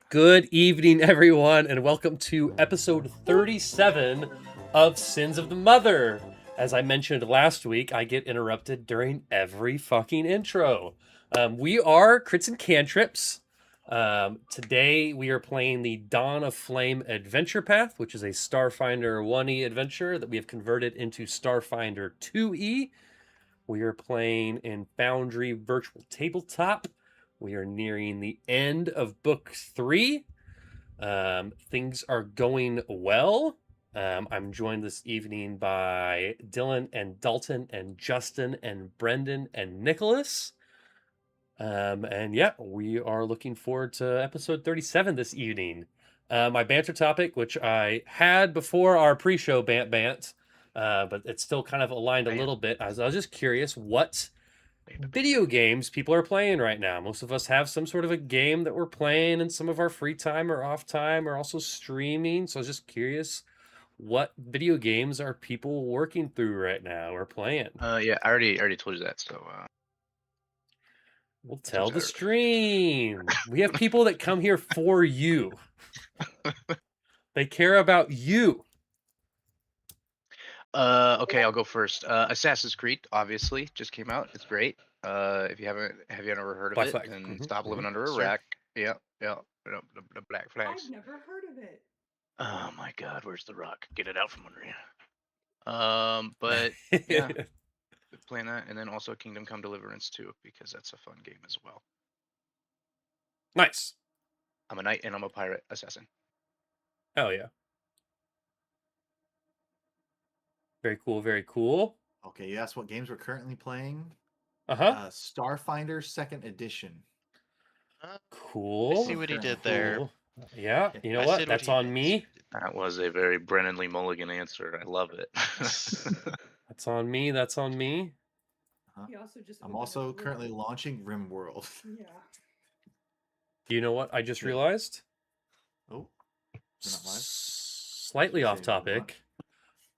Good evening, everyone, and welcome to episode 37 of Sins of the Mother. As I mentioned last week, I get interrupted during every fucking intro. We are Crits and Cantrips. Today we are playing the Dawn of Flame Adventure Path, which is a Starfinder 1E adventure that we have converted into Starfinder 2E. We are playing in Foundry Virtual Tabletop. We are nearing the end of book 3. Things are going well. I'm joined this evening by Dylan and Dalton and Justin and Brendan and Nicholas. And yeah, we are looking forward to episode 37 this evening. My banter topic, which I had before our pre-show bant, but it's still kind of aligned a little bit. I was just curious what video games people are playing right now. Most of us have some sort of a game that we're playing in some of our free time or off time, or also streaming. So I was just curious, what video games are people working through right now or playing? Yeah, I already told you that. So We'll tell the stream. We have people that come here for you. They care about you. okay, I'll go first. Assassin's Creed obviously just came out. It's great. If you haven't, have you ever heard of Black it? Flag. And stop living under a rack. Yeah, yeah. The Black Flags. I've never heard of it. Oh my God, where's the rock? Get it out from under you. But yeah, playing that, and then also Kingdom Come Deliverance 2 because that's a fun game as well. Nice. I'm a knight and I'm a pirate assassin. Hell yeah. Very cool, very cool. Okay, you asked what games we're currently playing. Uh-huh. Starfinder 2nd Edition. Cool. I see what he did there. Cool. Yeah, you know I what? said That's he on did. me. That was a very Brennan Lee Mulligan answer. I love it. That's on me. That's on me. He also just I'm opened also up currently Rim. launching RimWorld. Yeah. You know what I just Yeah. realized? Oh, we're not live? Slightly off Say what? topic.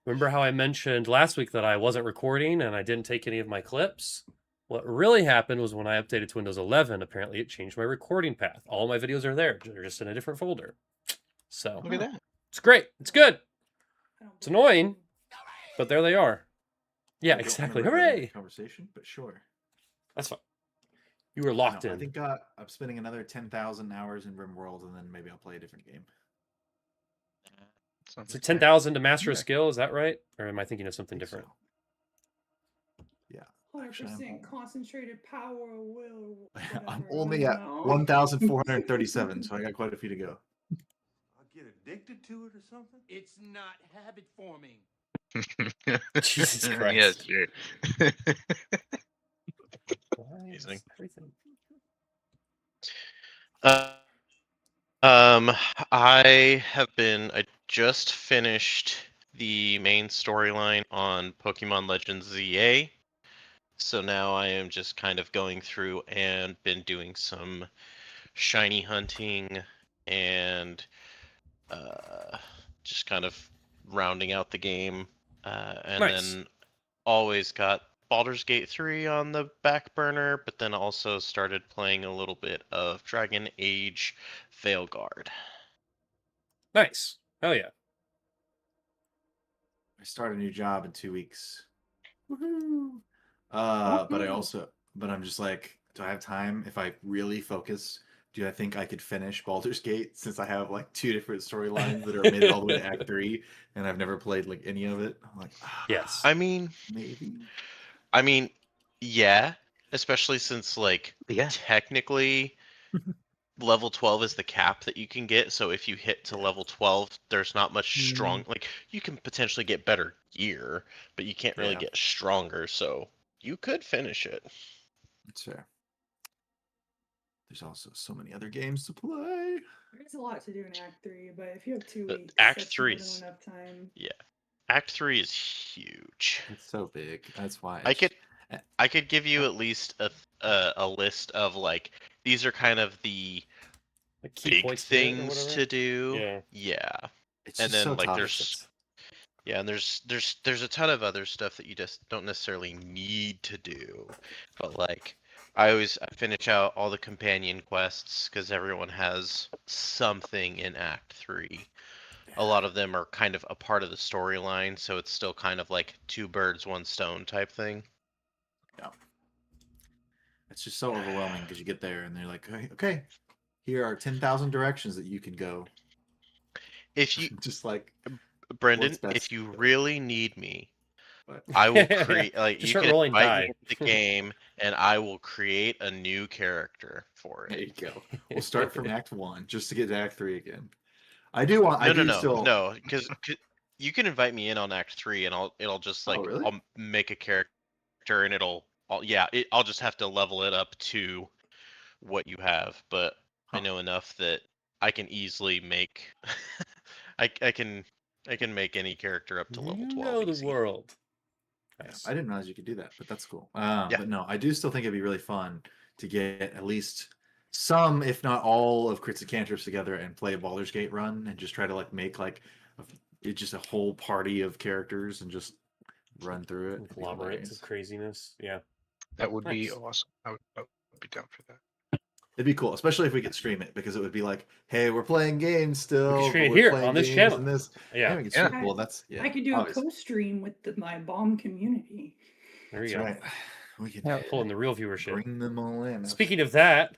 Remember how I mentioned last week that I wasn't recording and I didn't take any of my clips? What really happened was when I updated to Windows 11, apparently it changed my recording path. All my videos are there. They're just in a different folder. So Look at that. it's great. It's good. I don't It's believe annoying, you. but there they are. Yeah, I don't exactly. remember having Hooray! that conversation, but sure. That's fine. You were locked No, I in. think I'm spending another 10,000 hours in RimWorld, and then maybe I'll play a different game. So 10,000 to master a Yeah. skill, is that right? Or am I thinking of something Think different? so. Yeah. 100% concentrated power will. I'm whatever, only I at don't know. 1,437, so I got quite a few to go. I'll get addicted to it or something? It's not habit forming. Jesus Christ. Yes, sure. Why is Amazing. everything- I just finished the main storyline on Pokemon Legends ZA. So now I am just kind of going through and been doing some shiny hunting and just kind of rounding out the game. And Nice. then always got Baldur's Gate 3 on the back burner, but then also started playing a little bit of Dragon Age Veilguard. Nice. Hell yeah. I start a new job in 2 weeks. Woohoo! But I'm just like, do I have time? If I really focus, do I think I could finish Baldur's Gate since I have like 2 different storylines that are made it all the way to Act 3, and I've never played like any of it? I'm like, Yes. I mean, maybe. yeah, especially since like technically level 12 is the cap that you can get. So if you hit to level 12, there's not much strong. Like you can potentially get better gear, but you can't really get stronger. So you could finish it. That's fair. There's also so many other games to play. There's a lot to do in Act 3, but if you have 2 weeks, Act that's 3 more than is- enough time. Yeah, Act 3 is huge. It's so big. That's why I could give you at least a list of like these are kind of the Like key big points to it or things whatever? to do. Yeah. Yeah. It's And just then so like tough. there's a ton of other stuff that you just don't necessarily need to do. But like I finish out all the companion quests because everyone has something in Act 3. A lot of them are kind of a part of the storyline, so it's still kind of like two birds, one stone type thing. Yeah. It's just so overwhelming because you get there and they're like, okay, here are 10,000 directions that you can go. If you, Just like, Brendan, what's best if you to go? really need me, But I will create, like, Just you start can rolling invite me die. into the game and I will create a new character for there it. you go. We'll start from Act 1 just to get to Act 3 again. I do still. No, because you can invite me in on Act 3 and it'll just Oh, like, really? I'll make a character and I'll just have to level it up to what you have, but I Huh. know enough that I can easily make I can make any character up to level You 12 know the easy. world. Yeah, Nice. I didn't realize you could do that, but that's cool. Yeah. But no, I do still think it'd be really fun to get at least some, if not all, of Crits and Cantrips together and play a Baldur's Gate run and just try to like make like just a whole party of characters and just run through it. It'd be Conglomerate of hilarious. craziness. Yeah. That would be Nice. awesome. I would be down for that. It'd be cool, especially if we could stream it, because it would be like, hey, we're playing games still. stream but it we're here playing on this games channel. and this. Yeah. we can stream. Yeah. Well, that's yeah. I could do a obviously. co-stream with my bomb community. There you That's go. right. We can Yeah. Pulling the real viewership. bring them all in. Speaking of that,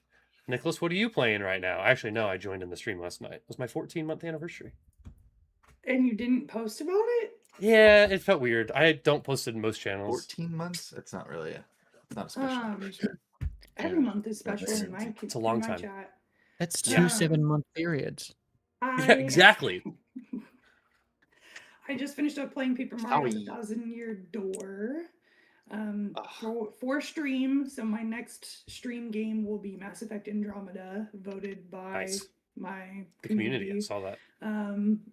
Nicholas, what are you playing right now? Actually, no, I joined in the stream last night. It was my 14-month anniversary. And you didn't post about it? Yeah, it felt weird. I don't post it in most channels. 14 months? That's not really it's not a special anniversary. Every Yeah. month is special in my It's a long in my time. chat. That's Yeah. two 7-month periods. Yeah, exactly. I just finished up playing Paper Mario: The Howie. Thousand-Year Door Ugh. for stream. So my next stream game will be Mass Effect Andromeda, voted by Nice. my The community. I saw that.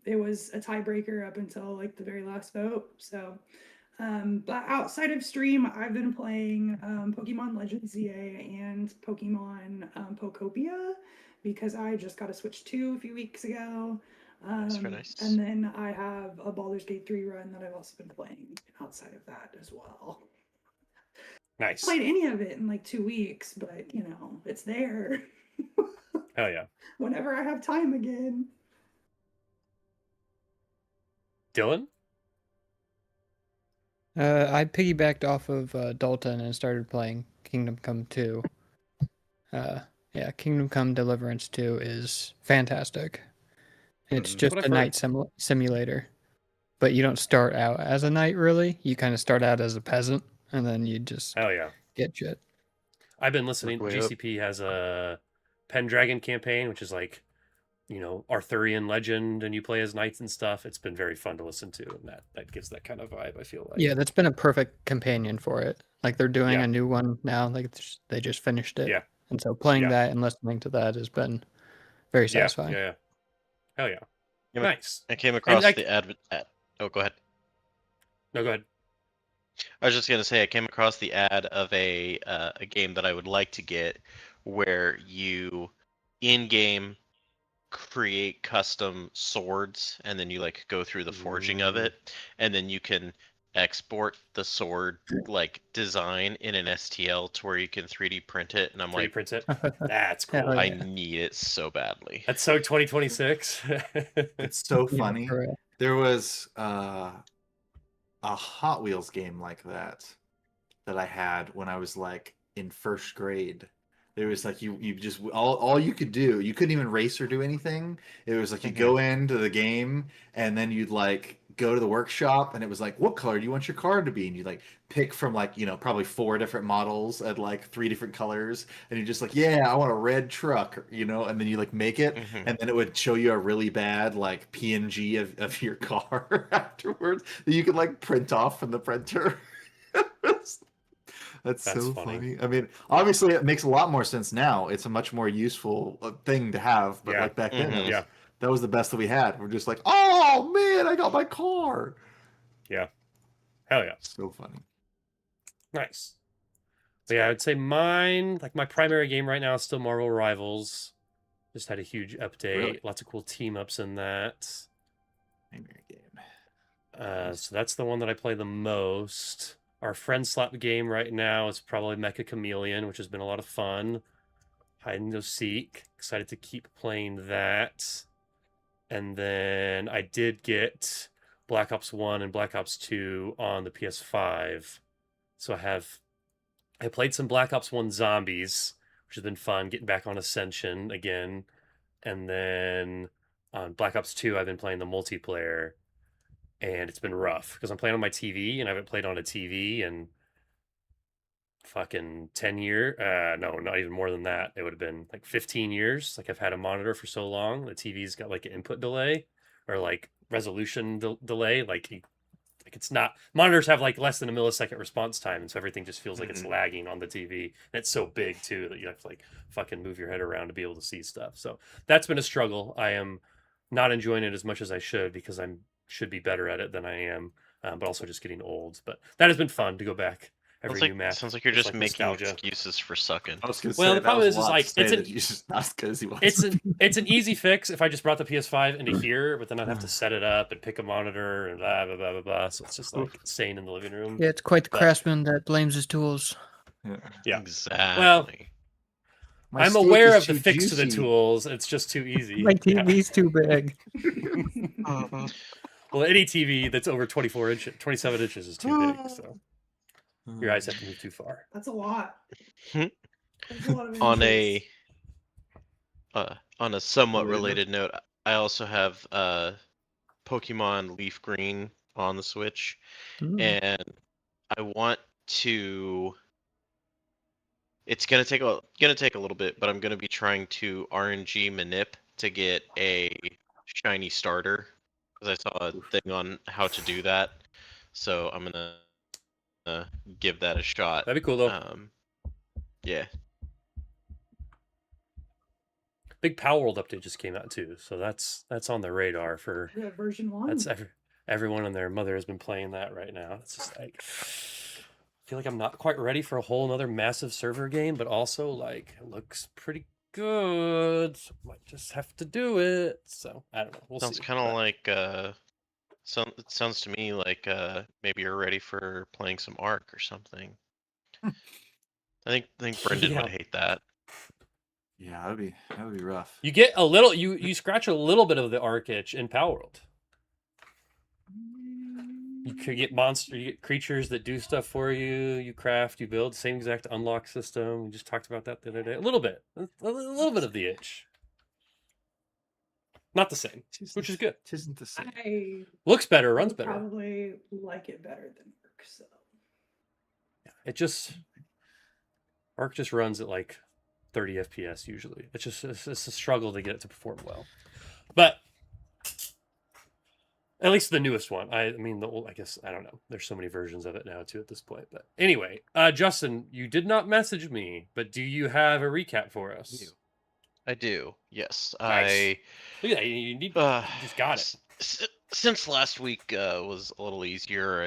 It was a tiebreaker up until like the very last vote. So, but outside of stream, I've been playing Pokemon Legends ZA and Pokemon Pokopia because I just got a Switch 2 a few weeks ago. That's very nice. And then I have a Baldur's Gate 3 run that I've also been playing outside of that as well. Nice. Played any of it in like 2 weeks, but you know, it's there. Hell yeah. Whenever I have time again. Dylan? I piggybacked off of Dalton and started playing Kingdom Come 2. Yeah, Kingdom Come Deliverance 2 is fantastic. It's just what a I've knight simulator. But you don't start out as a knight, really. You kind of start out as a peasant, and then you just Hell yeah. get shit. I've been listening. Work way up. GCP has a Pendragon campaign, which is like, you know, Arthurian legend, and you play as knights and stuff. It's been very fun to listen to, and that gives that kind of vibe, I feel like. Yeah, that's been a perfect companion for it. Like, they're doing Yeah. a new one now. Like, they just finished it. Yeah. And so playing Yeah. that and listening to that has been very Yeah, satisfying. yeah. Hell yeah. Yeah, Nice. I came across like- the ad. Oh, go ahead. No, go ahead. I was just gonna say I came across the ad of a game that I would like to get, where you in game create custom swords, and then you like go through the forging of it, and then you can export the sword like design in an STL to where you can 3D print it. And I'm 3D like, print it. That's cool. Hell I yeah. need it so badly. That's so 2026. It's so Yeah, funny. for real. There was a Hot Wheels game like that I had when I was like in first grade. There was like you just all you could do, you couldn't even race or do anything. It was like you go into the game and then you'd like go to the workshop and it was like, what color do you want your car to be? And you like pick from like, you know, probably 4 different models at like 3 different colors, and you're just like, yeah, I want a red truck, you know, and then you like make it, and then it would show you a really bad like PNG of your car afterwards that you could like print off from the printer. That's so funny. funny. I mean, obviously, it makes a lot more sense now. It's a much more useful thing to have. But Yeah. like back then, Mhm. that was the best that we had. We're just like, oh man, I got my car. Yeah. Hell yeah. So funny. Nice. But yeah, I would say mine, like my primary game right now is still Marvel Rivals. Just had a huge update. Really? Lots of cool team ups in that. Primary game. So that's the one that I play the most. Our friend slap game right now is probably Mecha Chameleon, which has been a lot of fun. Hide and go seek. Excited to keep playing that. And then I did get Black Ops 1 and Black Ops 2 on the PS5. So I played some Black Ops 1 Zombies, which has been fun, getting back on Ascension again. And then on Black Ops 2, I've been playing the multiplayer, and it's been rough because I'm playing on my TV, and I haven't played on a TV in fucking 10 years. No, not even more than that. It would have been like 15 years. Like I've had a monitor for so long. The TV's got like an input delay or like resolution delay. Like it's not, monitors have like less than a millisecond response time, and so everything just feels like it's lagging on the TV. And it's so big too that you have to like fucking move your head around to be able to see stuff. So that's been a struggle. I am not enjoying it as much as I should because should be better at it than I am, but also just getting old. But that has been fun to go back every new map. Sounds like you're It's just like making nostalgia. excuses for sucking. I was gonna Well, say, the that problem was is a lot like to say that he's just not as good as he was. it's an easy fix if I just brought the PS5 into here, but then I'd have to set it up and pick a monitor and blah blah blah blah blah. So it's just like staying in the living room. Yeah, it's quite the But- craftsman that blames his tools. Yeah. Exactly. Well, My I'm steak aware is of the too fix to the juicy. tools. It's just too easy. My Yeah. TV's too big. Well, any TV that's over 27 inches is too big. So your eyes have to move too far. That's a lot. Hmm. That's a lot of on inches. a somewhat Related. related note, I also have Pokemon Leaf Green on the Switch, and I want to. It's gonna take a little bit, but I'm gonna be trying to RNG manip to get a shiny starter because I saw a thing on how to do that. So I'm gonna give that a shot. That'd be cool though. Yeah. Big Power World update just came out too, so that's on the radar for. Yeah, version 1. That's everyone and their mother has been playing that right now. It's just like I feel like I'm not quite ready for a whole another massive server game, but also like it looks pretty good. So might just have to do it. So I don't know. We'll Sounds see. kind of But like it sounds to me like maybe you're ready for playing some Ark or something. I think Brendan Yeah. would hate that. Yeah, that would be rough. you get a little you scratch a little bit of the arc itch in Power World. You could get you get creatures that do stuff for you. You craft, you build, same exact unlock system. We just talked about that the other day. A little bit of the itch. Not the same, which is good. It isn't the same. I Looks better, runs would better. probably like it better than Ark. So It just Arc just runs at like 30 FPS usually. It's a struggle to get it to perform well. But at least the newest one. I mean, I guess I don't know. There's so many versions of it now too at this point. But anyway, Justin, you did not message me, but do you have a recap for us? I do. Yes. Nice. Look at that. You just got it. Since last week was a little easier,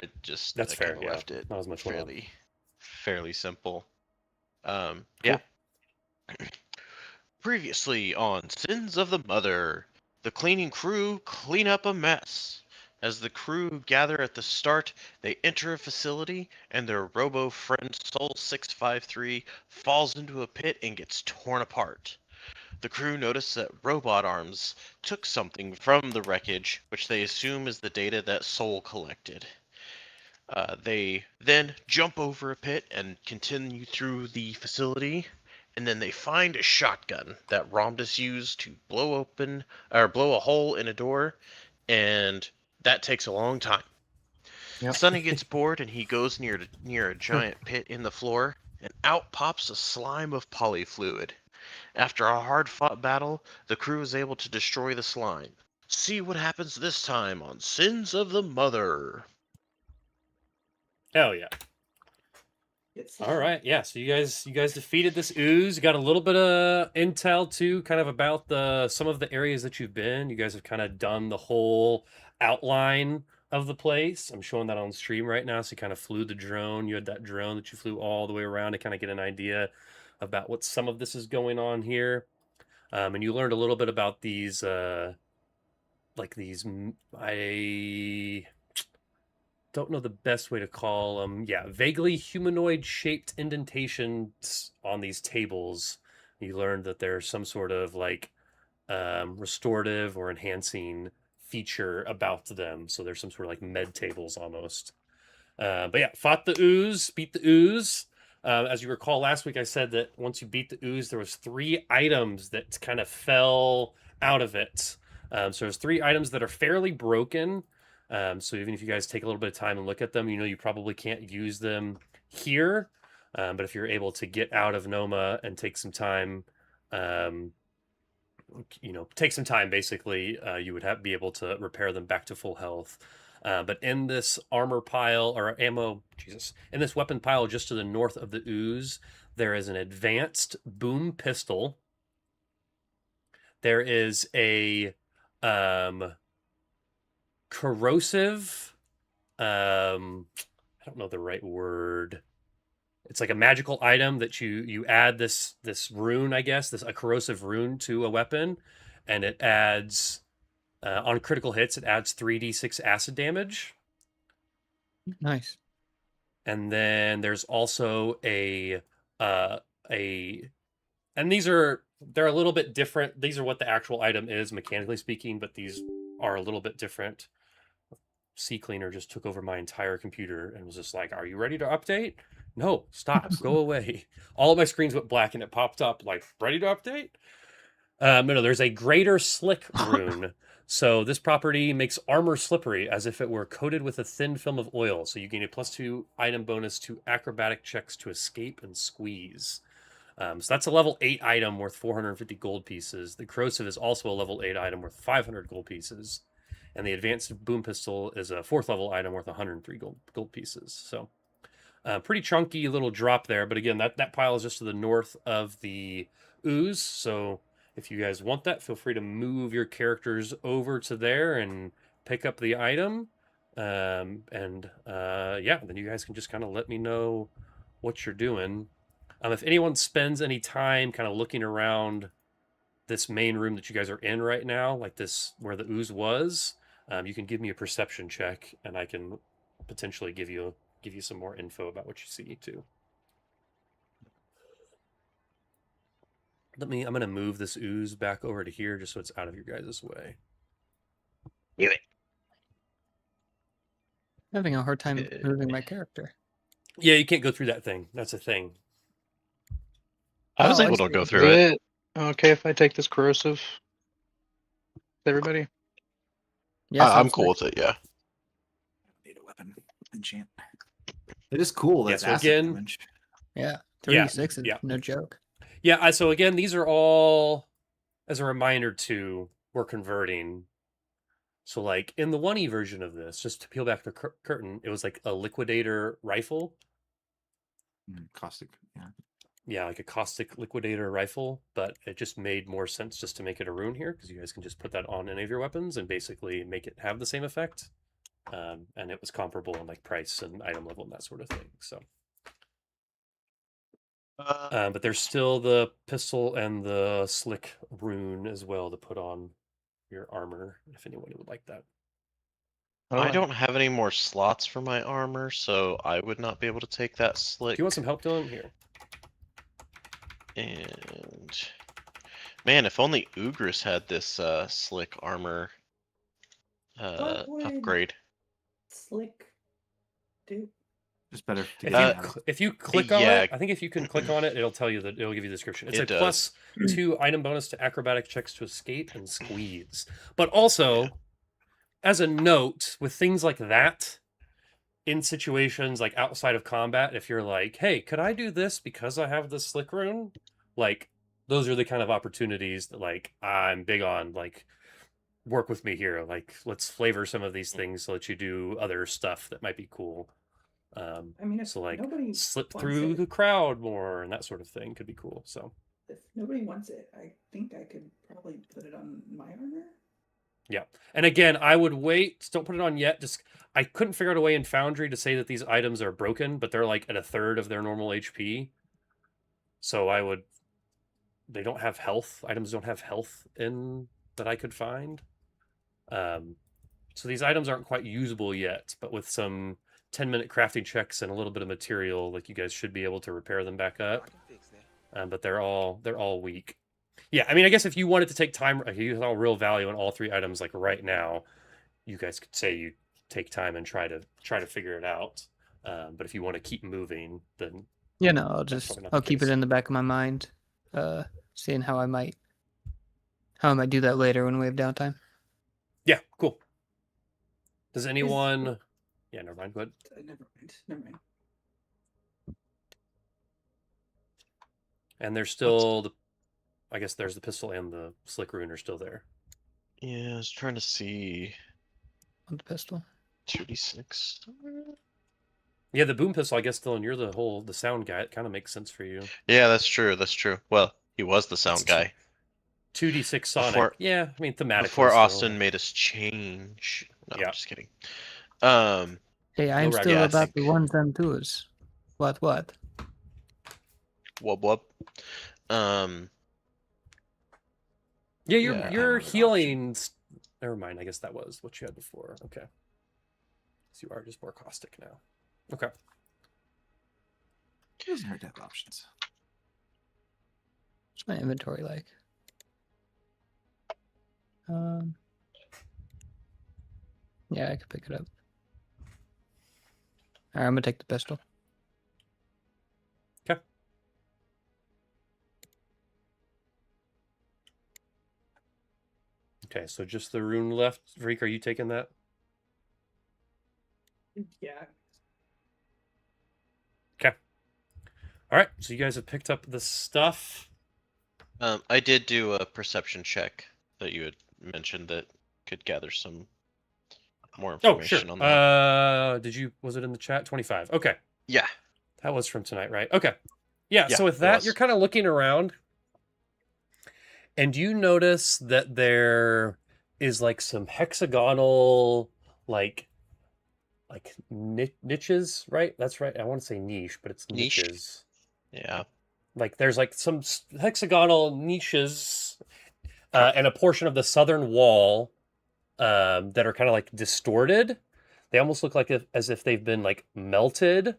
That's fair. kinda left it Not as much fairly simple. Yeah. Previously on Sins of the Mother, the cleaning crew clean up a mess. As the crew gather at the start, they enter a facility, and their robo friend Soul 653 falls into a pit and gets torn apart. The crew notice that robot arms took something from the wreckage, which they assume is the data that Soul collected. They then jump over a pit and continue through the facility, and then they find a shotgun that Rhombus used to blow a hole in a door, and that takes a long time. Yep. Sonny gets bored and he goes near a giant pit in the floor, and out pops a slime of polyfluid. After a hard-fought battle, the crew is able to destroy the slime. See what happens this time on Sins of the Mother. Hell yeah. All right, yeah. So you guys defeated this ooze. You got a little bit of intel too, kind of about some of the areas that you've been. You guys have kind of done the whole outline of the place. I'm showing that on stream right now. So you kind of flew the drone. You had that drone that you flew all the way around to kind of get an idea about what some of this is going on here. And you learned a little bit about these, don't know the best way to call them. Yeah, vaguely humanoid shaped indentations on these tables. You learn that there's some sort of like restorative or enhancing feature about them. So there's some sort of like med tables almost. But yeah, fought the ooze, beat the ooze. As you recall, last week I said that once you beat the ooze, there was 3 items that kind of fell out of it. So there's 3 items that are fairly broken. So even if you guys take a little bit of time and look at them, you know you probably can't use them here. But if you're able to get out of Noma and take some time, um, take some time basically, you would be able to repair them back to full health. But in this armor pile or ammo, Jesus, in this weapon pile just to the north of the ooze, there is an advanced boom pistol. There is a corrosive, I don't know the right word. It's like a magical item that you add this rune, I guess, a corrosive rune to a weapon, and it adds on critical hits, it adds 3d6 acid damage. Nice. And then there's also a and they're a little bit different. These are what the actual item is mechanically speaking, but these are a little bit different. Sea Cleaner just took over my entire computer and was just like, "Are you ready to update?" No, stop, go away. All of my screens went black and it popped up like, "Ready to update?" No, there's a greater slick rune. So this property makes armor slippery as if it were coated with a thin film of oil. So you gain a +2 item bonus to acrobatic checks to escape and squeeze. So that's a level 8 item worth 450 gold pieces. The corrosive is also a level 8 item worth 500 gold pieces. And the advanced boom pistol is a 4th level item worth 103 gold pieces. So pretty chunky little drop there. But again, that pile is just to the north of the ooze. So if you guys want that, feel free to move your characters over to there and pick up the item. Yeah, then you guys can just kind of let me know what you're doing. If anyone spends any time kind of looking around this main room that you guys are in right now, like this where the ooze was, you can give me a perception check, and I can potentially give you some more info about what you see too. I'm gonna move this ooze back over to here just so it's out of your guys' way. Do it. Having a hard time moving my character. Yeah, you can't go through that thing. That's a thing. I was Oh, I able to see. go Is through it. it okay if I take this corrosive? Everybody? Yeah, I'm sounds cool good. with it. Yeah. Need a weapon enchant. It is cool. Yeah, That's so acid again- damage. Yeah, 36 is no joke. Yeah, so again, these are all, as a reminder too, we're converting. So like in the 1E version of this, just to peel back the curtain, it was like a liquidator rifle. Caustic, yeah. Yeah, like a caustic liquidator rifle, but it just made more sense just to make it a rune here because you guys can just put that on any of your weapons and basically make it have the same effect. And it was comparable in like price and item level and that sort of thing. So, but there's still the pistol and the slick rune as well to put on your armor if anyone would like that. I don't have any more slots for my armor, so I would not be able to take that slick. Do you want some help, Dylan? Here. And man, if only Ugris had this slick armor What would upgrade. Slick do? Just better to If get you if you click on yeah. it, I think if you can click on it, it'll tell you that it'll give you the description. It's It a does. +2 item bonus to acrobatic checks to escape and squeeze. But also, as a note, with things like that, in situations like outside of combat, if you're like, hey, could I do this because I have this slick rune? Like, those are the kind of opportunities that like I'm big on, like, work with me here. Like, let's flavor some of these things so that you do other stuff that might be cool. I mean, if So like nobody slip wants through it, the crowd more and that sort of thing could be cool. So if nobody wants it, I think I could probably put it on my armor. yeah. And again, I would wait. Don't put it on yet. Just I couldn't figure out a way in Foundry to say that these items are broken, but they're like at a third of their normal HP. So I would. They don't have health. Items don't have health in that I could find. So these items aren't quite usable yet, but with some 10-minute crafting checks and a little bit of material, like you guys should be able to repair them back up. But they're all weak. Yeah, I mean, I guess if you wanted to take time, if you saw real value in all 3 items, like right now, you guys could say you take time and try to figure it out. But if you want to keep moving, then Yeah, no, probably not the I'll keep it case. in the back of my mind, seeing how I might do that later when we have downtime. Yeah, cool. Does anyone? Yeah, never mind. Go ahead. Never mind. And there's still the. I guess there's the pistol and the slick rune are still there. Yeah, I was trying to see On the pistol. 2d6. Yeah, the boom pistol. I guess, Dylan, you're the sound guy. It kind of makes sense for you. Yeah, that's true. That's true. Well, he was the sound guy 2d6 Sonic. Before- Yeah, I mean thematically. before still. Austin made us change. No, Yeah. I'm just kidding. Hey, I'm rag still gas. about the ones and twos. What? Wub wub. Yeah, Yeah, your I your have an healing. Never mind. I guess that was what you had before. Okay. So you are just more caustic now. Okay. Doesn't hurt to have options. What's my inventory like? Yeah, I could pick it up. Alright, I'm gonna take the pistol. Okay, so just the rune left. Reek, are you taking that? Yeah. All right, so you guys have picked up the stuff. I did do a perception check that you had mentioned that could gather some more Oh, information sure. on that. Was it in the chat? 25. Okay. Yeah. That was from tonight, right? Okay. Yeah, Yeah, so with it that, was. you're kind of looking around, and you notice that there is like some hexagonal, like niches, right? That's right. I want to say niche, but it's Niche. niches. Yeah. Like there's like some hexagonal niches and a portion of the southern wall that are kind of like distorted. They almost look like as if they've been like melted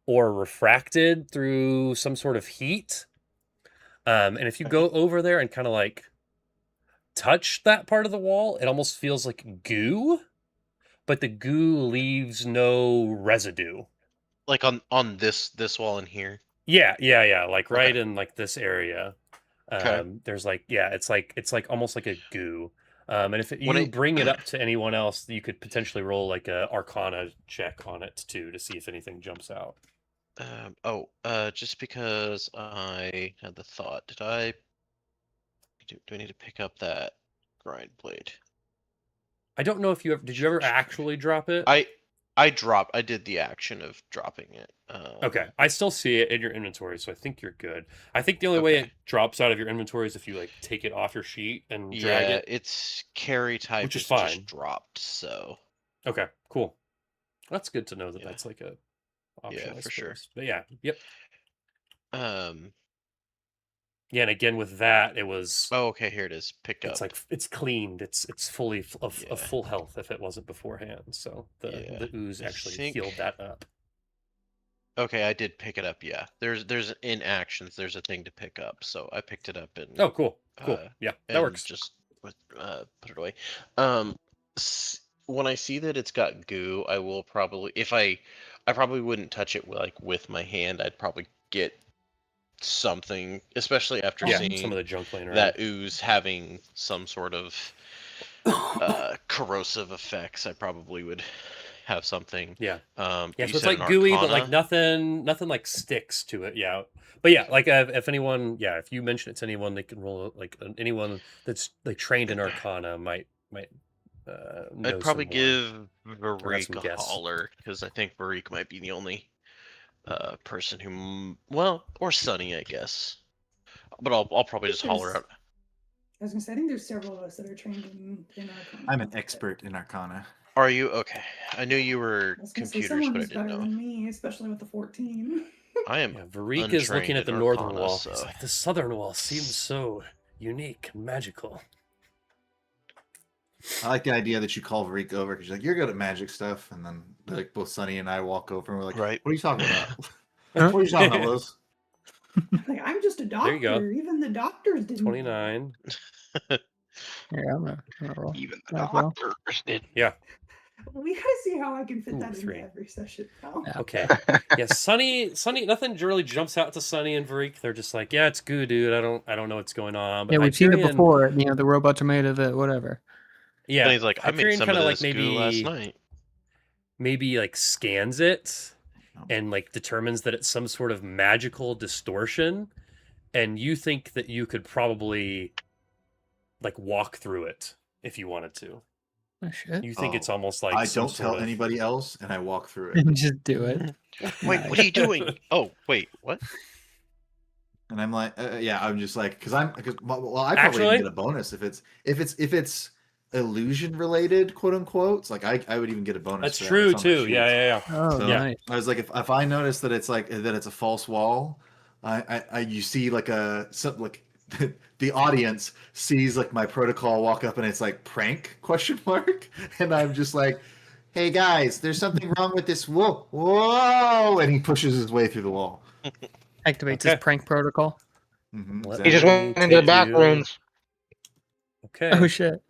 or refracted through some sort of heat. And if you go over there and kind of like touch that part of the wall, it almost feels like goo, but the goo leaves no residue. Like on this wall in here. Yeah, like right Okay. in like this area. Okay. There's like it's like almost like a goo. And if When you I- bring it up to anyone else, you could potentially roll like a Arcana check on it too to see if anything jumps out. Just because I had the thought, do I need to pick up that grind blade? I don't know if you ever did you ever actually drop it? I did the action of dropping it. Okay, I still see it in your inventory, so I think you're good. I think the only way it Okay. drops out of your inventory is if you like take it off your sheet and drag Yeah, it. it's carry type, Which is it's fine. just dropped, so Okay, cool. That's good to know that Yeah. that's like a option. Yeah, I for sure. suppose. But yeah, yep. Yeah, and again with that, it was. Oh, okay, here it is. Pick up. It's like it's cleaned. It's fully of Yeah. full health if it wasn't beforehand. So the ooze I actually think- healed that up. Okay, I did pick it up. Yeah, there's in actions. There's a thing to pick up, so I picked it up and Oh, cool. Uh, Yeah, that and works. Just put it away. When I see that it's got goo, I will probably, if I probably wouldn't touch it with my hand. I'd probably get something, especially after Yeah, seeing some of the junk laying around. that ooze having some sort of corrosive effects. I probably would have something. Yeah. Yeah, Yeah, so it's like gooey, but like nothing like sticks to it. Yeah, but yeah, like if anyone, if you mention it to anyone, they can roll like anyone that's like trained in Arcana might. Know I'd probably some more. give Or have Varik some a guess. holler because I think Varik might be the only person who, or Sunny, I guess. But I'll probably just holler out. I was gonna say, I think there's several of us that are trained in Arcana. I'm an expert in Arcana. Are you okay? I knew you were I was gonna say computers, someone but I who's didn't better know. than me, especially with the 14. I am. Yeah, Varik is looking untrained at the in northern Arcana, wall. so- It's like the southern wall seems so unique and magical. I like the idea that you call Varik over because you're like, you're good at magic stuff, and then like both Sunny and I walk over and we're like, Right. what are you talking about? Huh? What are you talking about, Liz? Like, I'm just a There you go. doctor. Even the doctors didn't. 29. Yeah, I'm gonna roll. Even the Might as well. doctors did. Yeah. We gotta see how I can fit Ooh, that 3. into every session now. Yeah. Okay. Yeah, Sunny, nothing really jumps out to Sunny and Varik. They're just like, yeah, it's good, dude. I don't know what's going on. But Yeah, we've seen it Hyperion- before. The robots are made of it. Whatever. Yeah. And he's like, I made Hyperion some of kinda, this goo last night. maybe like scans it Oh. and like determines that it's some sort of magical distortion, and you think that you could probably like walk through it if you wanted to. Oh shit. You think it's almost like I some don't tell sort of- anybody else, and I walk through it. Just do it. Wait, what are you doing? Oh, wait, what? And I'm like, yeah, I'm just like, because I probably Actually- even get a bonus if it's illusion related, quote unquote. It's like I would even get a bonus. That's for that. true It's on my too. sheet. Yeah. Oh, So, nice. I was like, if I notice that it's like that it's a false wall, you see like the audience sees like my protocol walk up and it's like prank question mark, and I'm just like, hey guys, there's something wrong with this wall. Whoa! And he pushes his way through the wall. Activates Okay. his prank protocol. Mm-hmm, Let He just me went into the take back you- rooms. Okay. Oh shit.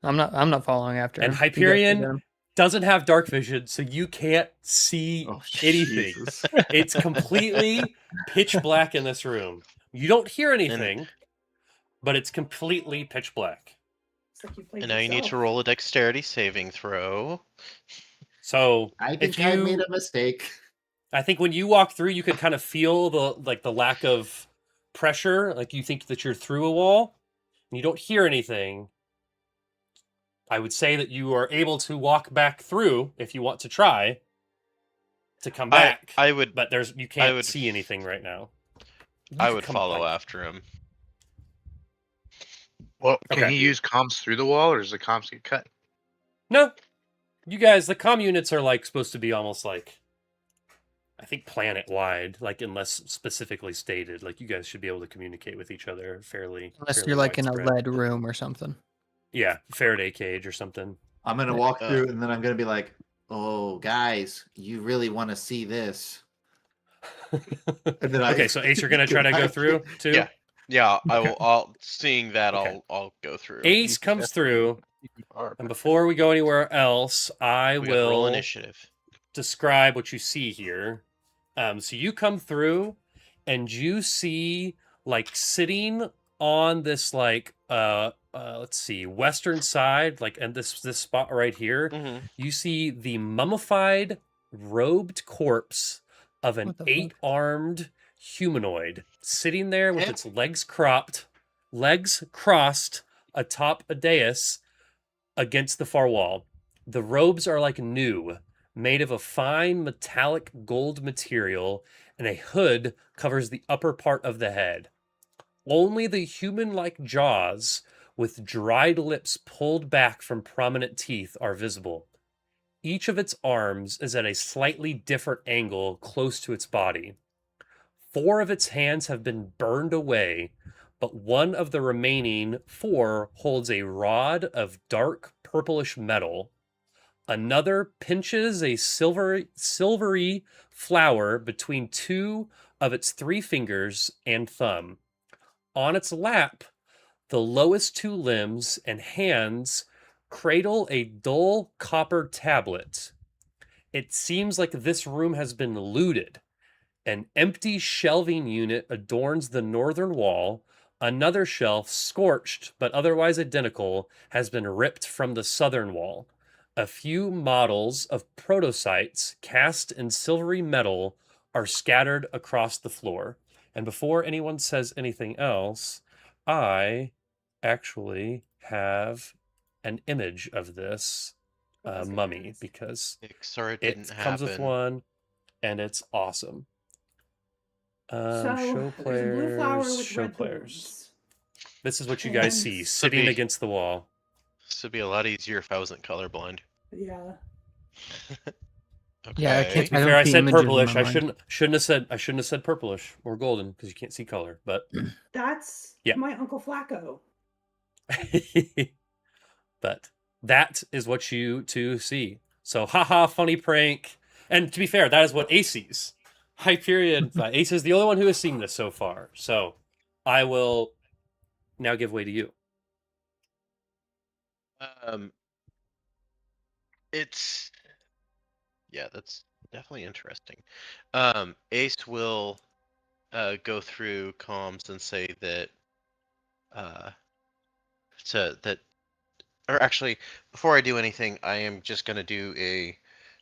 I'm not following after And him. You guys Hyperion- go get him. Doesn't have dark vision, so you can't see Oh, anything. Jesus. It's completely pitch black in this room. You don't hear anything, but it's completely pitch black. It's like you played And now you need to yourself. roll a dexterity saving throw. So I if think I you- made a mistake. I think when you walk through, you can kind of feel the lack of pressure. Like you think that you're through a wall, and you don't hear anything. I would say that you are able to walk back through if you want to try to come back. I would but you can't would- see anything right now. You I could would come follow back. after him. Well, can Okay. he use comms through the wall, or does the comms get cut? No, you guys, the comm units are like supposed to be almost like, I think planet wide, like unless specifically stated. Like you guys should be able to communicate with each other fairly. Unless fairly you're like in a widespread. lead room or something. Yeah, Faraday cage or something. I'm gonna walk Uh, through and then I'm gonna be like, oh guys, you really want to see this? And then Okay, so Ace, you're gonna try to go through too. Yeah. Yeah, I Okay. will. Seeing that, Okay. I'll go through. Ace comes through, and before we go anywhere else, I We gotta roll will initiative. describe what you see here. So you come through, and you see like sitting on this like let's see, western side, like and this spot right here, Mm-hmm. you see the mummified, robed corpse of an What the fuck? 8-armed humanoid sitting there with Eh? its legs crossed atop a dais against the far wall. The robes are like new, made of a fine metallic gold material, and a hood covers the upper part of the head. Only the human-like jaws with dried lips pulled back from prominent teeth are visible. Each of its arms is at a slightly different angle close to its body. 4 of its hands have been burned away, but one of the remaining 4 holds a rod of dark purplish metal. Another pinches a silvery flower between 2 of its 3 fingers and thumb. On its lap, the lowest 2 limbs and hands cradle a dull copper tablet. It seems like this room has been looted. An empty shelving unit adorns the northern wall. Another shelf, scorched but otherwise identical, has been ripped from the southern wall. A few models of protocytes cast in silvery metal are scattered across the floor. And before anyone says anything else, I actually have an image of this I was gonna mummy ask. because Sorry, it it didn't comes with happen. one, and it's awesome. So Show there's a blue flower players. with Show red players. thorns. This is what you guys And see this sitting be- against the wall. This would be a lot easier if I wasn't colorblind. Yeah. Okay. Yeah, I can't- To be I don't fair, I see said images in purplish. my I mind. shouldn't have said purplish or golden because you can't see color. But That's Yeah. my Uncle Flacco. But that is what you two see. So, haha, funny prank. And to be fair, that is what Ace sees. Hyperion, Ace is the only one who has seen this so far. So, I will now give way to you. It's that's definitely interesting. Ace will go through comms and say that or actually, before I do anything, I am just going to do a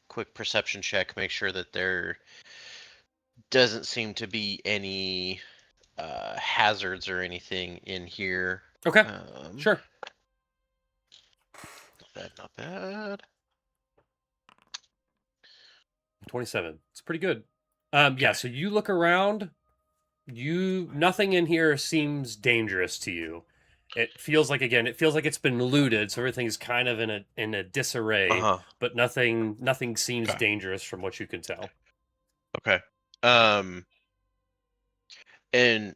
quick perception check, make sure that there doesn't seem to be any hazards or anything in here. Okay, sure. Not bad, not bad. 27. It's pretty good. Yeah, so you look around, nothing in here seems dangerous to you. It feels like it's been looted, so everything's kind of in a disarray, but nothing seems dangerous from what you can tell. Okay. And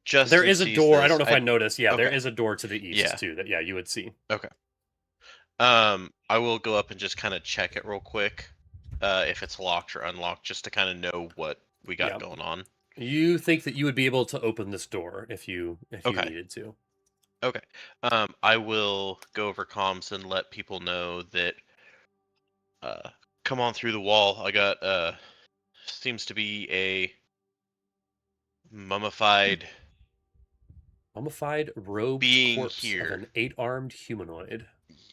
just there is a door. I don't know if I noticed. Yeah, okay. There is a door to the east too. That you would see. Okay. I will go up and just kind of check it real quick, if it's locked or unlocked, just to kind of know what we got going on. You think that you would be able to open this door if you needed to. Okay. I will go over comms and let people know that come on through the wall. I got seems to be a mummified robed being corpse here. of an 8-armed humanoid.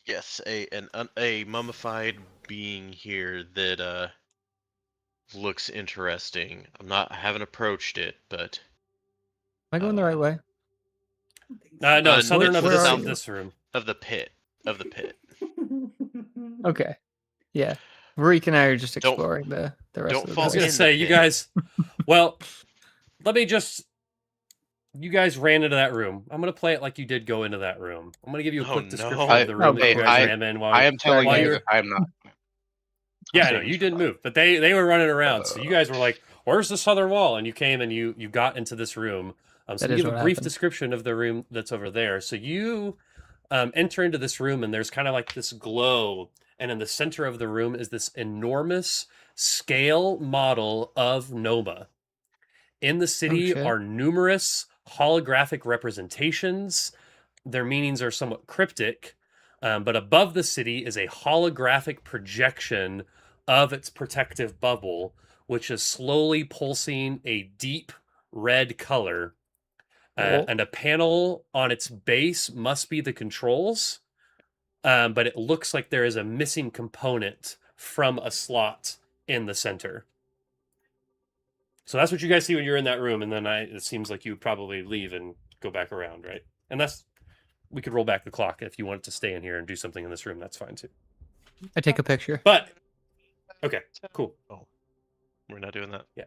Yes, a mummified being here that looks interesting. I haven't approached it, but Am I going the right way? No, southern of where this room. Of the pit. Okay. Yeah. Reek and I are just exploring the rest of the I was going to say, you guys... Well, you guys ran into that room. I'm going to play it like you did go into that room. I'm going to give you a quick description of the room that you guys ran in. I am telling you, I'm not. Yeah, no, you didn't move, but they were running around. So you guys were like, "Where's the southern wall?" And you came and you got into this room. So you give a brief description of the room that's over there. So you enter into this room, and there's kind of like this glow, and in the center of the room is this enormous scale model of Noma. In the city are numerous holographic representations. Their meanings are somewhat cryptic, but above the city is a holographic projection of its protective bubble, which is slowly pulsing a deep red color. And a panel on its base must be the controls, but it looks like there is a missing component from a slot in the center. So that's what you guys see when you're in that room, and then it seems like you would probably leave and go back around, right? And we could roll back the clock if you wanted to stay in here and do something in this room. That's fine too. I take a picture. But okay, cool. Oh, we're not doing that. Yeah.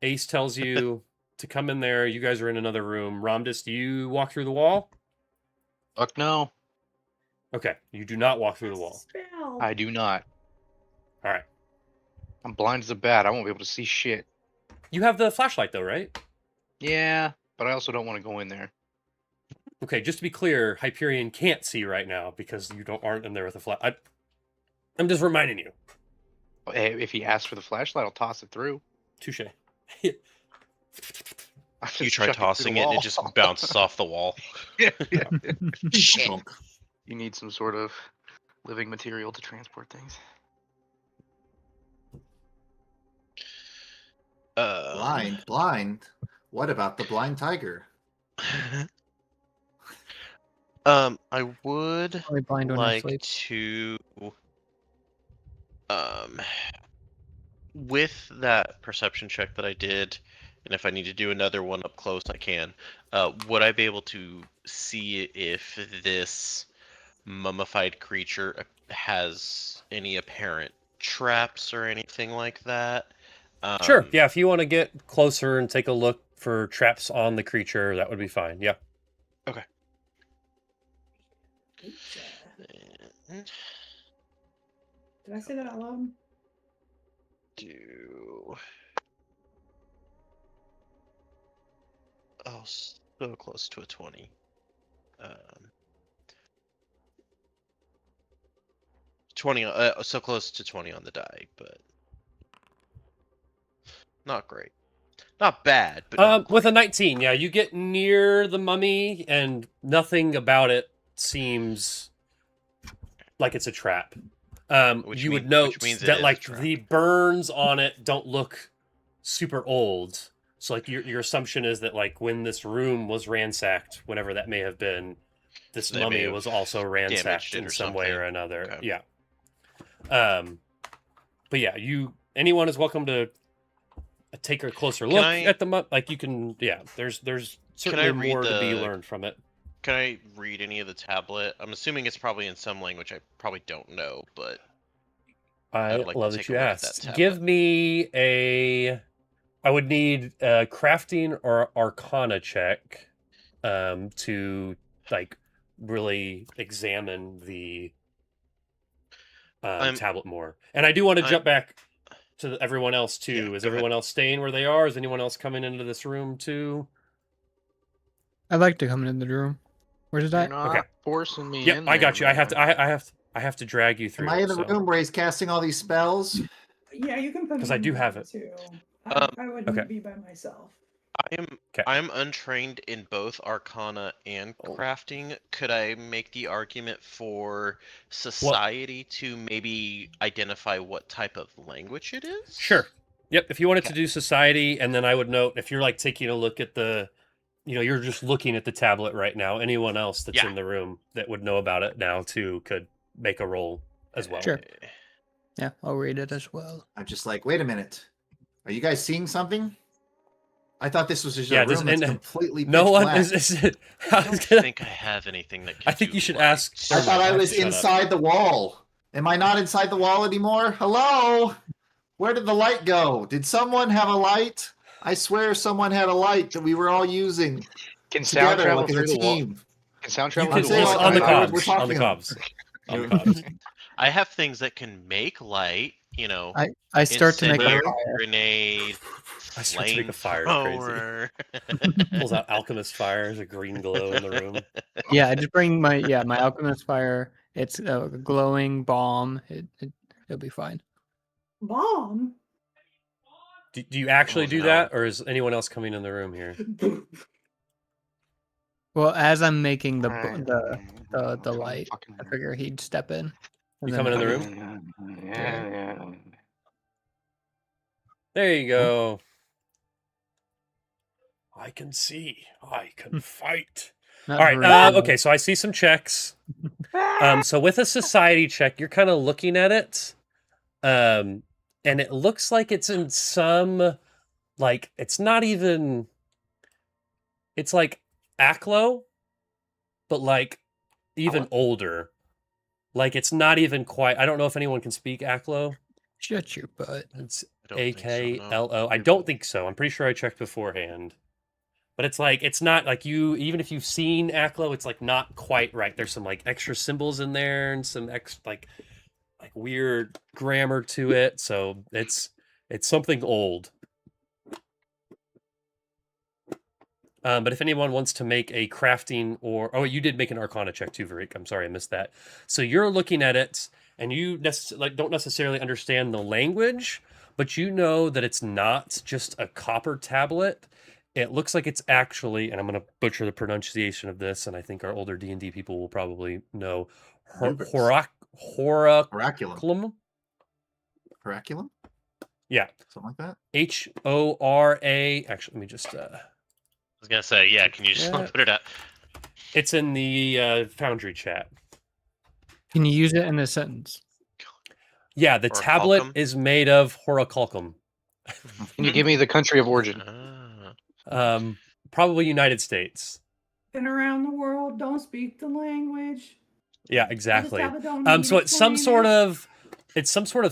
Ace tells you to come in there. You guys are in another room. Ramdis, do you walk through the wall? Fuck no. Okay, you do not walk through the wall. I do not. All right. I'm blind as a bat. I won't be able to see shit. You have the flashlight though, right? Yeah, but I also don't want to go in there. Okay, just to be clear, Hyperion can't see right now because you aren't in there with a flash. I'm just reminding you. Hey, if he asks for the flashlight, I'll toss it through. Touche. You try tossing it and it just bounces off the wall. Shit. You need some sort of living material to transport things. Blind. What about the blind tiger? I would like to with that perception check that I did, and if I need to do another one up close, I can. Would I be able to see if this mummified creature has any apparent traps or anything like that? Sure. Yeah, if you want to get closer and take a look for traps on the creature, that would be fine. Yeah. Okay. Did I say that out loud? So close to a 20. 20, so close to 20 on the die, but not great. Not bad, but not With a great. 19, yeah, you get near the mummy, and nothing about it seems like it's a trap. You would note means it that is a like trap. the burns on it don't look super old. So like your assumption is that like when this room was ransacked, whenever that may have been, this They may mummy have was also ransacked damaged it in or some way or something. another. Okay. Yeah. But yeah, anyone is welcome to take a closer look at the like you can. Yeah, there's certainly more to be learned from it. Can I read any of the tablet? I'm assuming it's probably in some language I probably don't know, but I would like love to that take you a look at asked. that Give tablet. me a. I would need a crafting or arcana check to like really examine the tablet more. And I do want to jump back to everyone else too. Yeah, Is go everyone ahead. else staying where they are? Is anyone else coming into this room too? I'd like to come into the room. Where's that? You're not Okay. forcing me Yep, in I there, got you. man. I have to drag you through. Am I in the so. room where he's casting all these spells? Yeah, you can put me 'Cause I in do the have room, it. too. I wouldn't Okay. be by myself. I'm untrained in both Arcana and crafting. Could I make the argument for society to maybe identify what type of language it is? Sure. Yep. If you wanted to do society, and then I would note if you're like taking a look at the, you're just looking at the tablet right now. Anyone else that's in the room that would know about it now too could make a roll as well. Sure. Yeah, I'll read it as well. I'm just like, wait a minute. Are you guys seeing something? I thought this was just Yeah, a room that's completely pitch no one black. I don't think I have anything that can I think you should ask. I thought I was inside the wall. Am I not inside the wall anymore? Hello? Where did the light go? Did someone have a light? I swear someone had a light that we were all using. Can sound travel like as a through the wall? team. Can sound You travel can through the wall? on the we're cobs. talking On the cobs. On the cobs. I have things that can make light, I start to make a incendiary fire. Grenade. I start to make a fire. Crazy. Pulls out alchemist fire. There's a green glow in the room. Yeah, I just bring my alchemist fire. It's a glowing bomb. It'll be fine. Bomb? Do you actually do that, or is anyone else coming in the room here? Well, as I'm making the light, I figure he'd step in. You coming in the room? Yeah. There you go. I can see. I can fight. Not All right. very Okay. So I see some checks. So with a society check, you're kind of looking at it, and it looks like it's in some, like it's not even. It's like Aklo, but like even older. Like it's not even quite. I don't know if anyone can speak Aklo. Shut your butt. It's AKLO. I don't think so. I'm pretty sure I checked beforehand. But it's like it's not like even if you've seen Aklo, it's like not quite right. There's some like extra symbols in there and some like weird grammar to it. So it's something old. But if anyone wants to make a crafting you did make an Arcana check too, Varik. I'm sorry, I missed that. So you're looking at it, and you don't necessarily understand the language, but you know that it's not just a copper tablet. It looks like it's actually, and I'm going to butcher the pronunciation of this, and I think our older D&D people will probably know, Horaculum. Horaculum? Yeah. Something like that? HORA. Actually, let me just... I was going to say, yeah, can you just put it up? It's in the Foundry chat. Can you use it in a sentence? Yeah, the tablet is made of Horacalcum. Can you give me the country of origin? Probably United States. Been around the world, don't speak the language. Yeah, exactly. So it's some sort of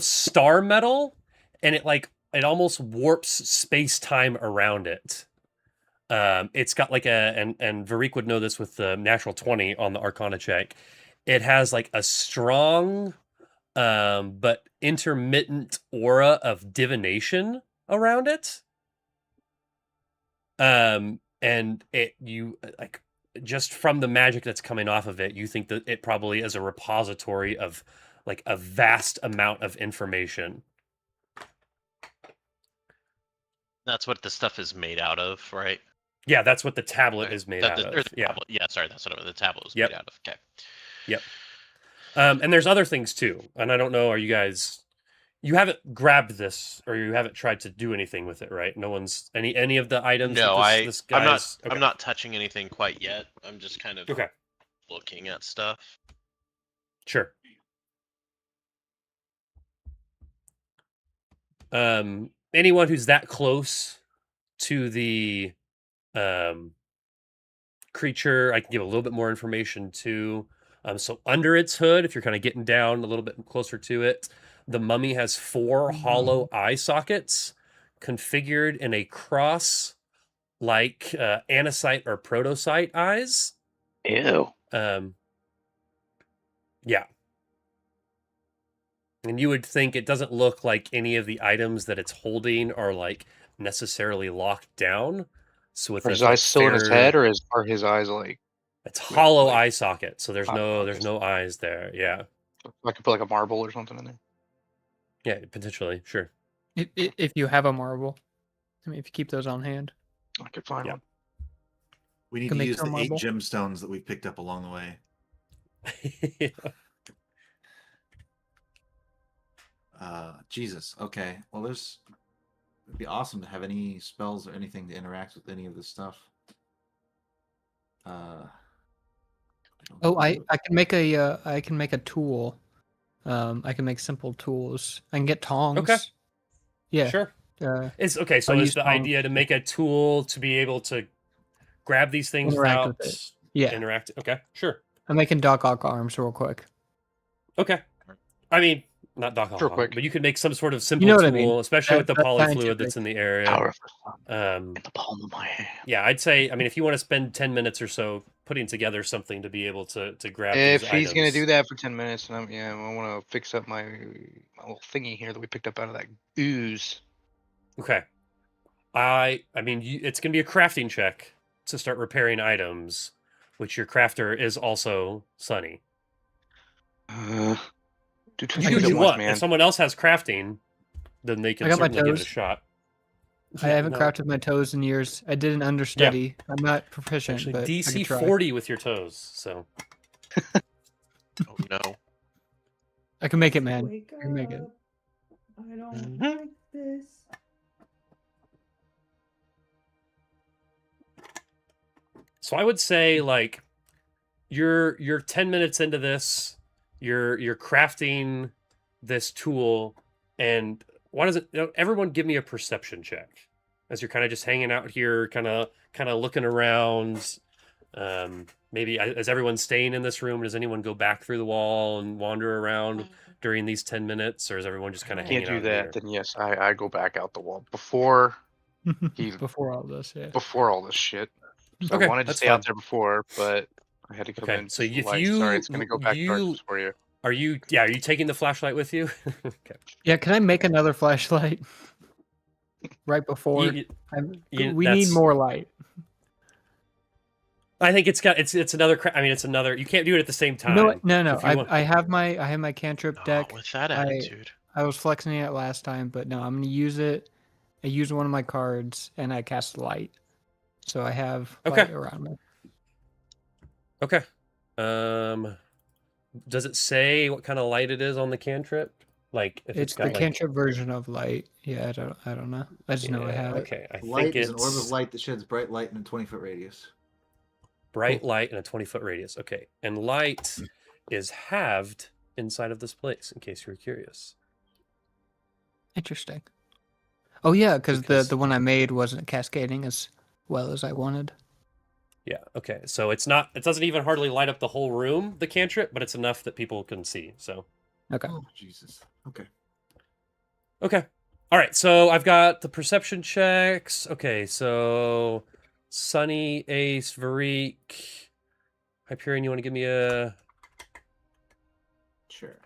star metal, and it almost warps space-time around it. It's got like and Varik would know this with the natural 20 on the Arcana check. It has like a strong but intermittent aura of divination around it. And you just from the magic that's coming off of it, you think that it probably is a repository of like a vast amount of information. That's what the stuff is made out of, right? Yeah, that's what the tablet Okay. is made That- out or of. the Yeah. tablet. Yeah, sorry, that's what the tablet was Yep. made out of. Okay. Yep. And there's other things too. And I don't know, are you guys, you haven't grabbed this or you haven't tried to do anything with it, right? No one's any of the items No, that this guy's I'm not touching anything quite yet. I'm just kind of Okay. looking at stuff. Sure. Anyone who's that close to the creature, I can give a little bit more information to. So under its hood, if you're kind of getting down a little bit closer to it, the mummy has 4 hollow eye sockets configured in a cross like anisite or protocyte eyes. Ew. Yeah. And you would think it doesn't look like any of the items that it's holding are like necessarily locked down. So with Are his like, eyes still in his head, or are his eyes like? it's hollow like- eye socket, so there's Oh, there's okay. no eyes there. Yeah, I could put like a marble or something in there. yeah, potentially, sure. If you have a marble, I mean, if you keep those on hand. I could find Yeah. one. We need Can to make use your the 8 marble. gemstones that we picked up along the way. Jesus. Okay. Well, it'd be awesome to have any spells or anything to interact with any of this stuff. Oh, I can make a tool. I can make simple tools. I can get tongs. Okay. Yeah. Sure. It's okay. So I'll is use the tongs. idea to make a tool to be able to grab these things Interact without with it. Yeah. interact? Okay, sure. I'm making Doc Ock arms real quick. Okay. I mean, not Doc Real Ock, quick. but you could make some sort of simple know what tool, I mean. especially with the That's polyfluid that's scientific. in the area. Power of the sun Um, in the palm of my hand. yeah, I'd say. I mean, if you want to spend 10 minutes or so putting together something to be able to grab If these he's gonna items. do that for 10 minutes, and I want to fix up my little thingy here that we picked up out of that ooze. Okay. I mean, it's going to be a crafting check to start repairing items, which your crafter is also Sunny. Do two You do things what at you once, want. man. If someone else has crafting, then they can I got my certainly give it a toes. shot. I Yeah, haven't no. crafted my toes in years. I did an understudy. I'm not proficient, Actually, but I DC could try. 40 with your toes. So Oh no. I can make it, man. Wake I can make it. up. I don't Mhm. like this. So I would say like you're 10 minutes into this, you're crafting this tool, and why does it everyone give me a perception check as you're kind of just hanging out here, kind of looking around. Maybe is everyone staying in this room? Does anyone go back through the wall and wander around during these 10 minutes, or is everyone just kind of hanging Can't do out that, here? then yes, I go back out the wall before Before all this, yeah. before all this shit. So Okay, I wanted to that's stay fine. out there before, but I had to come Okay, in. so to the if light. Sorry, it's gonna go back dark for you. Are you taking the flashlight with you? Okay. Yeah, can I make another flashlight? Right before You- we need that's- more light. I think it's another. I mean, it's another. You can't do it at the same time. You know what? No. If you want- I have my cantrip deck. With that I- attitude. I was flexing it last time, but no, I'm gonna use it. I use one of my cards and I cast light, so I have Okay. light around me. Okay. Does it say what kind of light it is on the cantrip? Like if It's got the like, cantrip version of light. Yeah, I don't know. I just know I yeah, have it. okay. I Light think is an it's orb of light that sheds bright light in a 20-foot radius. bright light in a 20-foot radius. Okay, and light is halved inside of this place. In case you were curious. Interesting. Oh yeah, because Because- the one I made wasn't cascading as well as I wanted. Yeah. Okay. So it's not. It doesn't even hardly light up the whole room. The cantrip, but it's enough that people can see. So. Okay. Oh, Jesus. Okay. Okay. All right. So I've got the perception checks. Okay. So Sunny, Ace, Varik, Hyperion, you want to give me a. Sure.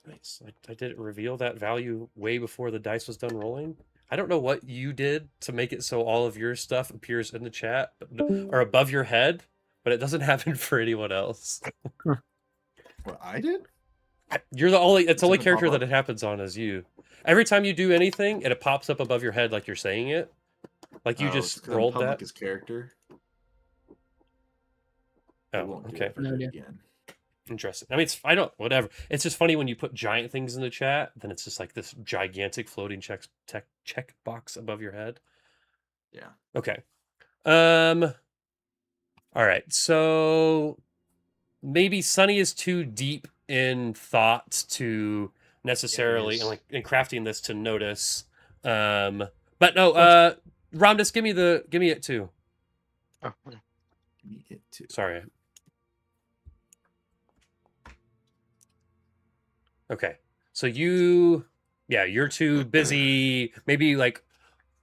Nice. I did it reveal that value way before the dice was done rolling. I don't know what you did to make it so all of your stuff appears in the chat or above your head, but it doesn't happen for anyone else. What I did? You're the only. It's the only Doesn't it character pop that up? it happens on is you. Every time you do anything, it pops up above your head like you're saying it. Like you Oh, it's just 'cause I'm rolled public that. as character. I Oh, won't do okay. it if I No do it idea. again. Interesting. I mean, I don't. Whatever. It's just funny when you put giant things in the chat. Then it's just like this gigantic floating check box above your head. Yeah. Okay. All right. So maybe Sunny is too deep in thought to necessarily is. and like in crafting this to notice. But no. Ramdas, give me it too. Oh, okay. Give me it too. Sorry. Okay. So you're too busy. Maybe like,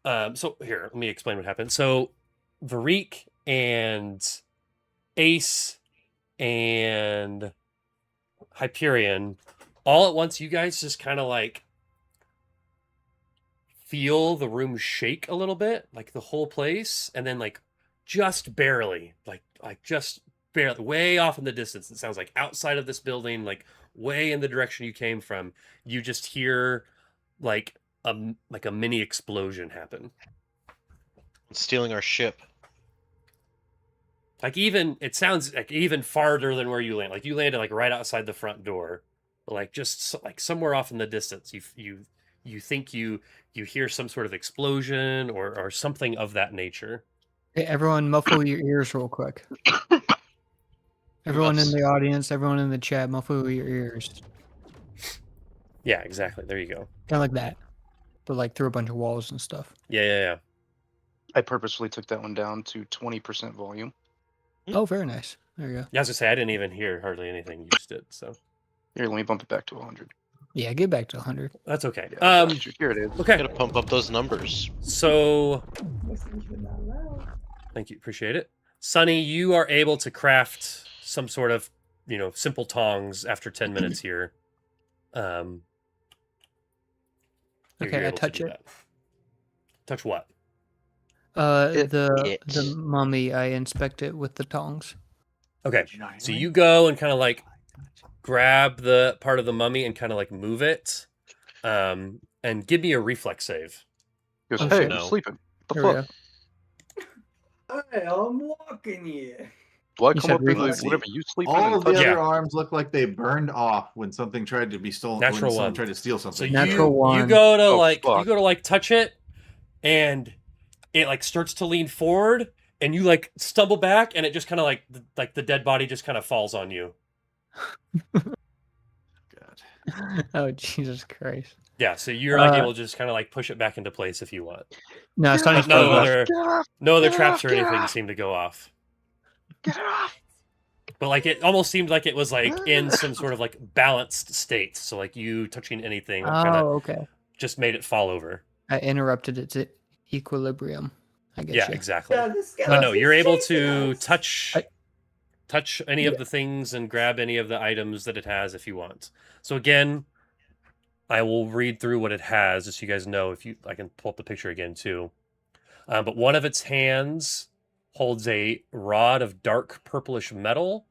so here, let me explain what happened. So Varik and Ace and Hyperion, all at once, you guys just kind of like feel the room shake a little bit, like the whole place, and then like just barely, like just barely, way off in the distance. It sounds like outside of this building, like way in the direction you came from. You just hear like a mini explosion happen. Stealing our ship. Like even it sounds like even farther than where you land. Like you landed like right outside the front door, but like just like somewhere off in the distance. You think you hear some sort of explosion or something of that nature. Hey, everyone, muffle your ears real quick. Everyone in the audience, everyone in the chat, muffle your ears. Yeah, exactly. There you go. Kind of like that, but like through a bunch of walls and stuff. Yeah. I purposefully took that one down to 20% volume. Oh, very nice. There you go. Yeah, I was gonna say I didn't even hear hardly anything you just did. So Here, let me bump it back to 100. Yeah, get back to 100. that's okay. Yeah, here it is. Okay. Gotta pump up those numbers. So thank you, appreciate it. Sunny, you are able to craft some sort of, simple tongs after 10 minutes here. You're Okay, I able to touch do it. that. Touch what? The mummy, I inspect it with the tongs. Okay, so you go and kind of like grab the part of the mummy and kind of like move it, and give me a reflex save. He goes, Oh, hey, shit. I'm sleeping. What There the we fuck? go. Hey, I'm walking here. Do I You come said up in reflex. whatever you sleep in All and of the touch Yeah. other arms look like they burned off when something tried to be stolen. Natural when someone one. tried to steal So something. Natural you one. go to Oh, like fuck. touch it, and it like starts to lean forward, and you like stumble back, and it just kind of like the dead body just kind of falls on you. God. Oh, Jesus Christ. Yeah, so you're like able to just kind of like push it back into place if you want. No, Get Sunny's off, no frozen. other- Get off! No other Get traps off, or get anything off! seem to go off. Get it off! But like it almost seemed like it was like in some sort of like balanced state. So like you touching anything like, kind of Oh, okay. just made it fall over. I interrupted its equilibrium. I guess. Yeah, exactly. Yeah, this But no, guy's you're able chasing to us. touch any of the things and grab any of the items that it has if you want. So again, I will read through what it has just so you guys know. I can pull up the picture again too. But one of its hands holds a rod of dark purplish metal.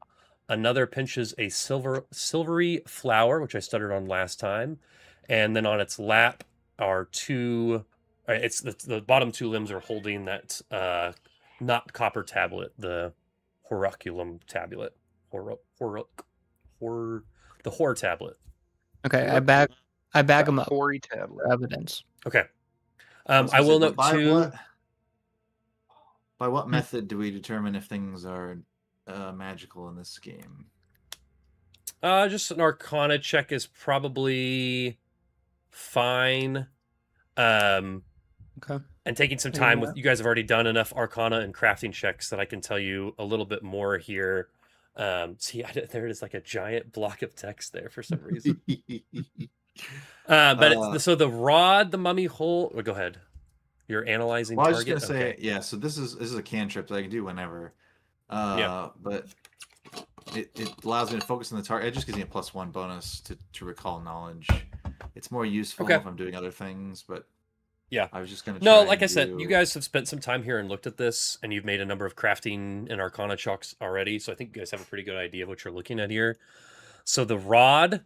Another pinches a silvery flower, which I stuttered on last time. And then on its lap are two. It's the bottom two limbs are holding that not copper tablet, the Horaculum tablet, the Hor tablet. Okay, I bag them up Hoary tablet. for evidence. Okay. was I gonna will say, note but too. By what method do we determine if things are magical in this game? Just an Arcana check is probably fine. Okay. And taking some Yeah. time with you guys have already done enough Arcana and crafting checks that I can tell you a little bit more here. See, there it is, like a giant block of text there for some reason. But so the rod, the mummy hole. Well, go ahead. You're analyzing. Well, I was target? just gonna say, Okay. yeah. So this is a cantrip that I can do whenever. Yeah. But it allows me to focus on the target. It just gives me a +1 bonus to recall knowledge. It's more useful Okay. if I'm doing other things, but Yeah. I was just gonna. No, try like and I said, you do- guys have spent some time here and looked at this, and you've made a number of crafting and arcana checks already, so I think you guys have a pretty good idea of what you're looking at here. So the rod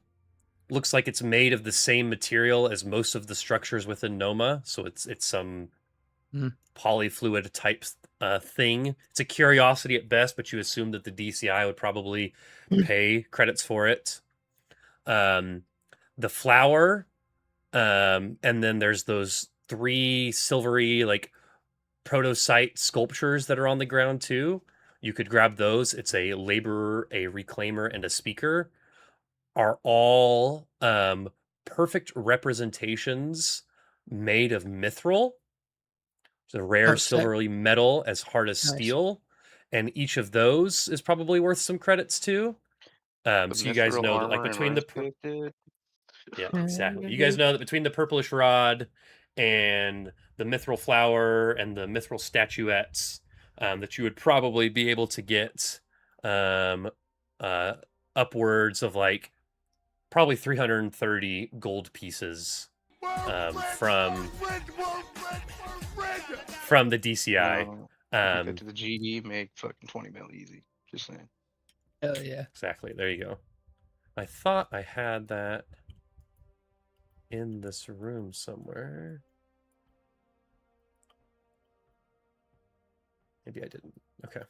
looks like it's made of the same material as most of the structures within Noma, so it's some polyfluid type thing. It's a curiosity at best, but you assume that the DCI would probably pay credits for it. The flower, and then there's those 3 silvery like protosite sculptures that are on the ground too. You could grab those. It's a laborer, a reclaimer, and a speaker. Are all perfect representations made of mithril. It's a rare silvery metal as hard as steel. And each of those is probably worth some credits too. So you guys know that like between the yeah, exactly. You guys know that between the purplish rod and the mithril flower and the mithril statuettes, that you would probably be able to get upwards of like probably 330 gold pieces from the DCI. Get that to the GE, make fucking 20 mil easy. Just saying. Hell yeah. Exactly. There you go. I thought I had that in this room somewhere. Maybe I didn't. Okay.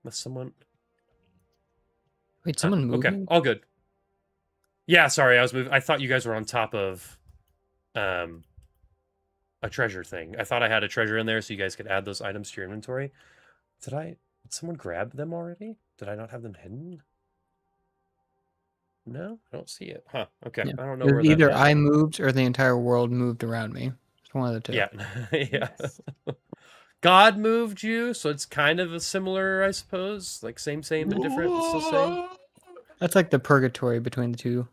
Must someone... Wait, someone moved? Okay, all good. Yeah, sorry, I was moving. I thought you guys were on top of a treasure thing. I thought I had a treasure in there so you guys could add those items to your inventory. Did someone grab them already? Did I not have them hidden? No, I don't see it. Huh, okay. Yeah. I don't know where either that I moved or the entire world moved around me. It's one of the two. Yeah. Yeah. Yes. God moved you, so it's kind of a similar, I suppose. Like same, but different, but still same. That's like the purgatory between the two.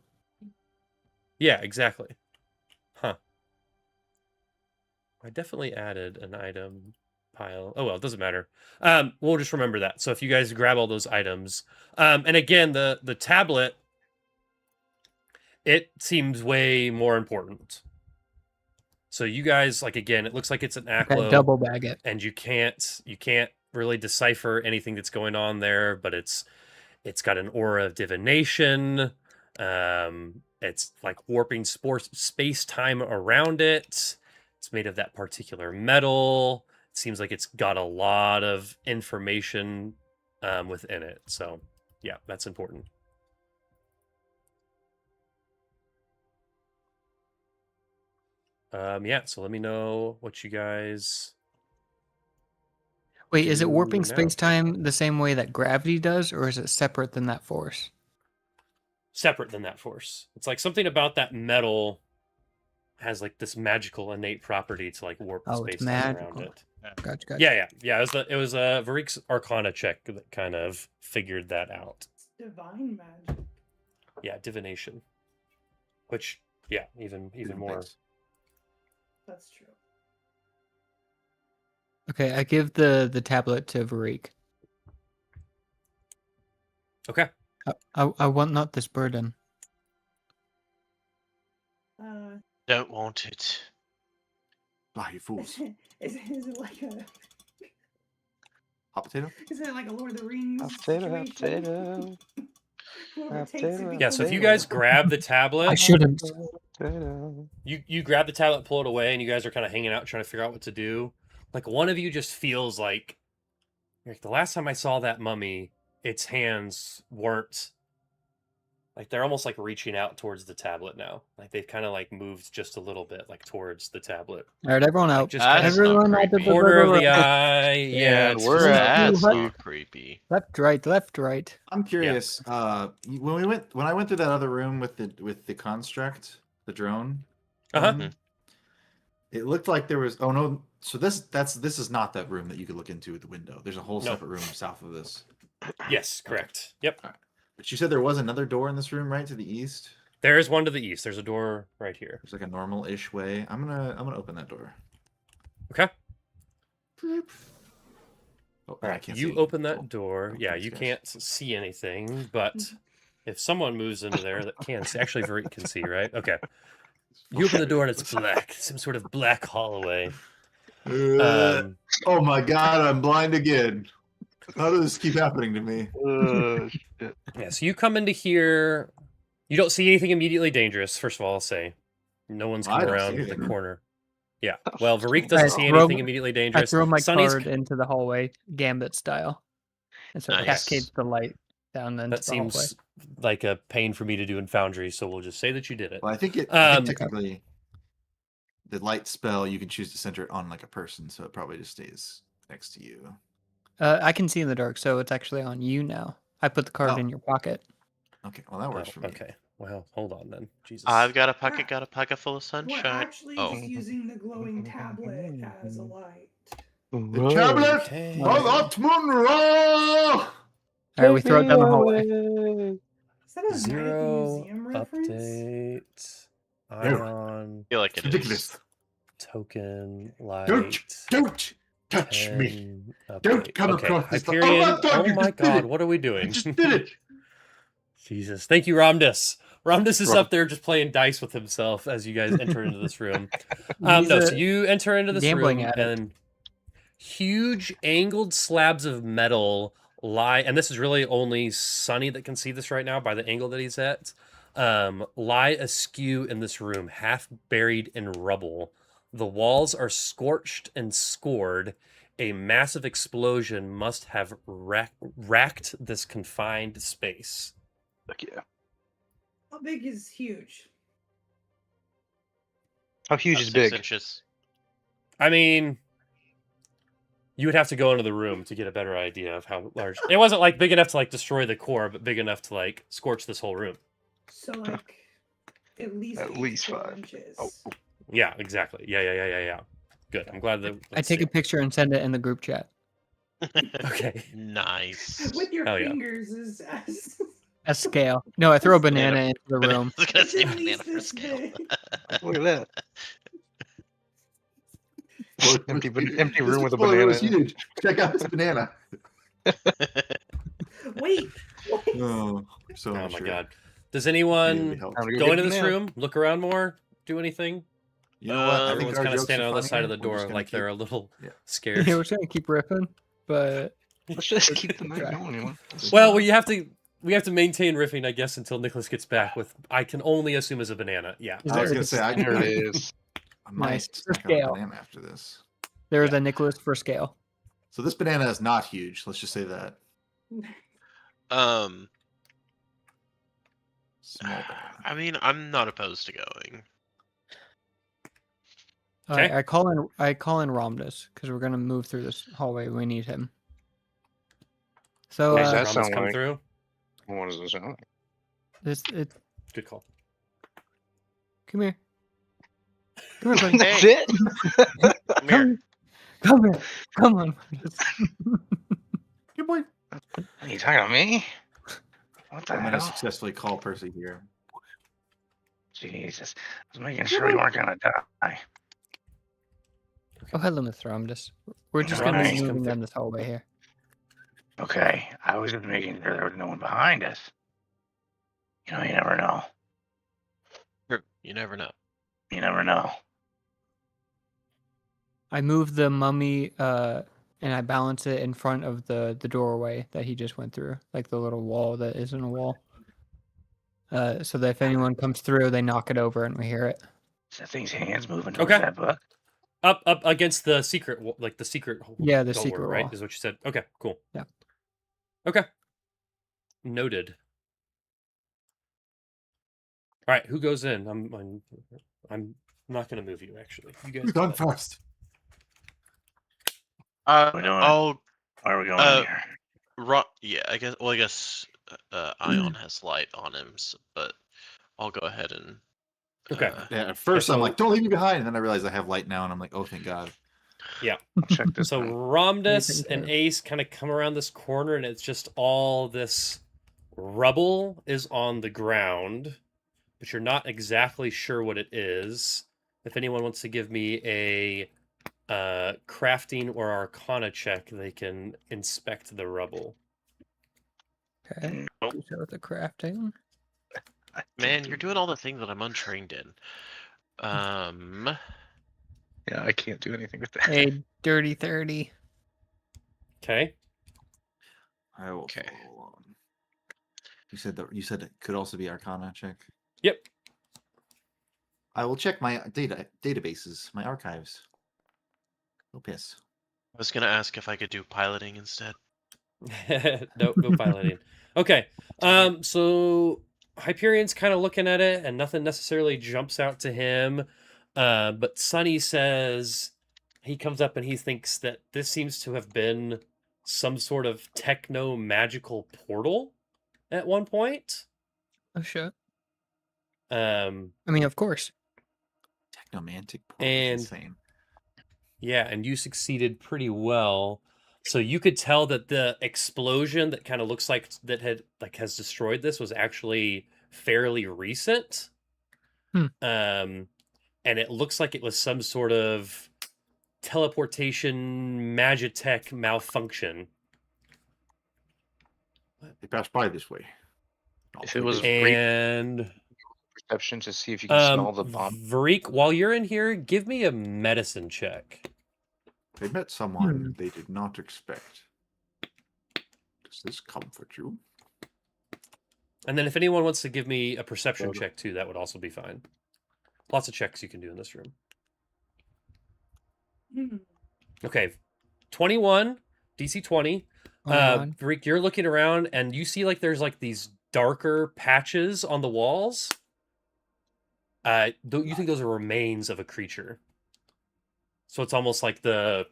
Yeah, exactly. Huh. I definitely added an item pile. Oh well, it doesn't matter. We'll just remember that. So if you guys grab all those items, and again, the tablet, it seems way more important. So you guys, like again, it looks like it's an Aklo, double bag it, and you can't really decipher anything that's going on there, but it's got an aura of divination. It's like warping space time around it. It's made of that particular metal. It seems like it's got a lot of information within it. So yeah, that's important. Yeah, so let me know what you guys... Wait, is it warping space-time the same way that gravity does, or is it separate than that force? Separate than that force. It's like something about that metal has like this magical innate property to like warp the space-time around it. Gotcha. Yeah. It was a Varik's Arcana check that kind of figured that out. Divine magic. Yeah, divination. Which, yeah, even more. Thanks. That's true. Okay, I give the tablet to Varik. Okay. I want not this burden. Don't want it. Ah, you fools. Is it like a hot potato? Is it like a Lord of the Rings? Hot potato. Yeah, so if you guys grab the tablet, I shouldn't. You grab the tablet, pull it away, and you guys are kind of hanging out, trying to figure out what to do. Like one of you just feels like the last time I saw that mummy, its hands weren't like they're almost like reaching out towards the tablet now. Like they've kind of like moved just a little bit, like towards the tablet. All right, everyone out. Like just everyone out. Corner of the eye. Yeah, we're at not creepy. Left, right. I'm curious. Yeah. When I went through that other room with the construct, the drone. It looked like there was. Oh no! So this is not that room that you could look into with the window. There's a whole separate room south of this. Yes, correct. Yep. Right. But you said there was another door in this room, right, to the east. There is one to the east. There's a door right here. There's like a normal-ish way. I'm gonna open that door. Okay. Oh, all right. You open that door. Yeah, you can't see anything, but If someone moves into there that can see, actually, Verit can see, right? Okay. You open the door and it's black, some sort of black hallway. Oh my god, I'm blind again. How does this keep happening to me? Shit. Yeah, so you come into here. You don't see anything immediately dangerous, first of all, I'll say. No one's I come don't see around the anything. corner. Yeah. Well, Varik doesn't see throw- anything immediately I dangerous. throw my Sonny's card into the hallway, Gambit style, and so it Nice. cascades the light down into that the hallway. seems like a pain for me to do in Foundry, so we'll just say that you did it. Well, I think I Um, think technically the light spell you can choose to center it on like a person, so it probably just stays next to you. I can see in the dark, so it's actually on you now. I put the card Oh. in your pocket. Okay, well that works for me. Okay. Well, hold on then. Jesus. I've got a pocket full of We're sunshine. actually Oh. just using the glowing tablet as a light. The tablet Okay. of Atmunra! All right, we throw it down the hallway. Is that a Night at the Zero Museum reference? update. No. Ion I feel like It's it ridiculous. is. token light. Don't touch me. 10 Don't update. come Okay, across this. Hyperion. Oh my god, Oh you my just did god, it. what are we You doing? just did it. Jesus. Thank you, Ramdas. Ramdas is Ram- up there just playing dice with himself as you guys enter into this room. He's No, a so you enter into this gambling room addict. and huge angled slabs of metal lie, and this is really only Sonny that can see this right now by the angle that he's at, lie askew in this room, half buried in rubble. The walls are scorched and scored. A massive explosion must have racked this confined space. Fuck yeah. How big is huge? How huge About is 6 big? inches. I mean, you would have to go into the room to get a better idea of how large. It wasn't like big enough to like destroy the core, but big enough to like scorch this whole room. So like at least At 8 to least 12 5. inches. Oh, Yeah, exactly. Yeah. Good. I'm glad that. I take a picture and send it in the group chat. Okay. Nice. With your Hell yeah. fingers is as A scale. No, I throw a Banana. banana into the room. I was gonna it's say at banana least for this scale. big. look at that. Empty This room with a spoiler banana was in it. huge. Check out this banana. Wait. Oh, so Oh my unsure. god. Does Really anyone helped. Time to go get into a this banana. room, look around more, do anything? You know what? I think Everyone's our kind of jokes standing are on the funny side of here. the We're door just gonna like they're a keep- little Yeah. scared. Yeah, we're just gonna keep riffing, but Let's just keep the night Try. going, you know? Well, we have to maintain riffing, I guess, until Nicholas gets back with. I can only assume as a banana. Yeah. is I was there- gonna say I There it is. might Nice. snack For on a scale. banana after this. there's a Nicholas for scale. So this banana is not huge. Let's just say that. Small banana. I mean, I'm not opposed to going. All right, Okay. I call in Ramdas because we're gonna move through this hallway. We need him. So What does Does that Ramos sound come like? through? What does it sound like? it Good call. come here. Come here, buddy. That's Hey. it? Come here. Come here. Come on. Good boy. Are you talking to me? What the I'm gonna hell? successfully call Percy here. Jesus. I was making sure we weren't gonna die. Oh, hello, Mr. Ramdas. We're just gonna Ramdas be come moving through. down this hallway here. Okay. I was just making sure there was no one behind us. You know, you never know. You never know. You never know. I move the mummy and I balance it in front of the doorway that he just went through, like the little wall that isn't a wall. So that if anyone comes through, they knock it over and we hear it. Is that thing's hands moving towards Okay. that book? Up against the secret, like the secret. Yeah, the door, secret right? wall. Is what you said. Okay, cool. Yeah. Okay. Noted. All right, who goes in? I'm not gonna move you. Actually, you guys. Who's go done ahead. first? We're doing it. I'll Where are we going uh, here? yeah, I guess Ion has light on him, but I'll go ahead and Okay. Yeah, at first I'm so- like, don't leave me behind, and then I realize I have light now, and I'm like, oh, thank God. Check this So out. Ramdas Anything and fair. Ace kind of come around this corner, and it's just all this rubble is on the ground, but you're not exactly sure what it is. If anyone wants to give me a crafting or arcana check, they can inspect the rubble. Okay. Nope. Do so with the crafting. Man, you're doing all the things that I'm untrained in. Yeah, I can't do anything with that. A dirty 30. Okay. I will Okay. follow along. You said it could also be Arcana check. Yep. I will check my databases, my archives. No piss. I was gonna ask if I could do piloting instead. No piloting. Okay. So Hyperion's kind of looking at it and nothing necessarily jumps out to him. But Sunny says he comes up and he thinks that this seems to have been some sort of techno magical portal at one point. Oh shit. I mean, of course. Technomantic portal And is insane. Yeah, and you succeeded pretty well. So you could tell that the explosion that kind of looks like that has destroyed this was actually fairly recent. And it looks like it was some sort of teleportation magitech malfunction. They passed by this way. If it was And perception to see if you can smell the bomb. Varik, while you're in here, give me a medicine check. They met someone they did not expect. Does this comfort you? And then if anyone wants to give me a perception check too, that would also be fine. Lots of checks you can do in this room. Okay. 21, DC 20. Varik, you're looking around and you see like there's like these darker patches on the walls. You think those are remains of a creature? So it's almost like the,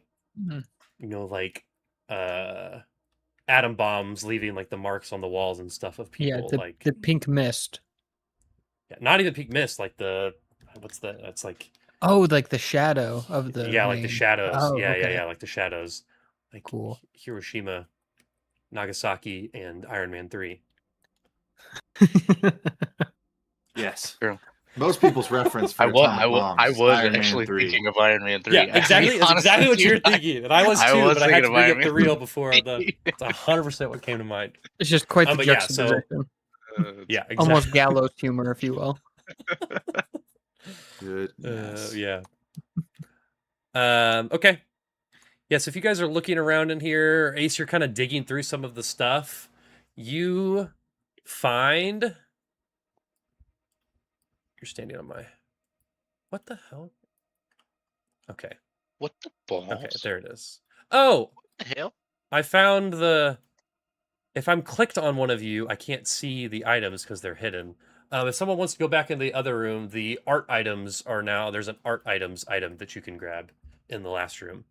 like atom bombs leaving like the marks on the walls and stuff of people. Yeah, like the pink mist. Yeah, not even pink mist. Like what's that? It's like like the shadow of the like the shadows. Oh, yeah, okay. like the shadows. Like cool. Hiroshima, Nagasaki, and Iron Man 3. Yes. True. Most people's reference for I atomic bombs was Iron actually Man 3. thinking of Iron Man 3. Yeah, exactly. That's exactly what you're thinking. And I was too, but I had to bring up the reel before. It's 100% what came to mind. It's just quite the juxtaposition. Yeah, exactly. Almost gallows humor, if you will. Good. Yeah. Okay. Yes, if you guys are looking around in here, Ace, you're kind of digging through some of the stuff. You find... You're standing on my... What the hell? Okay. What the balls? Okay, there it is. Oh! What the hell? I found the... If I'm clicked on one of you, I can't see the items because they're hidden. If someone wants to go back in the other room, the art items are now... There's an art items item that you can grab in the last room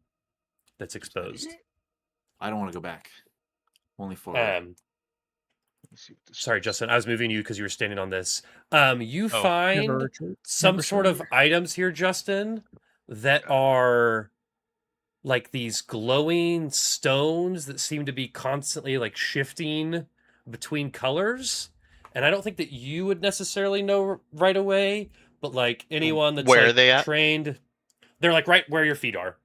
that's exposed. I don't want to go back. Only forward. Sorry, Justin. I was moving you because you were standing on this. You find some sort of items here, Justin, that are like these glowing stones that seem to be constantly like shifting between colors. And I don't think that you would necessarily know right away, but like anyone that's where are they at? trained, they're like right where your feet are.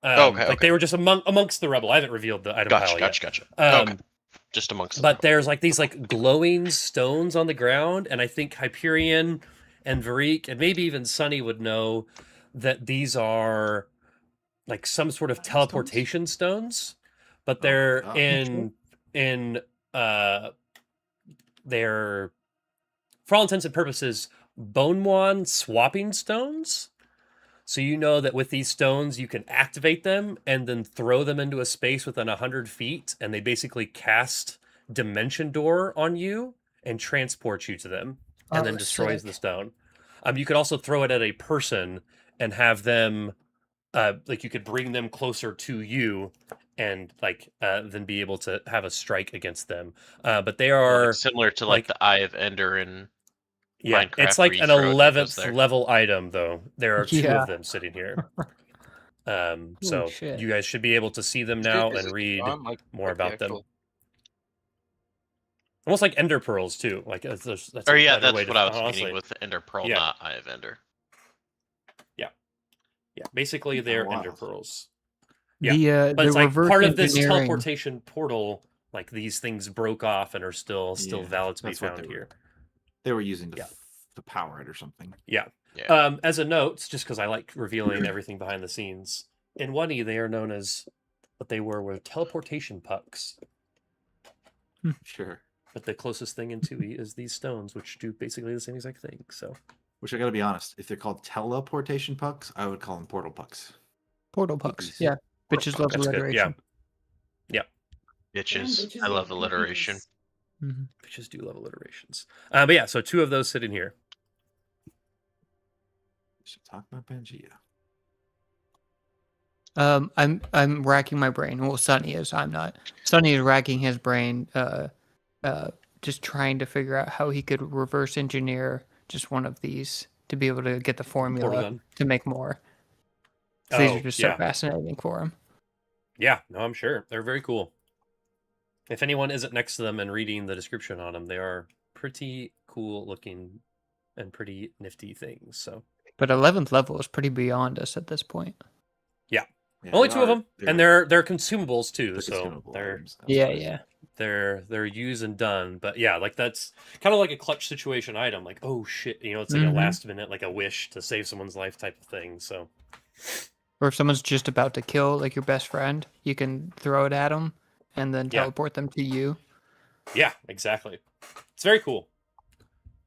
Okay. They were just amongst the rubble. I haven't revealed the item pile yet. Gotcha. Okay. Just amongst them. But there's like these like glowing stones on the ground, and I think Hyperion and Varik and maybe even Sunny would know that these are like some sort of teleportation stones, but they're they're for all intents and purposes Bonewan swapping stones. So you know that with these stones, you can activate them and then throw them into a space within 100 feet, and they basically cast Dimension Door on you and transport you to them, and then destroys the stone. You could also throw it at a person and have them, like you could bring them closer to you, and like then be able to have a strike against them. But they are similar to like the Eye of Ender and. Yeah, Minecraft, it's like an 11th level item, though. There are two of them sitting here. So you guys should be able to see them now and read more about them. Almost like Ender Pearls, too. Like that's what I was meaning with the Ender Pearl, not Eye of Ender. Yeah. Basically, they're Ender Pearls. Yeah, but it's like part of this teleportation portal Like these things broke off and are still Yeah, valid to be that's what found they were. here. They were using Yeah. to power it or something. Yeah. Yeah. As a note, just because I like revealing everything behind the scenes, in 1E they are known as what they were teleportation pucks. Sure. But the closest thing in 2E is these stones, which do basically the same exact thing. So, Which I gotta be honest, if they're called teleportation pucks, I would call them portal pucks. Portal pucks. Easy. Yeah. Bitches love that's good. Yeah. alliteration. Yeah. Bitches. bitches I love love alliteration. Mm-hmm. Bitches do love alliterations. But yeah, so 2 of those sit in here. Should talk about Pangea. I'm racking my brain. Well, Sunny is. I'm not. Sunny is racking his brain. Just trying to figure out how he could reverse engineer just one of these to be able to get the formula gun. to make more. These are Oh, just yeah. so fascinating for him. Yeah, no, I'm sure. They're very cool. If anyone isn't next to them and reading the description on them, they are pretty cool looking and pretty nifty things. So, But 11th level is pretty beyond us at this point. yeah, Yeah, only they 2 of are- them, and they're consumables too. they're So consumable they're items. Yeah, yeah. they're used and done. But yeah, like that's kind of like a clutch situation item. Like, oh shit, it's like a Mhm. last minute, like a wish to save someone's life type of thing. So Or if someone's just about to kill like your best friend, you can throw it at them and then Yeah. teleport them to you. yeah, exactly. It's very cool.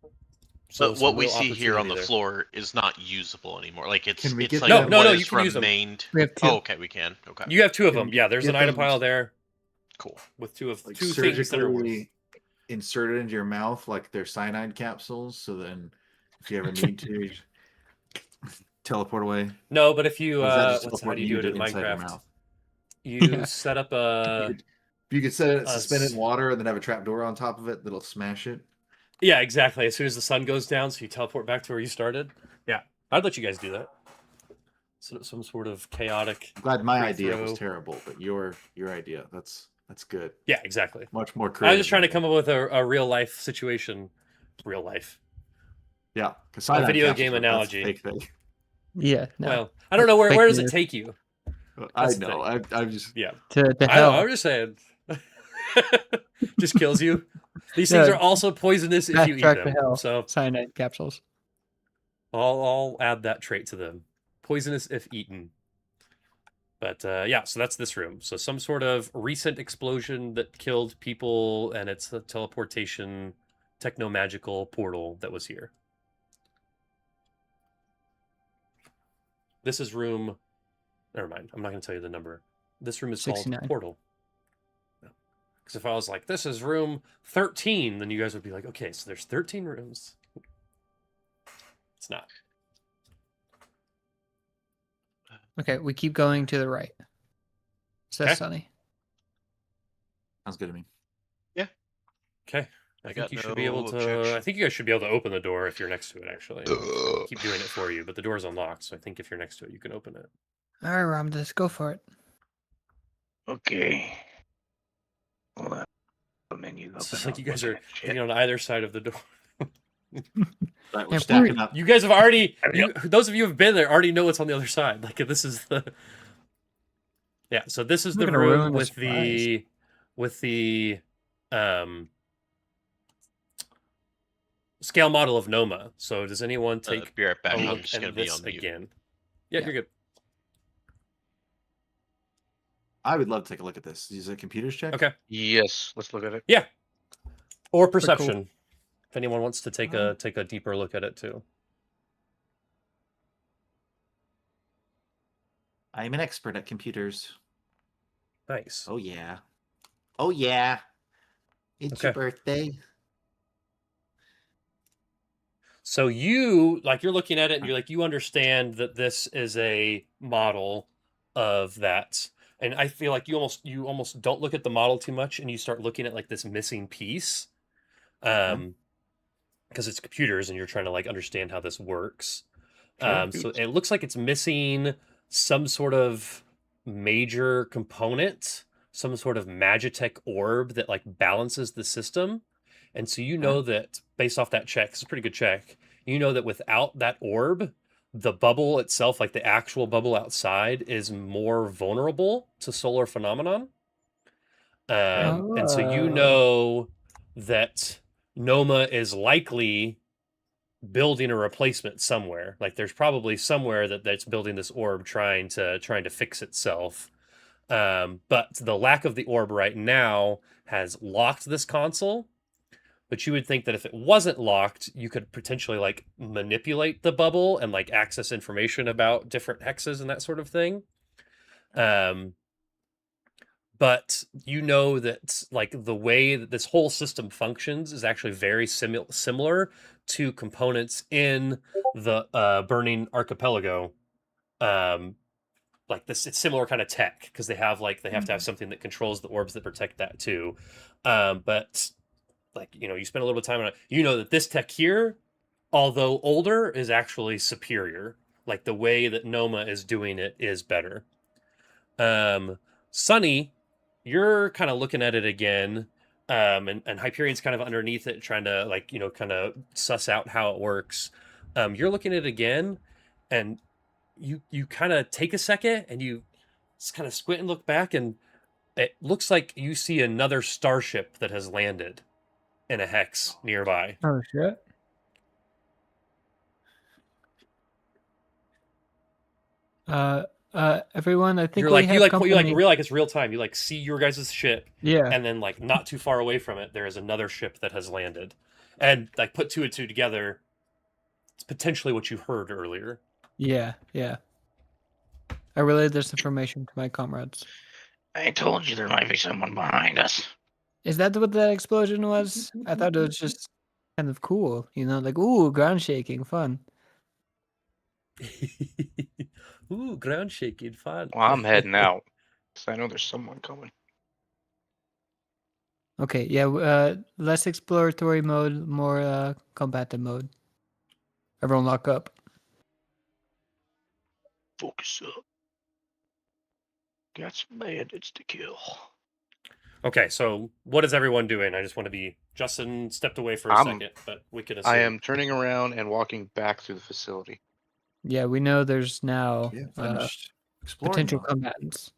But some what we real see here on opportunity the there. floor is not usable anymore. Like it's Can we it's get like No, them? no, what no, is you can use them. remained. We have 2. Oh, okay, we can. Okay, You have 2 of Can them. we Yeah, there's get an item them pile there cool. with 2 Like things that are worth. surgically insert it into your mouth like they're cyanide capsules. So then, if you ever need to, you just teleport away. No, but if you Or is that just how teleporting do you do you it in to inside your Minecraft? mouth? You Yeah. set up You could set it, Uh, suspend it in water, and then have a trap door on top of it that'll smash it. yeah, exactly. As soon as the sun goes down, so you teleport back to where you started. Yeah, I'd let you guys do that. So some sort of chaotic. I'm glad my free idea throw. was terrible, but your idea that's good. Yeah, exactly. Much more I creative. was just trying to than come up with a real life situation. Real life. Yeah, because A video game analogy. Fake thing. Yeah, no. Well, I don't know where Fake does it news. take you? I That's the know. I'm just Yeah, to I know. hell. I'm just saying. Just kills you. These things Yeah. are also poisonous if you eat Backtrack to them. hell. So Cyanide capsules. I'll add that trait to them. Poisonous if eaten. But yeah, so that's this room. So some sort of recent explosion that killed people, and it's a teleportation techno-magical portal that was here. This is room... Never mind. I'm not going to tell you the number. This room is 69. called Portal. Because if I was like, this is room 13, then you guys would be like, okay, so there's 13 rooms. It's not. Okay, we keep going to the right. Says Okay. Sunny. sounds good to me. Okay. I I think got you should no be able to. objection. I think you guys should be able to open the door if you're next to it. Actually, I'll keep doing it for you, but the door's unlocked, so I think if you're next to it, you can open it. All right, Ram, let's go for it. Okay. Hold on. The menu. It's open just like up, you guys looking are at shit. hanging on either side of the door. Right, we're Yeah, stacking up. You guys have already. Yep. Those of you who've been there already know what's on the other side. Like this is the. Yeah, so this is We're the gonna ruin room the with the scale model of Noma. So does anyone take Be right back. a I'm look just at gonna be this on mute. again? Yeah, Yeah. you're good. I would love to take a look at this. Use a computer's check. Okay. Yes, let's look at it. Yeah. Or cool. perception. If anyone wants to take a deeper look at it too. I'm an expert at computers. Nice. Oh yeah. Oh yeah. It's your Okay. birthday. So you're looking at it and you're like, you understand that this is a model of that. And I feel like you almost don't look at the model too much and you start looking at like this missing piece. Because it's computers and you're trying to like understand how this works. Sure. So it looks like it's missing some sort of major component, some sort of Magitech orb that like balances the system. And so you know that based off that check, it's a pretty good check. You know that without that orb, the bubble itself, like the actual bubble outside, is more vulnerable to solar phenomenon. And so you know that Noma is likely building a replacement somewhere. Like there's probably somewhere that's building this orb trying to fix itself. But the lack of the orb right now has locked this console. But you would think that if it wasn't locked, you could potentially like manipulate the bubble and like access information about different hexes and that sort of thing. But you know that like the way that this whole system functions is actually very similar to components in the Burning Archipelago. Like this, it's similar kind of tech because they have to have something that controls the orbs that protect that too. But like you spend a little bit of time on it. You know that this tech here, although older, is actually superior. Like the way that Noma is doing it is better. Sunny, you're kind of looking at it again, and Hyperion's kind of underneath it, trying to kind of suss out how it works. You're looking at it again, and you kind of take a second, and you just kind of squint and look back, and it looks like you see another starship that has landed in a hex nearby. Oh shit. Everyone, I think You're we like have you company. realize it's real time. You like see your guys' ship, Yeah. and then like not too far away from it, there is another ship that has landed, and like put two and two together, it's potentially what you heard earlier. Yeah. I relayed this information to my comrades. I told you there might be someone behind us. Is that what that explosion was? I thought it was just kind of cool, like ooh, ground shaking, fun. Ooh, ground shaking, fun. Well, I'm heading out because I know there's someone coming. Okay, yeah, less exploratory mode, more combative mode. Everyone lock up. Focus up. Got some bandits to kill. Okay, so what is everyone doing? I just want to be. Justin stepped away for a second, but we can assume. I am turning around and walking back through the facility. Yeah, we know there's now Finished exploring potential mode. combatants.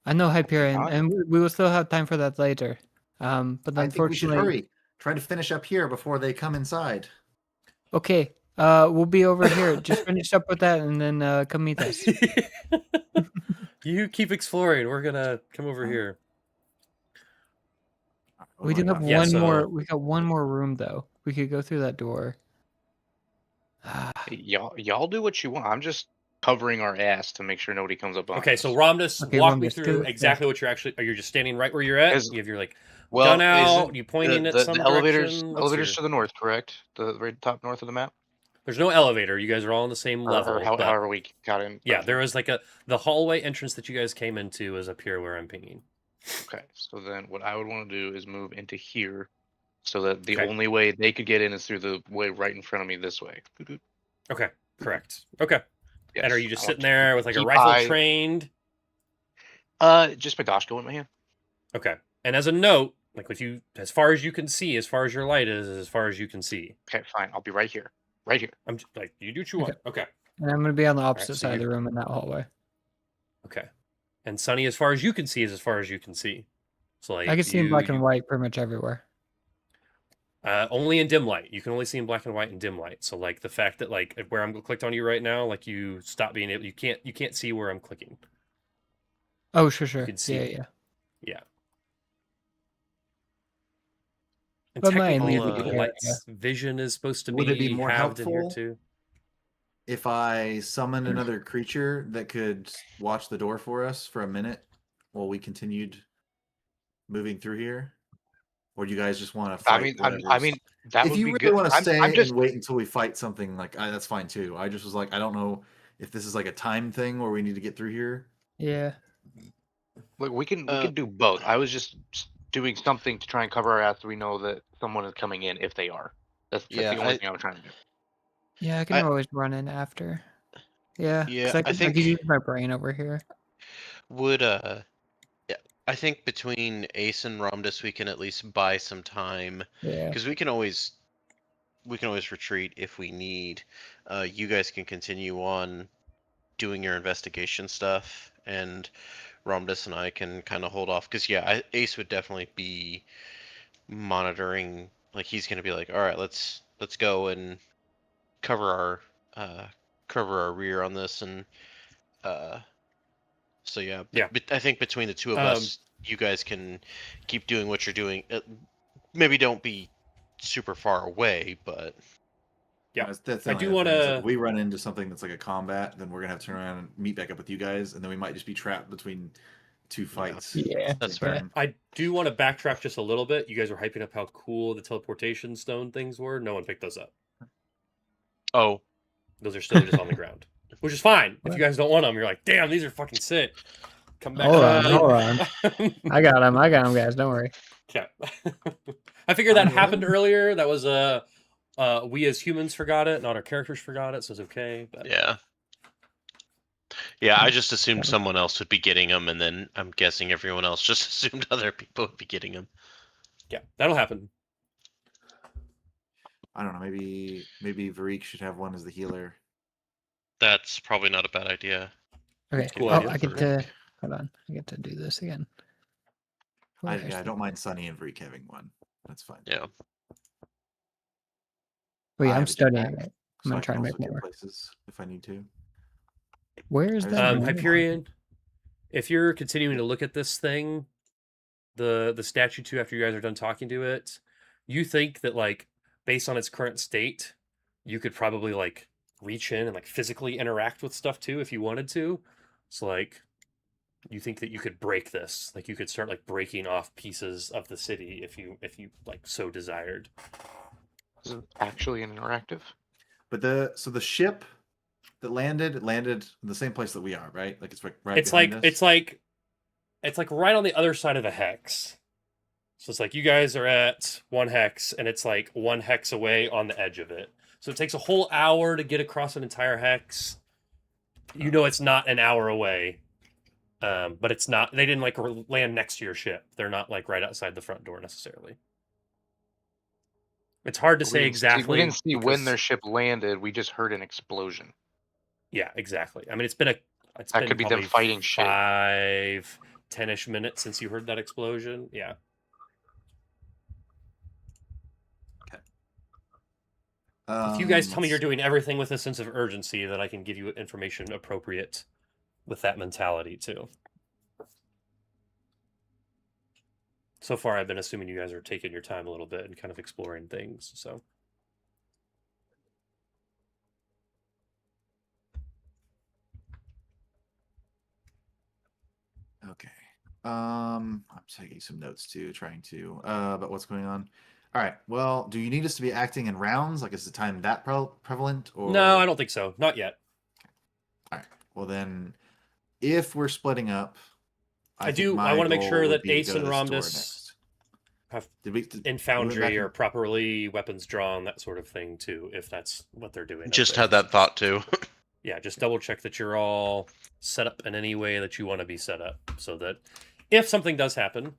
I know Hyperion, and we will still have time for that later. But I think we should unfortunately, hurry. Try to finish up here before they come inside. okay, we'll be over here. Just finish up with that, and then come meet us. You keep exploring. We're gonna come over here. We do have Yeah, one so- more. We got one more room though. We could go through that door. Y'all do what you want. I'm just covering our ass to make sure nobody comes up behind Okay, us. so Ramdas, Okay, walk me Ramdas, through go- exactly what you're actually. Are you just standing right where you're at? As- You have your like well, gun out. isn't You pointing at the some elevators. direction. What's Elevators your- to the north, correct? The right top north of the map. There's no elevator. You guys are all on the same level. Or but- however we got in. Yeah, there is the hallway entrance that you guys came into is up here where I'm pinging. Okay, so then what I would want to do is move into here, so that the Okay. only way they could get in is through the way right in front of me this way. Okay, correct. Okay, Yes, and are you just I want sitting to there with like a keep rifle eye- trained? Just my Dashko in my hand. Okay, and as a note, like with you, as far as you can see, as far as your light is, as far as you can see. Okay, fine. I'll be right here. Right here. I'm just, like you do what you want. Okay. And I'm gonna be on the opposite so side of you- the room in that hallway. Okay. And Sunny, as far as you can see, is as far as you can see. So like I can see in black and you- white pretty much everywhere. Only in dim light. You can only see in black and white and dim light. So like the fact that like where I'm clicked on you right now, like you stop being able. You can't see where I'm clicking. Oh, sure. can see Yeah, it. yeah. Yeah. And But my technically, immediate the area- light's vision is supposed to Would it be more halved in here helpful? too. If I summon another creature that could watch the door for us for a minute while we continued moving through here, or do you guys just want to fight? I mean, that if would you be really good. want to stay I'm just and wait until we fight something, like that's fine too. I just was like, I don't know if this is like a time thing where we need to get through here. Yeah. Look, we can do both. I was just doing something to try and cover our ass so we know that someone is coming in if they are. That's Yeah, the only thing I'm trying to do. Yeah, I can I- always run in after. Yeah. 'cause Yeah, I I can think- use my brain over here. Would yeah, I think between Ace and Ramdas we can at least buy some time Yeah. because we can always retreat if we need. You guys can continue on doing your investigation stuff, and Romdus and I can kind of hold off because yeah, Ace would definitely be monitoring. Like he's gonna be like, all right, let's go and cover our rear on this, and so yeah, Yeah. I think between the two of us, you guys can keep doing what you're doing. Maybe don't be super far away, but Yeah. that's the I only do other thing is, wanna- like, if we run into something that's like a combat, then we're gonna have to turn around and meet back up with you guys, and then we might just be trapped between two fights. Yeah, that's Same fair. time. I do want to backtrack just a little bit. You guys were hyping up how cool the teleportation stone things were. No one picked those up. Oh, Those are still just on the ground, which is fine. If What? you guys don't want them, you're like, damn, these are fucking sick. Come back. Hold up. on, hold on. I got him, guys. Don't worry. Yeah. I figured that I'm happened in. earlier. That was we as humans forgot it, not our characters forgot it, so it's okay. But yeah. Yeah, I just assumed someone else would be getting them, and then I'm guessing everyone else just assumed other people would be getting them. yeah, that'll happen. I don't know. Maybe Varik should have one as the healer. That's probably not a bad idea. Okay. Cool oh, idea. I get to hold on. I get to do this again. I Where's don't mind Sunny and Varik having one. That's fine. Yeah. Wait, I I'm have a studying jetpack, it. so I'm I gonna try can to also make get more. places if I need to. Where is I that? just- one? Hyperion, if you're continuing to look at this thing, the statue too, after you guys are done talking to it, you think that like based on its current state, you could probably like reach in and like physically interact with stuff too if you wanted to. So like you think that you could break this, like you could start like breaking off pieces of the city if you like so desired. Is it actually an interactive? But the ship that landed in the same place that we are, right? Like it's right It's behind like us. it's like right on the other side of the hex. So it's like you guys are at one hex and it's like one hex away on the edge of it. So it takes a whole hour to get across an entire hex. You know it's not an hour away. But it's not, they didn't like land next to your ship. They're not like right outside the front door necessarily. It's hard to say exactly. We didn't see when because- their ship landed. We just heard an explosion. Yeah, exactly. I mean, it's been That could be them probably fighting shit. 10-ish minutes since you heard that explosion. Yeah. If you guys tell me you're doing everything with a sense of urgency, then I can give you information appropriate with that mentality too. So far, I've been assuming you guys are taking your time a little bit and kind of exploring things. So. Okay. I'm taking some notes too, trying to about what's going on. All right. Well, do you need us to be acting in rounds? Like, is the time that prevalent? Or No, I don't think so. Not yet. All right. Well, then, if we're splitting up, I think want to make goal sure would that be to Ace go to and the store Romdus next. have Did in back Foundry in- are properly weapons drawn, that sort of thing too, if that's what they're doing. up Just there. had that thought too. Yeah, just double check that you're all set up in any way that you want to be set up, so that if something does happen,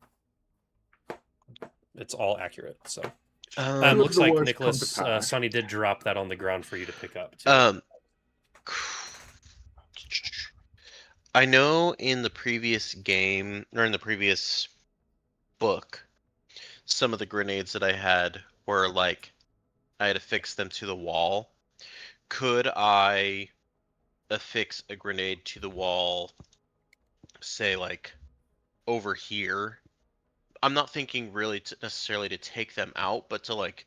it's all accurate. So, looks like Nicholas Sonny did drop that on the ground for you to pick up. Too. I know in the previous game or in the previous book, some of the grenades that I had were like I had to fix them to the wall. Could I affix a grenade to the wall, say like over here? I'm not thinking really necessarily to take them out, but to like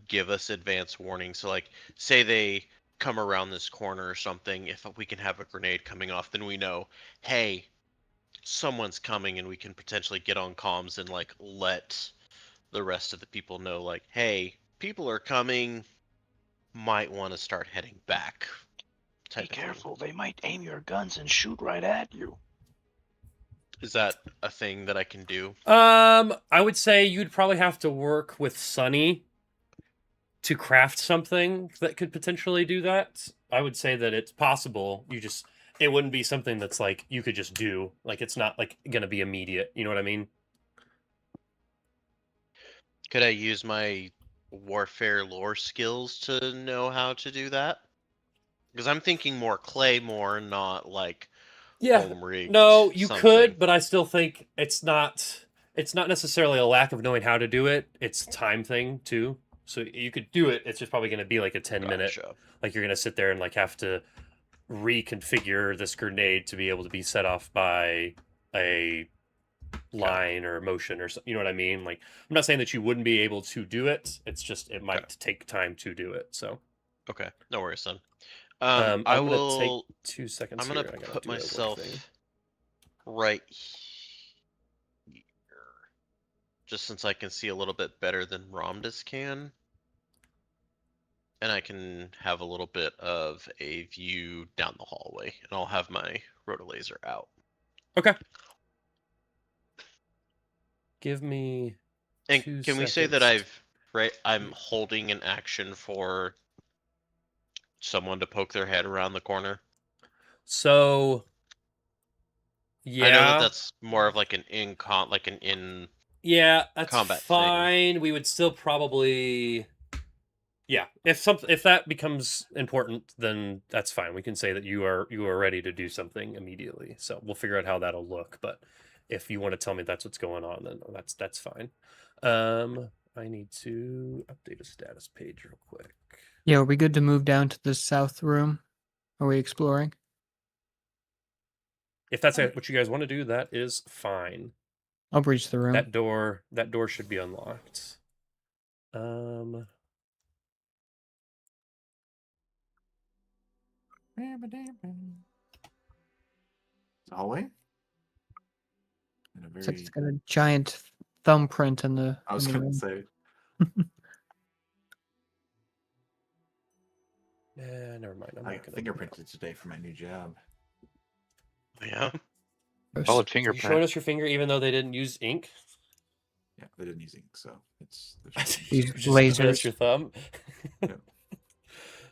give us advance warning. So like say they come around this corner or something, if we can have a grenade coming off, then we know, hey, someone's coming, and we can potentially get on comms and like let the rest of the people know, like, hey, people are coming, might want to start heading back. Be careful, they might aim your guns and shoot right at you. Is that a thing that I can do? I would say you'd probably have to work with Sonny to craft something that could potentially do that. I would say that it's possible. It wouldn't be something that's like you could just do. Like it's not like gonna be immediate. You know what I mean? Could I use my warfare lore skills to know how to do that? Because I'm thinking more claymore, not like Yeah. home rigged. No, you something. could, but I still think it's not necessarily a lack of knowing how to do it. It's a time thing too. So you could do it. It's just probably going to be like a 10-minute. Gotcha. Like you're going to sit there and like have to reconfigure this grenade to be able to be set off by a line or motion or something. You know what I mean? Like I'm not saying that you wouldn't be able to do it. It's just it might take time to do it. So Okay, no worries then. I'm I gonna will. take 2 seconds. I'm gonna here. I gotta put do a work myself thing. right here, just since I can see a little bit better than Romdus can, and I can have a little bit of a view down the hallway, and I'll have my rotolaser out. Okay. Give me. And 2 can we say that seconds. I'm holding an action for someone to poke their head around the corner? So. Yeah. I know that that's more of like an in Yeah, that's combat fine. We would still probably. Yeah, if that becomes important, then that's fine. We can say that you are ready to do something immediately. So we'll figure out how that'll look. But if you want to tell me that's what's going on, then that's fine. I need to update a status page real quick. Yeah, are we good to move down to the south room? Are we exploring? If that's what you guys want to do, that is fine. I'll breach the room. That door should be unlocked. Hallway. It's like it's got a giant thumbprint in the. I was in the gonna room. say. Yeah, never mind. I'm I not got gonna fingerprinted today for my new job. Yeah. Solid So you showing fingerprint. us your finger, even though they didn't use ink. Yeah, they didn't use ink, so it's. These You just put us lasers. your thumb. Yeah.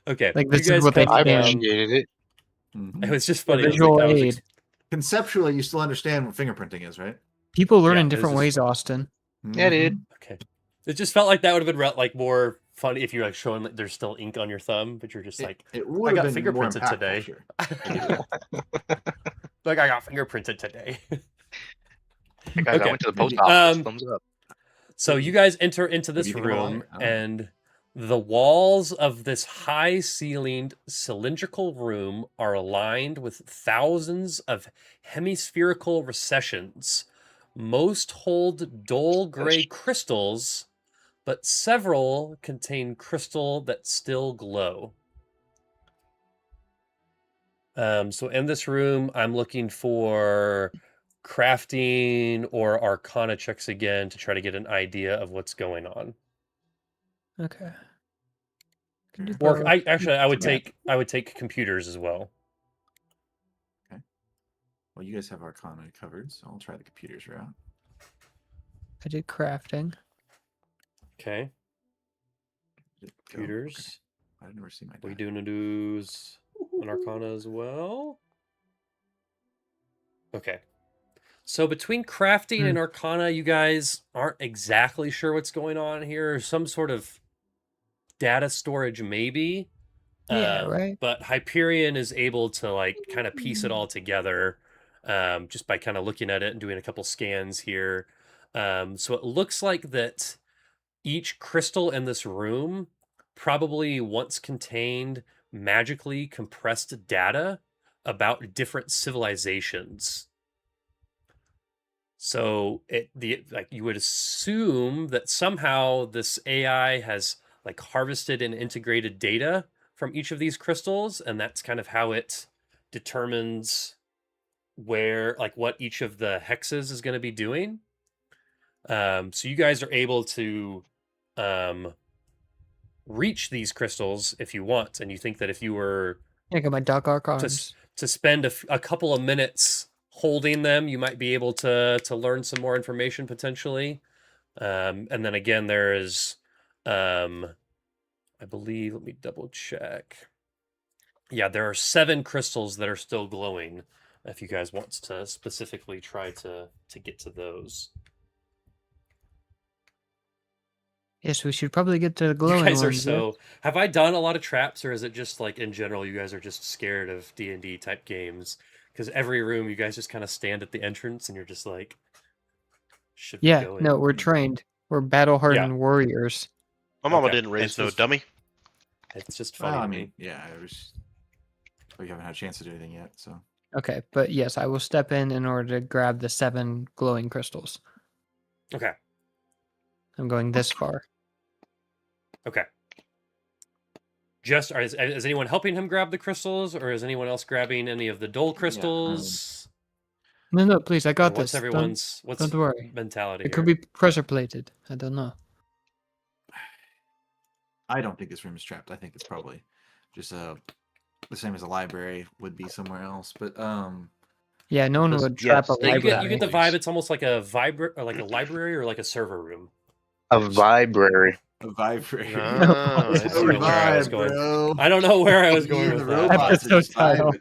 Okay, Like, you this is guys what they come I scan. down. appreciated it. Mhm. It was just Yeah, funny. It was visual like, I was aid. Conceptually, you still understand what fingerprinting is, right? People learn Yeah, in it was different just ways, fun. Austin. Yeah, dude. Mhm. Okay, it just felt like that would have been like more funny if you're like showing that there's still ink on your thumb, but you're just like, It I would got have been more fingerprinted impactful, today. sure. Like I got fingerprinted today. Hey guys, I Okay. went to the post Maybe. office. Thumbs up. So you guys enter into this you think I'm a room, liar? I don't know. and the walls of this high-ceilinged cylindrical room are aligned with thousands of hemispherical recessions. Most hold dull gray crystals, but several contain crystal that still glow. So in this room, I'm looking for crafting or arcana checks again to try to get an idea of what's going on. Okay. Can do Or both. I would Yeah. take computers as well. Well, you guys have Arcana covered, so I'll try the computers route. I did crafting. Okay. Did it go? Computers. Okay. I never see my. We die. doing an arcana as well. Okay. So between crafting and arcana, you guys aren't exactly sure what's going on here. Some sort of data storage, maybe. Yeah, right. But Hyperion is able to like kind of piece it all together, just by kind of looking at it and doing a couple scans here. So it looks like that each crystal in this room probably once contained magically compressed data about different civilizations. So you would assume that somehow this AI has like harvested and integrated data from each of these crystals, and that's kind of how it determines where like what each of the hexes is going to be doing. So you guys are able to reach these crystals if you want, and you think that if you were I got my Doc Archons. to spend a couple of minutes holding them, you might be able to learn some more information potentially. And then again, there is, I believe, let me double check. Yeah, there are 7 crystals that are still glowing. If you guys want to specifically try to get to those. Yes, we should probably get to the You glowing guys are ones. so. Have I done a lot of traps, or is it just like in general you guys are just scared of D&D type games? because every room you guys just kind of stand at the entrance and you're just like, should we Yeah, go in? no, we're trained. We're battle-hardened warriors. My mama Okay, didn't raise it's no just- dummy. It's just funny Well, I to mean, me. yeah, we haven't had a chance to do anything yet, so. Okay, but yes, I will step in order to grab the 7 glowing crystals. Okay. I'm going this far. Okay. Just is anyone helping him grab the crystals, or is anyone else grabbing any of the dull crystals? No, please, I got What's this. everyone's Don't worry. mentality? It could here? be pressure plated. I don't know. I don't think this room is trapped. I think it's probably just the same as a library would be somewhere else. But Yeah, no one Because, would trap yes, a they You library. get the vibe. It's almost like a like a library or like a server room. A Vibe-rary. a vibrary. Oh, I don't know where I was Vibe, going. bro. I don't know where I was You going and with the that. robots are Episode just title. vibing.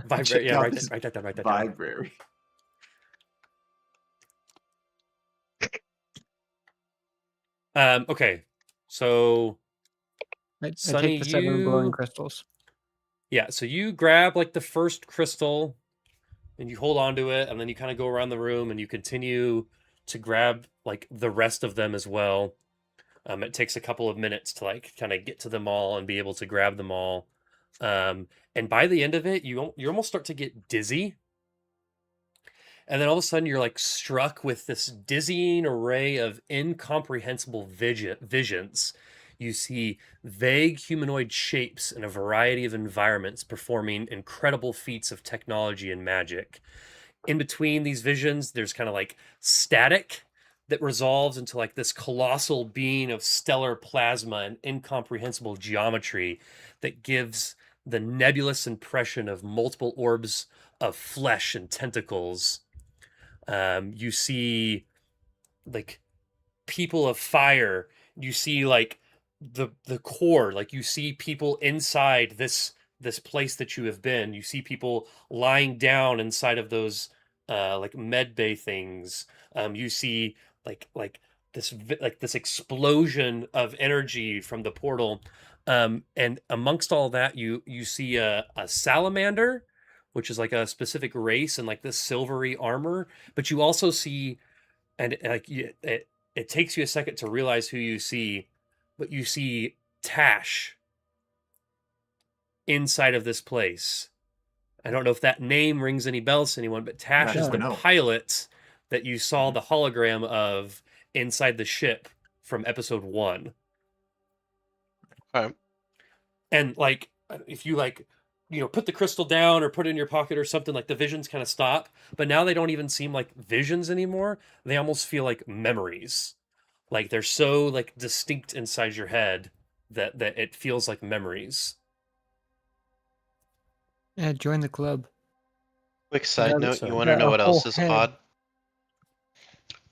Vibrate. Check Yeah, out write this that down. Write that down. Vibrary. Okay, so I Sonny, take the 7 glowing you crystals. yeah. So you grab like the first crystal, and you hold on to it, and then you kind of go around the room, and you continue to grab like the rest of them as well. It takes a couple of minutes to like kind of get to them all and be able to grab them all. And by the end of it, you almost start to get dizzy. And then all of a sudden, you're like struck with this dizzying array of incomprehensible visions. You see vague humanoid shapes in a variety of environments performing incredible feats of technology and magic. In between these visions, there's kind of like static that resolves into like this colossal being of stellar plasma and incomprehensible geometry that gives the nebulous impression of multiple orbs of flesh and tentacles. You see like people of fire. You see like the core. Like you see people inside this place that you have been. You see people lying down inside of those like med bay things. You see like this explosion of energy from the portal. And amongst all that, you see a salamander, which is like a specific race and like this silvery armor. But you also see, and like it takes you a second to realize who you see, but you see Tash inside of this place. I don't know if that name rings any bells to anyone, but Tash is the pilot that you saw the hologram of inside the ship from episode 1. Okay. And like, if you like, put the crystal down or put it in your pocket or something, like the visions kind of stop. But now they don't even seem like visions anymore. They almost feel like memories. Like they're so like distinct inside your head that it feels like memories. Yeah, join the club. Quick side note: you want to know what else is odd?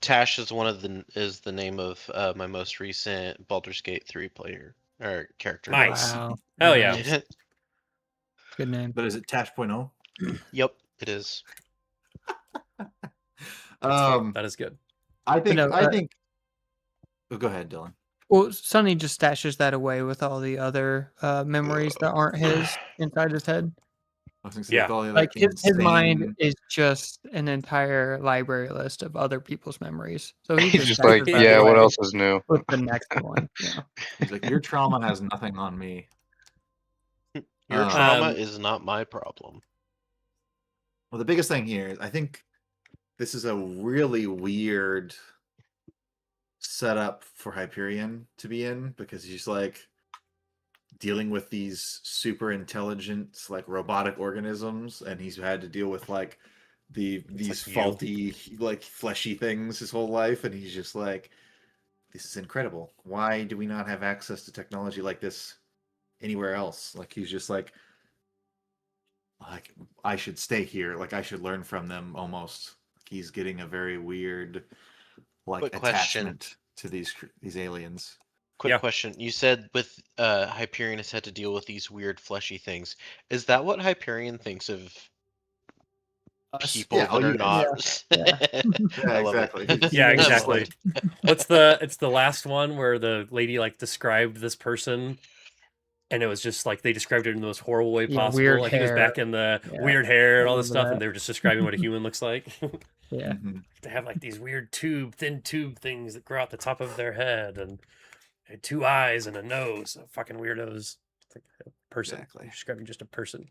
Tash is is the name of my most recent Baldur's Gate 3 player or character. Nice. Wow. Oh yeah. Good name. But is it Tash.0? Yep, it is. That is good. I think. No, I think. Oh, go ahead, Dylan. Well, Sonny just stashes that away with all the other memories that aren't his inside his head. Yeah, like his mind is just an entire library list of other people's memories. So He's just just like, yeah, what else is new? With the next one. Yeah. He's like, your trauma has nothing on me. Your trauma is not my problem. Well, the biggest thing here is I think this is a really weird setup for Hyperion to be in, because he's like dealing with these super intelligent like robotic organisms, and he's had to deal with like these like faulty like fleshy things his whole life, and he's just like, this is incredible. Why do we not have access to technology like this anywhere else? Like he's just like I should stay here, like I should learn from them almost. Like he's getting a very weird like Quick attachment to these aliens. Quick question. You said with Hyperion has had to deal with these weird fleshy things. Is that what Hyperion thinks of people that are not? Yeah, exactly. Yeah, exactly. It's the last one where the lady like described this person and it was just like they described it in the most horrible way Yeah, possible. weird Like he was hair. back in the Yeah, weird hair and I all this remember stuff, and that. they were just describing what a human looks like. Yeah. Mhm. They have like these weird thin tube things that grow out the top of their head, and they had 2 eyes and a nose. Fucking weirdos. It's like a person. Exactly. You're describing just a person.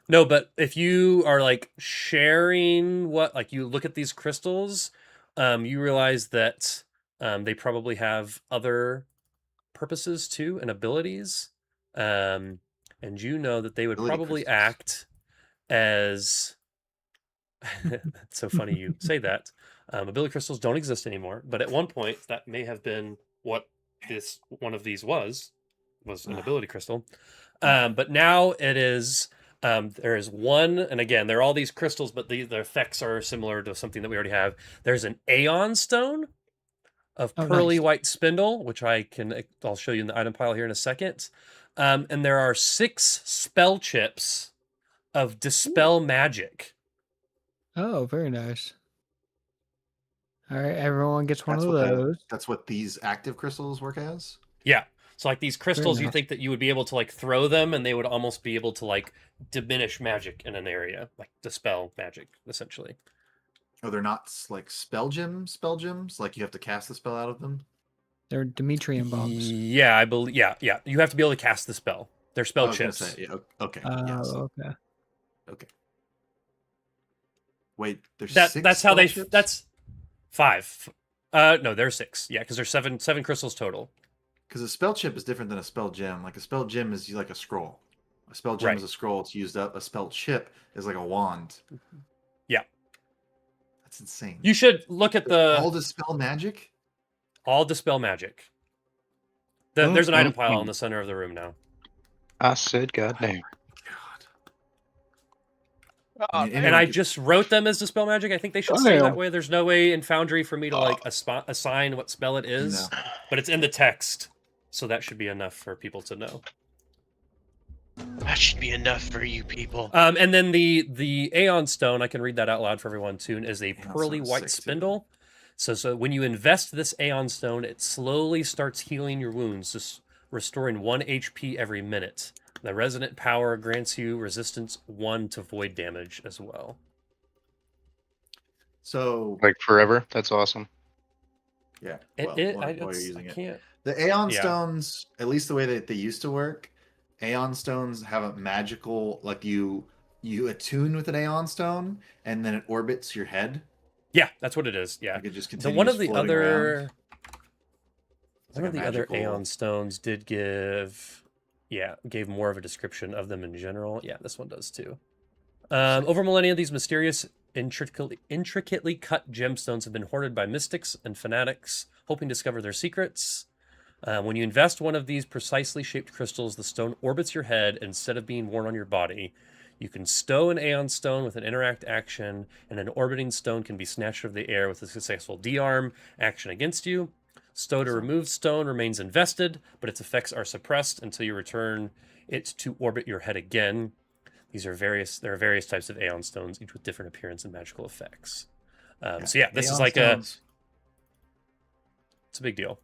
No, but if you are like sharing what, like you look at these crystals, you realize that they probably have other purposes too and abilities. And you know that they would Ability probably crystals. act as it's so funny you say that. Ability crystals don't exist anymore, but at one point that may have been what this one of these was an ability crystal. But now it is there is one, and again, there are all these crystals, but the effects are similar to something that we already have. There's an Aeon Stone of Oh, pearly nice. white spindle, which I'll show you in the item pile here in a second. And there are 6 spell chips of Dispel Magic. Oh, very nice. All right, everyone gets one That's of what those. that's what these active crystals work as. Yeah. So like these crystals, you nice. think that you would be able to like throw them and they would almost be able to like diminish magic in an area, like dispel magic, essentially. Oh, they're not like spell gems, like you have to cast the spell out of them. They're Demetrian bombs. Yeah, I believe. Yeah. You have to be able to cast the spell. They're spell I was gonna chips. say, yeah, okay. Oh, Yes. okay. Okay. Wait, there's That's 6 how they. spell chips? That's 5. No, there's 6. Yeah, because there's seven crystals total. Because a spell chip is different than a spell gem. Like a spell gem is like a scroll. A spell gem Right. is a scroll. It's used up. A spell chip is like a wand. Yeah. That's insane. You should look at the all dispel magic. all dispel magic. There's an item pile in the center of the room now. I said, goddamn. I mean, And I just wrote them as dispel magic. I think they should stay that way. There's no way in Foundry for me to like assign what spell it is, but it's in the text, so that should be enough for people to know. That should be enough for you people. And then the Aeon Stone, I can read that out loud for everyone too, is a Aeon pearly Stone's white sick, too. spindle. So when you invest this Aeon Stone, it slowly starts healing your wounds, just restoring 1 HP every minute. The resonant power grants you resistance 1 to void damage as well. So Like forever. That's awesome. yeah, While you're using it. can't. The Aeon Yeah. Stones, at least the way that they used to work, Aeon Stones have a magical, like you attune with an Aeon Stone, and then it orbits your head. Yeah, that's what it is. Yeah. Like it just The continues one of the floating other around. It's one like of a the other magical- Aeon Stones did gave more of a description of them in general. Yeah, this one does too. Over millennia, these mysterious, intricately cut gemstones have been hoarded by mystics and fanatics, hoping to discover their secrets. When you invest one of these precisely shaped crystals, the stone orbits your head instead of being worn on your body. You can stow an Aeon Stone with an interact action, and an orbiting stone can be snatched from the air with a successful D-arm action against you. Stow to remove stone remains invested, but its effects are suppressed until you return it to orbit your head again. There are various types of Aeon Stones, each with different appearance and magical effects. So yeah, this is Aeon like Stones. it's a big deal.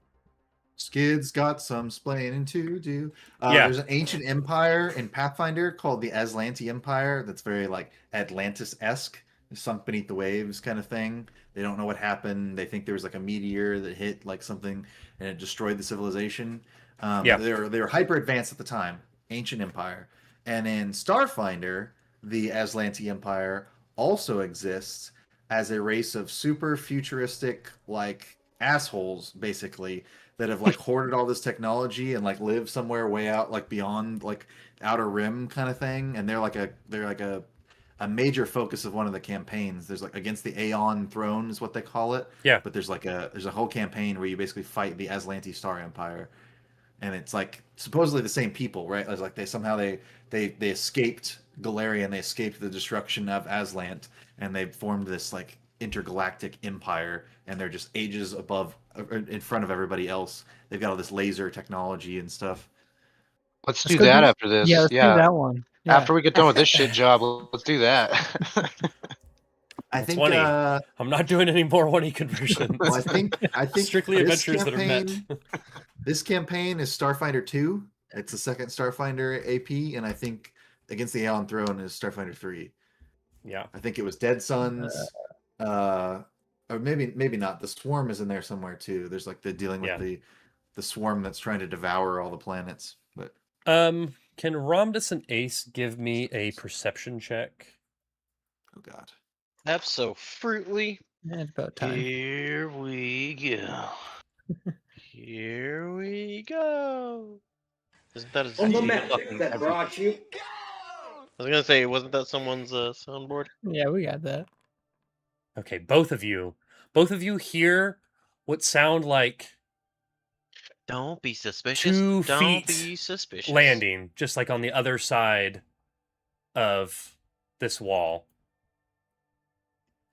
Skid's got some splaining to do. Yeah. There's an ancient empire in Pathfinder called the Aslanti Empire that's very like Atlantis-esque, sunk beneath the waves kind of thing. They don't know what happened. They think there was like a meteor that hit like something and it destroyed the civilization. Yeah. They were hyper advanced at the time. Ancient empire. And in Starfinder, the Aslanti Empire also exists as a race of super futuristic like assholes basically that have like hoarded all this technology and like live somewhere way out like beyond like outer rim kind of thing, and they're like a major focus of one of the campaigns. There's like against the Aeon throne is what they call it. Yeah. But there's a whole campaign where you basically fight the Aslanti Star Empire, and it's like supposedly the same people, right? It's like they escaped Galarian, they escaped the destruction of Aslant, and they formed this like intergalactic empire, and they're just ages above in front of everybody else. They've got all this laser technology and stuff. Let's do that after this. Yeah, let's do that one. Yeah. After we get done with this shit job, let's do that. I think 20. I'm not doing any more 1E conversions. well, I think Strictly this adventures that are met. This campaign is Starfinder 2, It's the second Starfinder AP, and I think against the Aeon Throne is Starfinder 3. Yeah. I think it was Dead Suns. Or maybe not. The Swarm is in there somewhere too. There's like the dealing with the swarm that's trying to devour all the planets. But can Rhombus and Ace give me a perception check? oh god. Absolutely. It's about time. Here we go. Here we go. Isn't that a On the Z? magic that brought you. I was gonna say, wasn't that someone's soundboard? Yeah, we got that. Okay, both of you hear what sound like Don't be suspicious. 2 Don't feet be suspicious. landing, just like on the other side of this wall.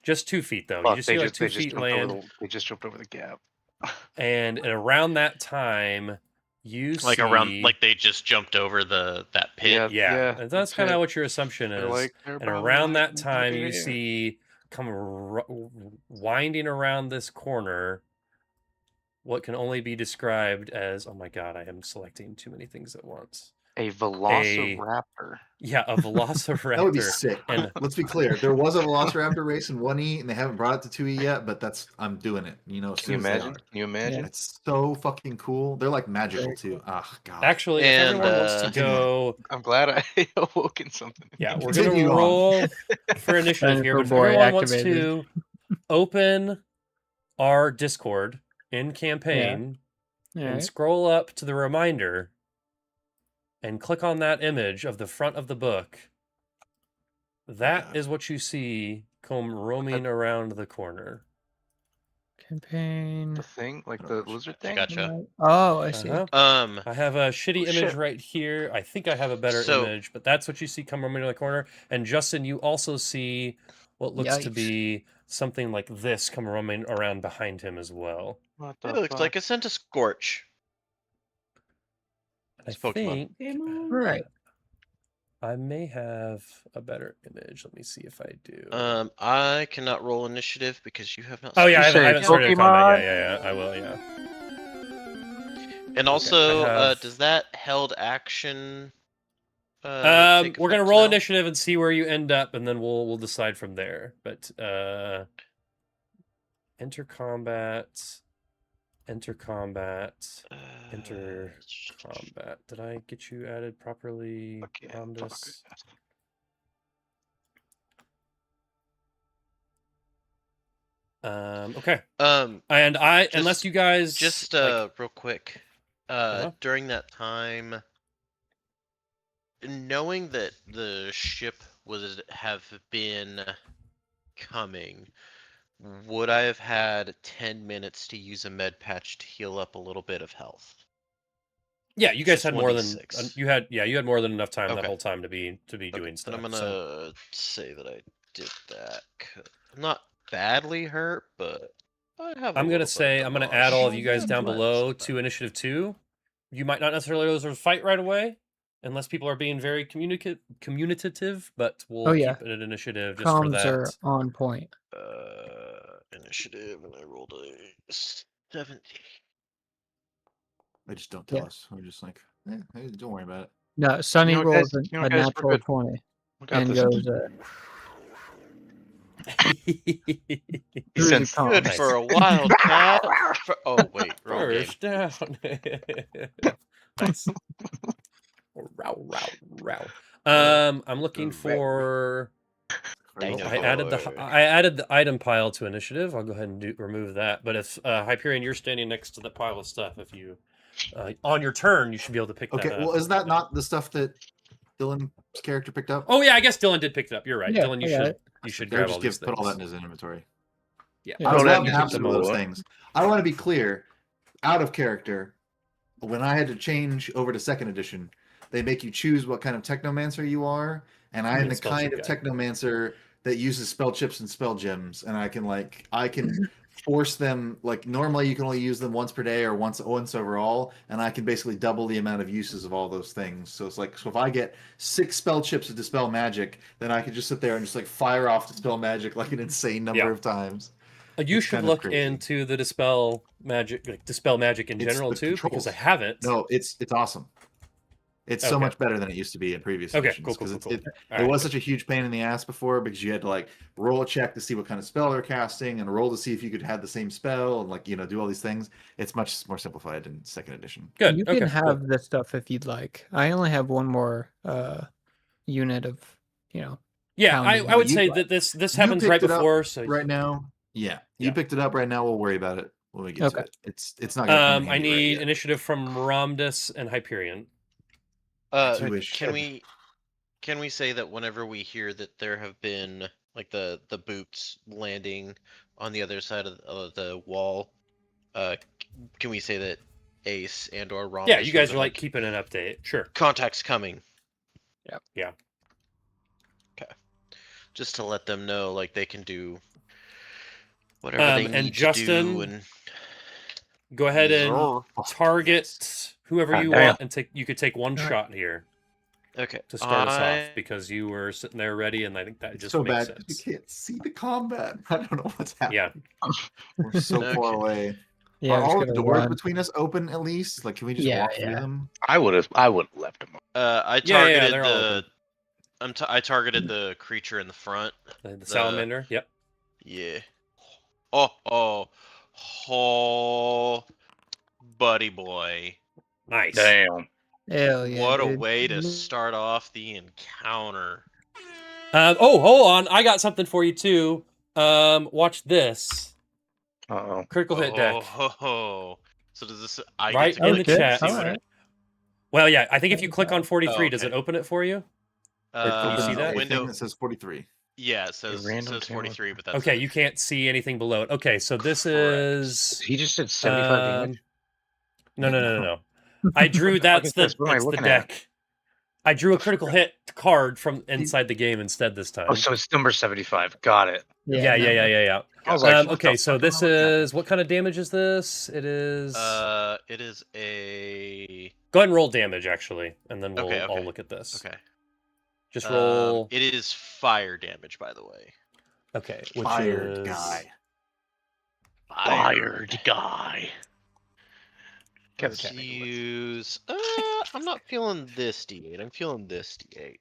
Just 2 feet, though. Fuck, You just see like 2 feet land. They just jumped over the gap. And around that time, you Like see... around, like they just jumped over that pit. Yeah. And that's kind of what your assumption is. They're And around that time, yeah. you see winding around this corner what can only be described as, oh my god, I am selecting too many things at once. A velociraptor. Yeah, a velociraptor. That would be sick. And let's be clear, there was a velociraptor race in 1E, and they haven't brought it to 2E yet. But I'm doing it. You know, as Can you soon as they imagine? are. Can you imagine? It's so fucking cool. They're like magical too. Ah, god. actually, if And, everyone wants to go, I'm glad I awoken something. yeah, we're Continue gonna on. roll for initiative here. But if Boy everyone wants activated. to open our Discord in campaign All and right. scroll up to the reminder and click on that image of the front of the book, that is what you see come roaming around the corner. Campaign. The thing, like the lizard thing. Gotcha. Oh, I see. I have a shitty Oh, image shit. right here. I think I have a better So- image, but that's what you see come roaming in the corner. And Justin, you also see what looks to Yikes. be something like this come roaming around behind him as well. What the It looks fuck? like a Scorch. I It's Pokemon. think Right. I may have a better image. Let me see if I do. I cannot roll initiative because you have not. Oh yeah, I You haven't say started Pokemon? combat. Yeah, I will. Yeah. And also, I have- does that held action? take We're gonna effect roll now? initiative and see where you end up, and then we'll decide from there. But enter combat. Enter combat. Enter combat. Did I get you added properly, Fuck yeah, Rhombus? fuck Okay. Um, And Just- unless you guys just like, real quick, Uh-huh. during that time, knowing that the ship would have been coming, would I have had 10 minutes to use a med patch to heal up a little bit of health? yeah, you guys just had more than 1d6. you had more than enough time that Okay. whole time to be Okay, doing then stuff. I'm gonna so. say that I did that. I'm not badly hurt, but I have. I'm gonna say I'm gonna add all of you guys down Might below say to that. initiative 2. You might not necessarily lose a fight right away, unless people are being very communicative. But we'll Oh, yeah. keep it at initiative just for Comms that. are on point. Initiative, and I rolled a 17. They just don't tell Yeah. us. We're just like, hey, don't worry about it. No, Sonny You know what, rolls guys? You know a what, guys? We're natural good. 20 We got and this. goes through the sends- comms. Good for a wildcat. Oh wait, roll game. First down. Nice. Row. I'm looking for. Dino I added boy. I added the item pile to initiative. I'll go ahead and remove that. But if Hyperion, you're standing next to the pile of stuff, if you on your turn, you should be able to pick Okay, that up. well, is that not the stuff that Dylan's character picked up? Oh yeah, I guess Dylan did pick it up. You're right, Yeah, Dylan. I got it. You should There, grab just all these put all that in things. his inventory. Yeah. I was Oh, that allowed you to have took some them of those all. things. I want to be clear, out of character, when I had to change over to second edition, they make you choose what kind of technomancer you are, and I am Yeah, the spell kind chip of guy. technomancer that uses spell chips and spell gems, and I can force them. Like normally, you can only use them once per day or once overall, and I can basically double the amount of uses of all those things. So it's like, so if I get 6 spell chips to dispel magic, then I can just sit there and just like fire off dispel magic like an insane number Yeah. of times. You It's should kind of look crazy. into the dispel magic in It's general the too, because I controls. have it. No, it's awesome. It's so much better than it used to be in previous editions. Cool. Because All it right, was such a huge pain in the ass before because you had to like roll a check to see what kind of spell they're casting and roll to see if you could have the same spell and like do all these things. It's much more simplified in second edition. Good. You can have this stuff if you'd like. I only have one more unit of Yeah, I pounding. would say that this happens right before. So right now, you picked it up right now. We'll worry about it when we get to it. It's not gonna come in handy I need yet. initiative from Ramdus and Hyperion. Can we say that whenever we hear that there have been like the boots landing on the other side of the wall, can we say that Ace and or Ramdus? Yeah, you guys are like keeping an update. Sure. Contacts coming. Yeah. Okay. Just to let them know, like they can do whatever they need Justin, to do. And go ahead and target whoever you want, and you could take one shot here. Okay. To start us off, because you were sitting there ready, and I think that just makes sense. You can't see the combat. I don't know what's happening. Yeah. We're so far away. Yeah, are all the doors between us open at least? Like, can we just walk through them? I would have left them. I targeted I targeted the creature in the front. The salamander. Yep. Yeah. Oh, buddy boy. Nice. Damn. Hell yeah, what a dude. way to start off the encounter. Hold on. I got something for you too. Watch this. Uh-oh. Critical hit deck. Oh. So does this right in the chat? Right. Well, yeah. I think if you click on 43, does it open it for you? Can you see that window? It says 43. Yeah, it says 43, but that's okay. You can't see anything below it. Okay, so this is. He just did 75 damage. No. I drew that's the deck. I drew a critical hit card from inside the game instead this time. Oh, so it's number 75. Got it. Yeah. I was like, okay, so this is what kind of damage is this? It is. It is a. Go ahead and roll damage actually, and then we'll all look at this. Okay. Just roll. It is fire damage, by the way. Okay. Fired guy. Fired guy. Let's use. I'm not feeling this D8. I'm feeling this D8.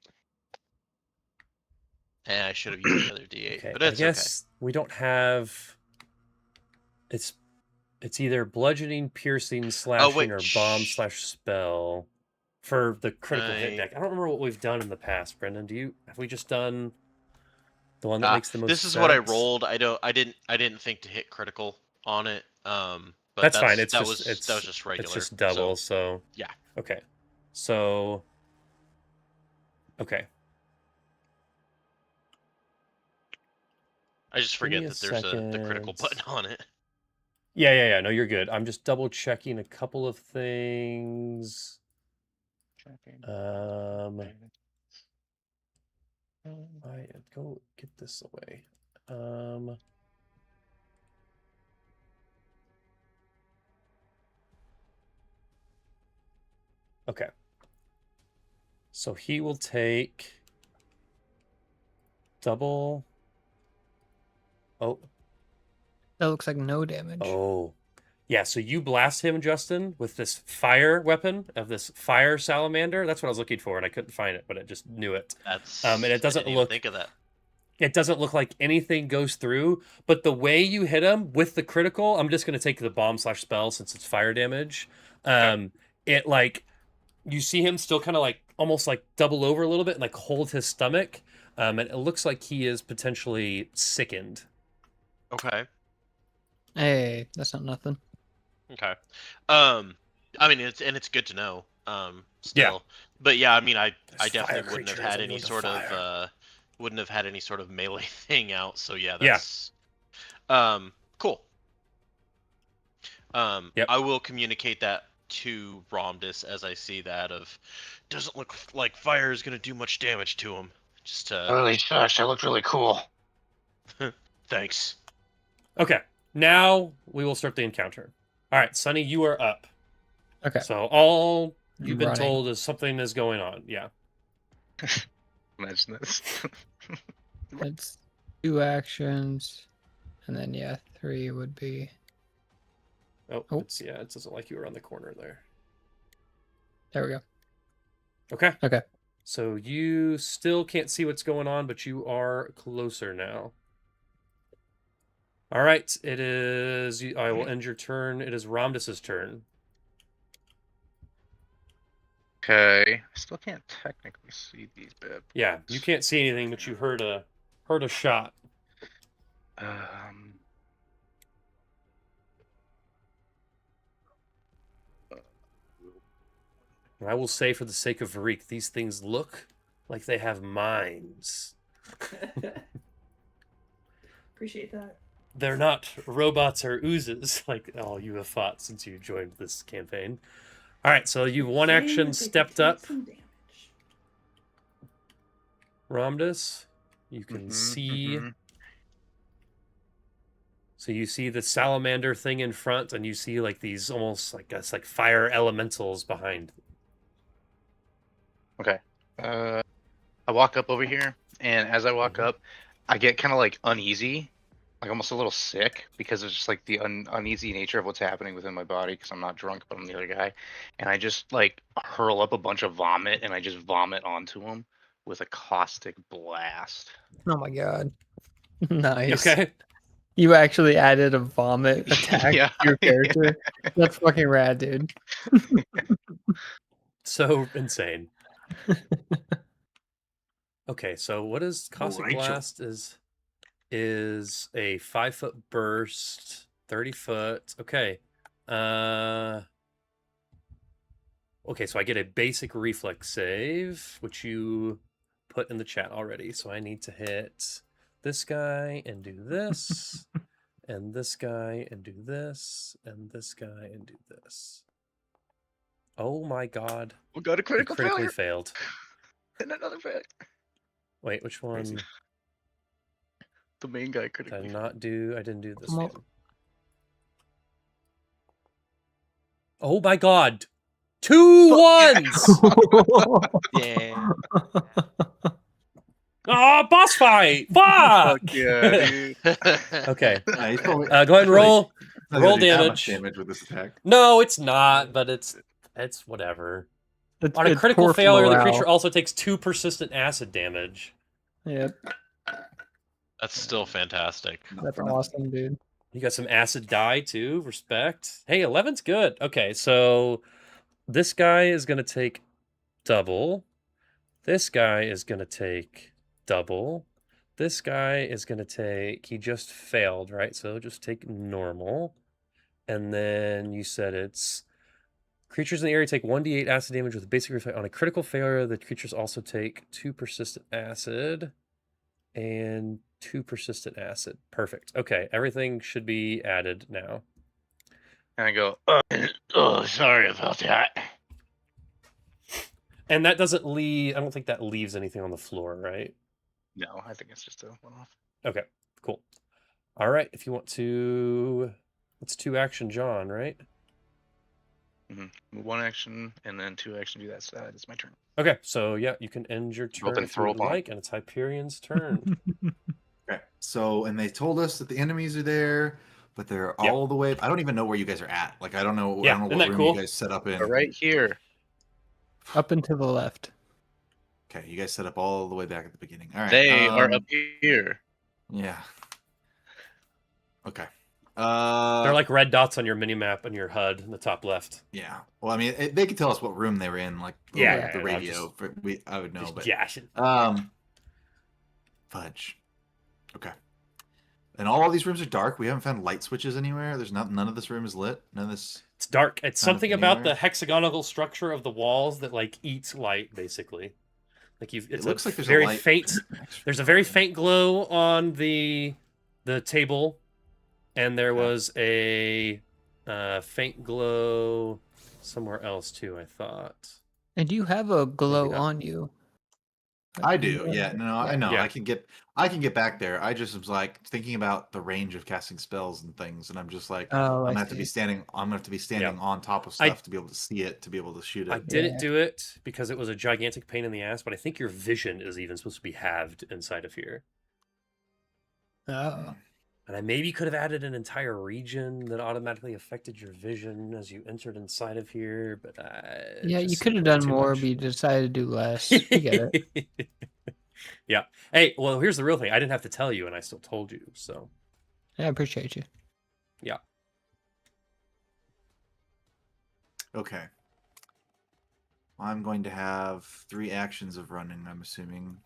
And I should have used another D8, Okay. but it's I guess we don't have. It's either bludgeoning, piercing, slashing, or bomb/spell for the critical hit deck. I don't remember what we've done in the past, Brendan. Have we just done the one that makes the most sense? This is sense? what I rolled. I didn't think to hit critical on it. But that's fine. That was just regular. It's just double. So yeah. Okay. So. Okay. I just forget that there's the critical button on it. Yeah. No, you're good. I'm just double checking a couple of things. Go get this away. Okay. So he will take double. Oh. That looks like no damage. Oh. Yeah, so you blast him, Justin, with this fire weapon of this fire salamander. That's what I was looking for, and I couldn't find it, but it just knew it. And it doesn't look. Think of that. It doesn't look like anything goes through, but the way you hit him with the critical, I'm just going to take the bomb/spell since it's fire damage. It like you see him still kind of like almost like double over a little bit and like hold his stomach, and it looks like he is potentially sickened. Okay. Hey, that's not nothing. Okay. I mean, it's good to know. Still. But yeah, I mean, I definitely wouldn't have had any sort of melee thing out. So yeah, that's cool. I will communicate that to Ramdus as I see that doesn't look like fire is gonna do much damage to him. Just holy gosh, that looked really cool. Thanks. Okay. Now we will start the encounter. All right, Sonny, you are up. Okay. So all you've been told is something is going on. Yeah. Imagine this. It's 2 actions, and then 3 would be. Oh. It doesn't like you around the corner there. There we go. Okay. Okay. So you still can't see what's going on, but you are closer now. All right. It is. I will end your turn. It is Ramdas's turn. Okay. I still can't technically see these bad. Yeah, you can't see anything, but you heard a shot. And I will say, for the sake of Varik, these things look like they have minds. Appreciate that. They're not robots or oozes like all you have fought since you joined this campaign. All right, so you've one Saying action that they can stepped take up. some damage. Ramdas, you can see. So you see the salamander thing in front, and you see like these almost like us like fire elementals behind. Okay. I walk up over here, and as I walk up, I get kind of like uneasy, like almost a little sick, because it's just like the uneasy nature of what's happening within my body, because I'm not drunk, but I'm the other guy. And I just like hurl up a bunch of vomit, and I just vomit onto him with a caustic blast. Oh my god. Nice. Okay. You actually added a vomit attack Yeah, to your character. That's fucking rad, dude. So insane. Okay, so what is Caustic Rachel. Blast is a 5-foot burst, 30 foot. Okay. Okay, so I get a basic reflex save, which you put in the chat already. So I need to hit this guy and do this, and this guy and do this, and this guy and do this. Oh my god. We got a You critical critically failure. failed. And another failure. Wait, which one? Crazy. The main guy Did I critically. not do? I didn't do this Come on. one. Oh my god. 2 ones! Yeah. Oh, boss fight! Fuck! Yeah, dude. Okay. Yeah, he's probably- Go ahead and roll. It's not Roll gonna do that much damage. damage with this attack. No, it's not, but it's whatever. It's, On a it's critical poor failure, the morale. creature also takes 2 persistent acid damage. Yep, That's still fantastic. Not that's for nothing. awesome, dude. You got some acid die too. Respect. Hey, 11's good. Okay, so this guy is gonna take double. This guy is gonna take double. This guy is gonna take. He just failed, right? So just take normal. And then you said it's creatures in the area take 1d8 acid damage with a basic reflex. On a critical failure, the creatures also take 2 persistent acid and 2 persistent acid. Perfect. Okay, everything should be added now. And I go, oh, sorry about that. And that doesn't leave. I don't think that leaves anything on the floor, right? No, I think it's just a one-off. Okay, cool. All right, if you want to, it's 2 action, John, right? Mm-hmm. 1 action and then 2 action. Do that side. It's my turn. Okay, so yeah, you can end your turn Open if you throw would bomb. like, and it's Hyperion's turn. Okay. So, and they told us that the enemies are there, but they're Yep. all the way. I don't even know where you guys are at. Like, I don't know. Yeah, I don't know isn't what that room cool? you guys set up in. But right here. Up and to the left. Okay, you guys set up all the way back at the beginning. All right. They are up here. Yeah. Okay. They're like red dots on your mini map on your HUD in the top left. Yeah. Well, I mean, they could tell us what room they were in, like Yeah, over yeah, the yeah, radio. I would know, Just but jashing. fudge. Okay. And all of these rooms are dark. We haven't found light switches anywhere. There's none of this room is lit. None of this. It's dark. It's Kind of something about anywhere. the hexagonal structure of the walls that like eats light, basically. Like it's It looks like there's very a light. faint. There's a very faint glow on the table, and there was a faint glow somewhere else too. I thought. And you have a glow not. on you. I do. Yeah. No, I know. Yeah. I can get back there. I just was like thinking about the range of casting spells and things, and I'm just like, Oh, I'm I gonna have to see. be standing. I'm gonna have to be standing on top of stuff to be able to see it, to be able to shoot it. I didn't do it because it was a gigantic pain in the ass, but I think your vision is even supposed to be halved inside of here. Oh. And I maybe could have added an entire region that automatically affected your vision as you entered inside of here, but Yeah, just you seemed could have a little done too more, much. but you decided to do less. We get it. Yeah. Hey, well, here's the real thing. I didn't have to tell you, and I still told you. So, I appreciate you. yeah. Okay. I'm going to have 3 actions of running, I'm assuming.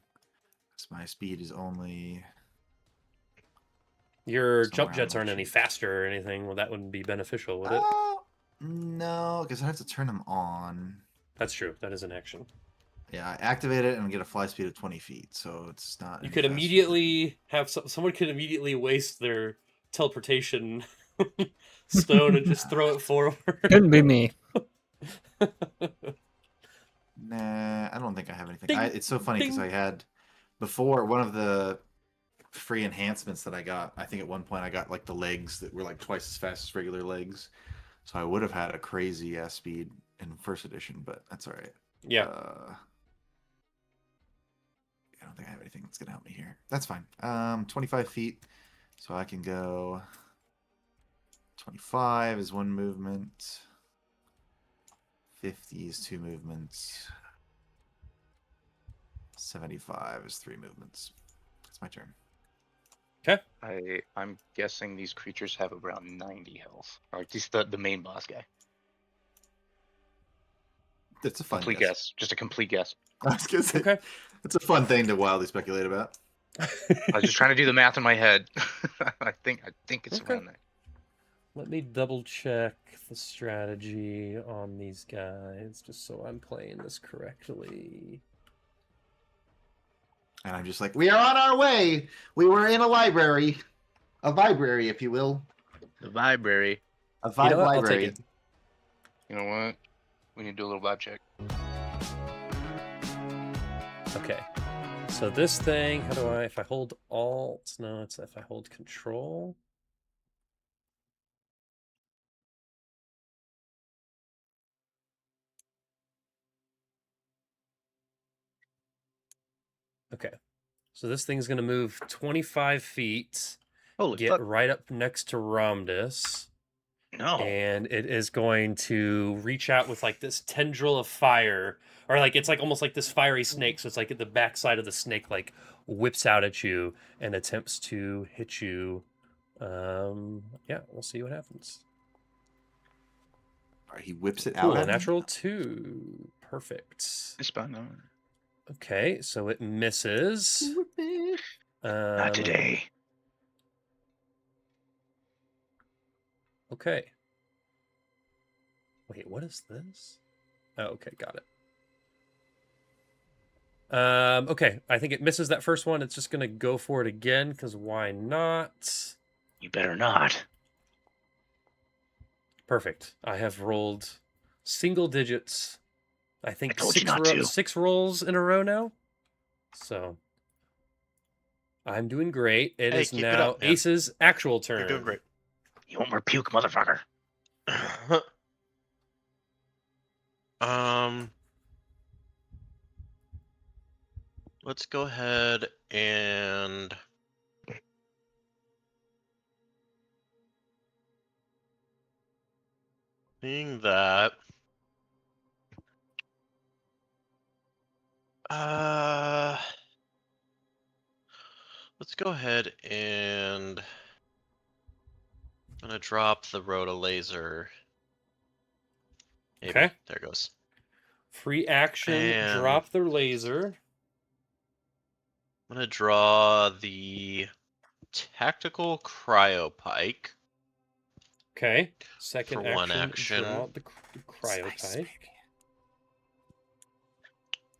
Because my speed is only... Your somewhere jump on jets my aren't any sheet. faster or anything. Well, that wouldn't be beneficial, would it? No, because I have to turn them on. That's true. That is an action. Yeah, I activate it and get a fly speed of 20 feet, so it's not. You any could faster immediately have someone could immediately waste their teleportation stone and just throw it forward. Couldn't be me. Nah, I don't think I have anything. Ding, It's so funny because ding. I had before one of the free enhancements that I got. I think at one point I got like the legs that were like twice as fast as regular legs, so I would have had a crazy ass speed in first edition, but that's all right. Yeah. I don't think I have anything that's gonna help me here. That's fine. 25 feet, so I can go. 25 is 1 movement. 50 is 2 movements. 75 is 3 movements. That's my turn. Okay. I'm guessing these creatures have around 90 health. Or at least the main boss guy. It's a fun Complete guess. Just a complete guess. I was gonna say, Okay. it's a fun thing to wildly speculate about. I was just trying to do the math in my head. I think it's Okay. around there. Let me double check the strategy on these guys just so I'm playing this correctly. And I'm just like, we are on our way. We were in a library. A Vibe-rary, if you will. The Vibe-rary. A Vibe You know what? I'll library. take it. You know what? We need to do a little vibe check. Okay. So this thing, how do I, if I hold Alt, no, it's if I hold Control. Okay. So this thing's going to move 25 feet, Holy get fuck. right up next to Ramdus. No. And it is going to reach out with like this tendril of fire, or like it's like almost like this fiery snake. So it's like at the backside of the snake, like whips out at you and attempts to hit you. Yeah, we'll see what happens. All right, he whips it Cool, out. a natural 2. Perfect. It's fine. No. Okay, so it misses. Not today. Okay. Wait, what is this? Oh, okay, got it. Okay, I think it misses that first one. It's just gonna go for it again, because why not? You better not. Perfect. I have rolled single digits. I think I told you not to. 6 rolls in a row now. So I'm doing great. It Hey, is keep it now up, man. Ace's actual turn. You're doing great. You want more puke, motherfucker? Let's go ahead and seeing that. Let's go ahead and I'm gonna drop the roto laser. Maybe. Okay. There it goes. Free action, And drop the laser. I'm gonna draw the tactical cryopike. Okay. Second For one action, action. draw the cryopike.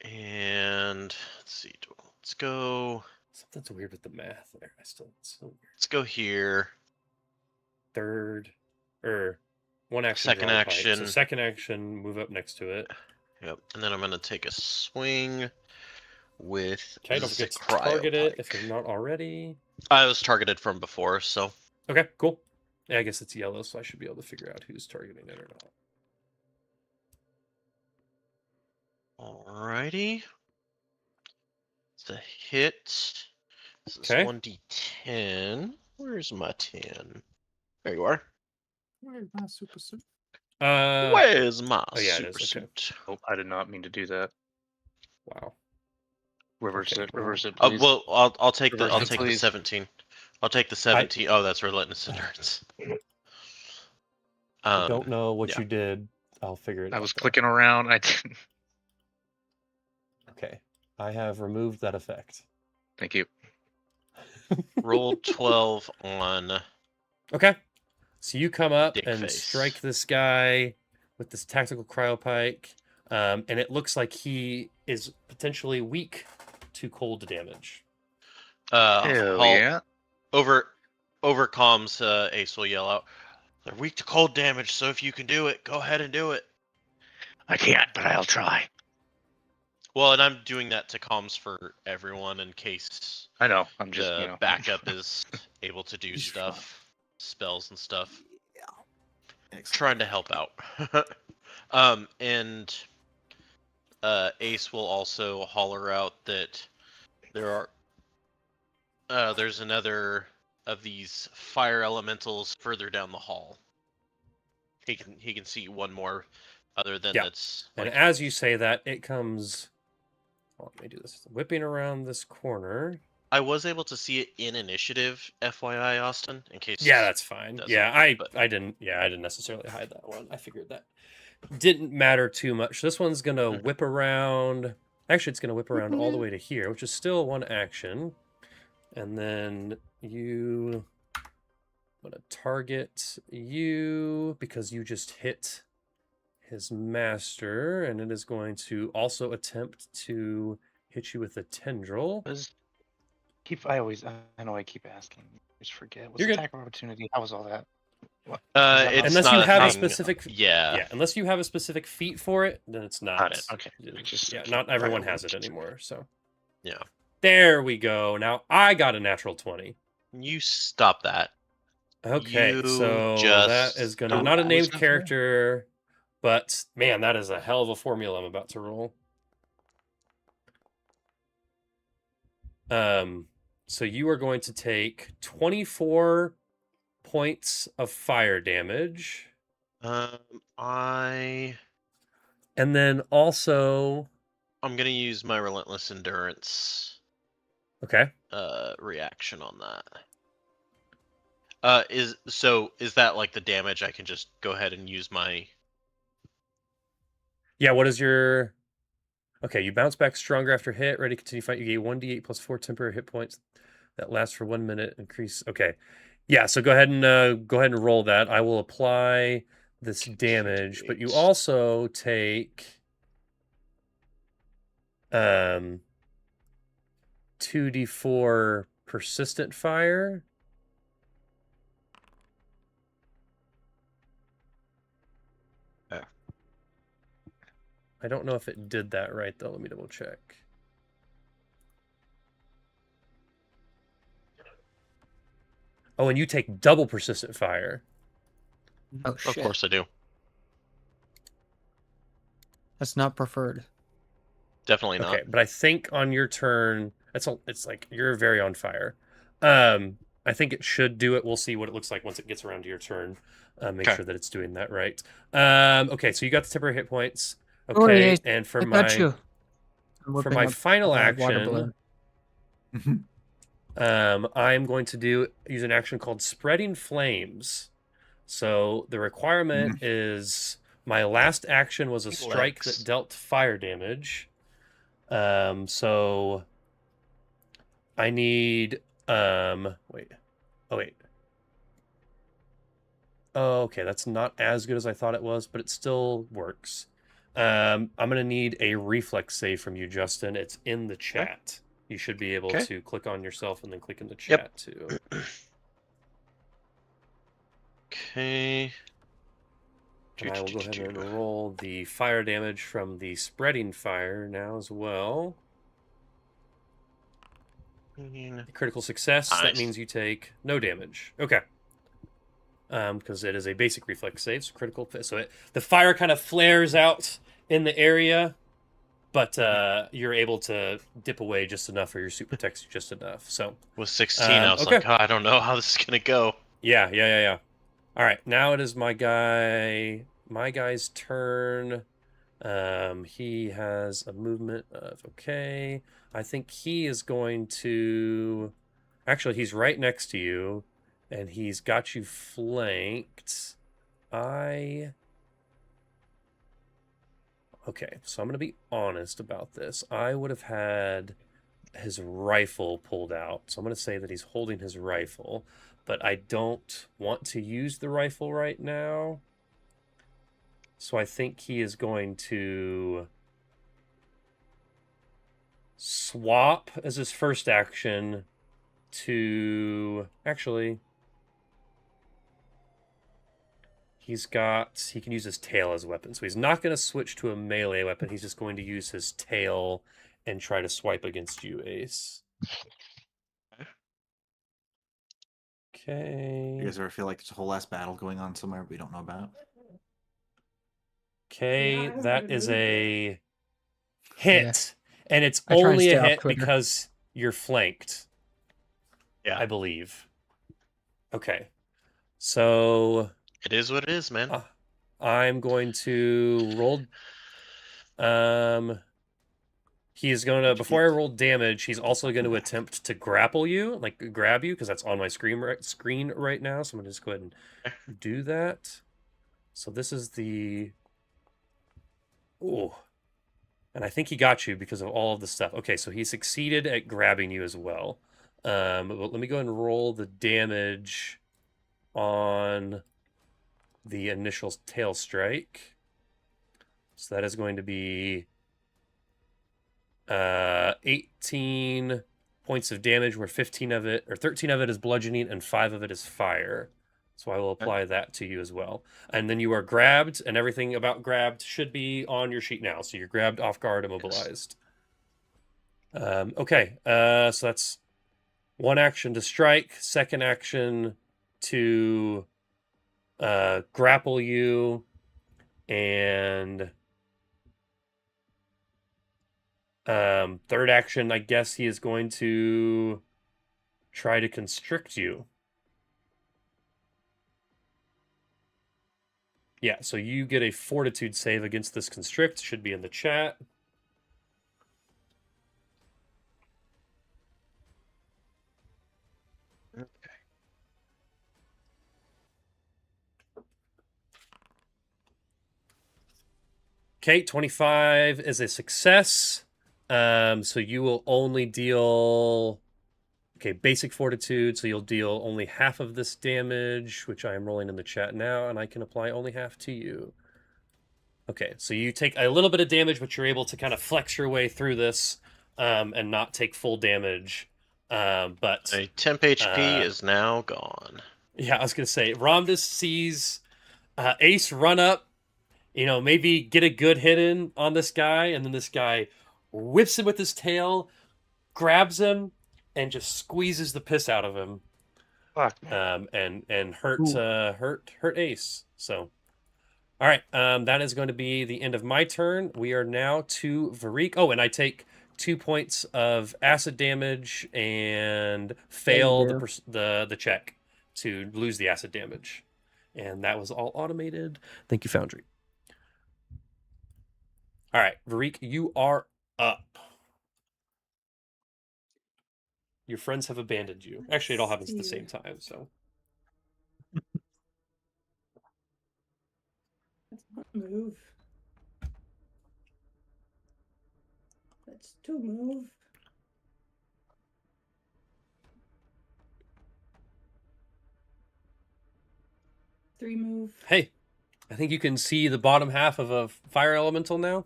And let's see. Let's go. Something's weird with the math there. It's so weird. Let's go here. Third, or one action. Second draw the pike. action. So second action, move up next to it. Yep. And then I'm gonna take a swing with Okay, don't forget to target it if you're not already. I was targeted from before, so. Okay, cool. Yeah, I guess it's yellow, so I should be able to figure out who's targeting it or not. Alrighty. It's a hit. This is Okay. 1d10. Where's my 10? There you are. Where's my super suit? Where's my oh, yeah, it super is, okay. suit? Oh, I did not mean to do that. Wow. Reverse Okay, it. Reverse it, please. Well, I'll take the Reverse it, the please. 17. I'll take the 17. Oh, that's relentless endurance. I don't know what yeah. you did. I'll figure it out. I was though. clicking around. I didn't. Okay. I have removed that effect. Thank you. Roll 12 on Okay. So you come up Dick and face. strike this guy with this tactical cryopike, and it looks like he is potentially weak to cold damage. Hell Halt. yeah. Over comms, Ace will yell out, "They're weak to cold damage, so if you can do it, go ahead and do it." I can't, but I'll try. Well, and I'm doing that to comms for everyone in case I know. I'm just, the you know. backup is able to do He's stuff, spells and stuff. Excellent. Trying to help out. And Ace will also holler out that there's another of these fire elementals further down the hall. He can see one more, other than Yeah. that's And like, as you say that, it comes. Well, let me do this. Whipping around this corner. I was able to see it in initiative, FYI, Austin, in case. Yeah, that's fine. doesn't, Yeah, I but- didn't. Yeah, I didn't necessarily hide that one. I figured that didn't matter too much. This one's gonna whip around. Actually, it's gonna whip around all the way to here, which is still one action. And then I'm gonna target you because you just hit his master, and it is going to also attempt to hit you with a tendril. I know I keep asking. I just forget. What's You're the good. attack of opportunity? How was all that? What? It's Unless you not have a being- specific, Yeah. unless you have a specific feat for it, then it's not. Got it. Okay. Yeah, not everyone has it anymore. So Yeah. there we go. Now I got a natural 20. You stop that. Okay, You so just that is gonna don't- not a What was named that for? character, but man, that is a hell of a formula I'm about to roll. So you are going to take 24 points of fire damage. I'm And then also, gonna use my relentless endurance okay. reaction on that. Is that like the damage? I can just go ahead and use my. Yeah, what is your... Okay, you bounce back stronger after hit. Ready to continue fight. You gain 1d8 plus 4 temporary hit points that last for 1 minute. Increase. Okay. Yeah, so go ahead and roll that. I will apply this damage, but you 2d8. also take 2d4 persistent fire. I don't know if it did that right, though. Let me double check. Oh, and you take double persistent fire. Oh shit. Of course I do. That's not preferred. Definitely not. Okay, but I think on your turn, it's like you're very on fire. I think it should do it. We'll see what it looks like once it gets around to your turn. Make Okay. sure that it's doing that right. Okay, so you got the temporary hit points. Oh, Okay, yeah, and for I got you. I'm for whipping my up final a water action, balloon. I'm going to use an action called Spreading Flames. So the requirement is my last action was a strike Flex. that dealt fire damage. So I need wait. Oh wait. Oh, okay, that's not as good as I thought it was, but it still works. I'm gonna need a reflex save from you, Justin. It's in the chat. You should be able Okay. to click on yourself and then click in the Yep. chat too. Okay. And I will go ahead and roll the fire damage from the spreading fire now as well. Critical success. That Nice. means you take no damage. Okay. Because it is a basic reflex save, so critical. So the fire kind of flares out in the area, but you're able to dip away just enough, or your suit protects you just enough. So With 16, I was okay. like, oh, I don't know how this is gonna go. Yeah. All right, now it is my guy's turn. He has a movement of okay. I think he is going to. Actually, he's right next to you, and he's got you flanked. Okay, so I'm going to be honest about this. I would have had his rifle pulled out. So I'm going to say that he's holding his rifle, but I don't want to use the rifle right now. So I think he is going to swap as his first action to... Actually, he can use his tail as a weapon. So he's not going to switch to a melee weapon. He's just going to use his tail and try to swipe against you, Ace. Okay. You guys ever feel like there's a whole ass battle going on somewhere we don't know about? Okay, Yeah, that is a hit. Yeah. And it's I try and only stay a off hit Twitter. because you're flanked. Yeah. I believe. Okay. So It is what it is, man. I'm going to roll. He is going to, before I roll damage, he's also going to attempt to grapple you, like grab you, because that's on my screen right now. So I'm going to just go ahead and do that. So this is the... Ooh. And I think he got you because of all of the stuff. Okay, so he succeeded at grabbing you as well. But let me go ahead and roll the damage on the initial tail strike. So that is going to be 18 points of damage, where 13 of it is bludgeoning and 5 of it is fire. So I will apply that to you as well. And then you are grabbed, and everything about grabbed should be on your sheet now. So you're grabbed, off guard, immobilized. Okay, so that's one action to strike, second action to grapple you, and third action, I guess he is going to try to constrict you. Yeah, so you get a fortitude save against this constrict. Should be in the chat. Okay, 25 is a success. So you will only deal... Okay, basic fortitude, so you'll deal only half of this damage, which I am rolling in the chat now, and I can apply only half to you. Okay, so you take a little bit of damage, but you're able to kind of flex your way through this and not take full damage. But A temp HP is now gone. Yeah, I was going to say, Ramdas sees Ace run up, maybe get a good hit in on this guy, and then this guy whips him with his tail, grabs him, and just squeezes the piss out of him. Fuck. And hurt Ace. So, all right, that is going to be the end of my turn. We are now to Varik. Oh, and I take 2 points of acid damage and fail the check to lose the acid damage. And that was all automated. Thank you, Foundry. All right, Varik, you are up. Your friends have abandoned you. Actually, it all happens at the same time, so. That's not move. That's 2 move. Three move. Hey, I think you can see the bottom half of a fire elemental now.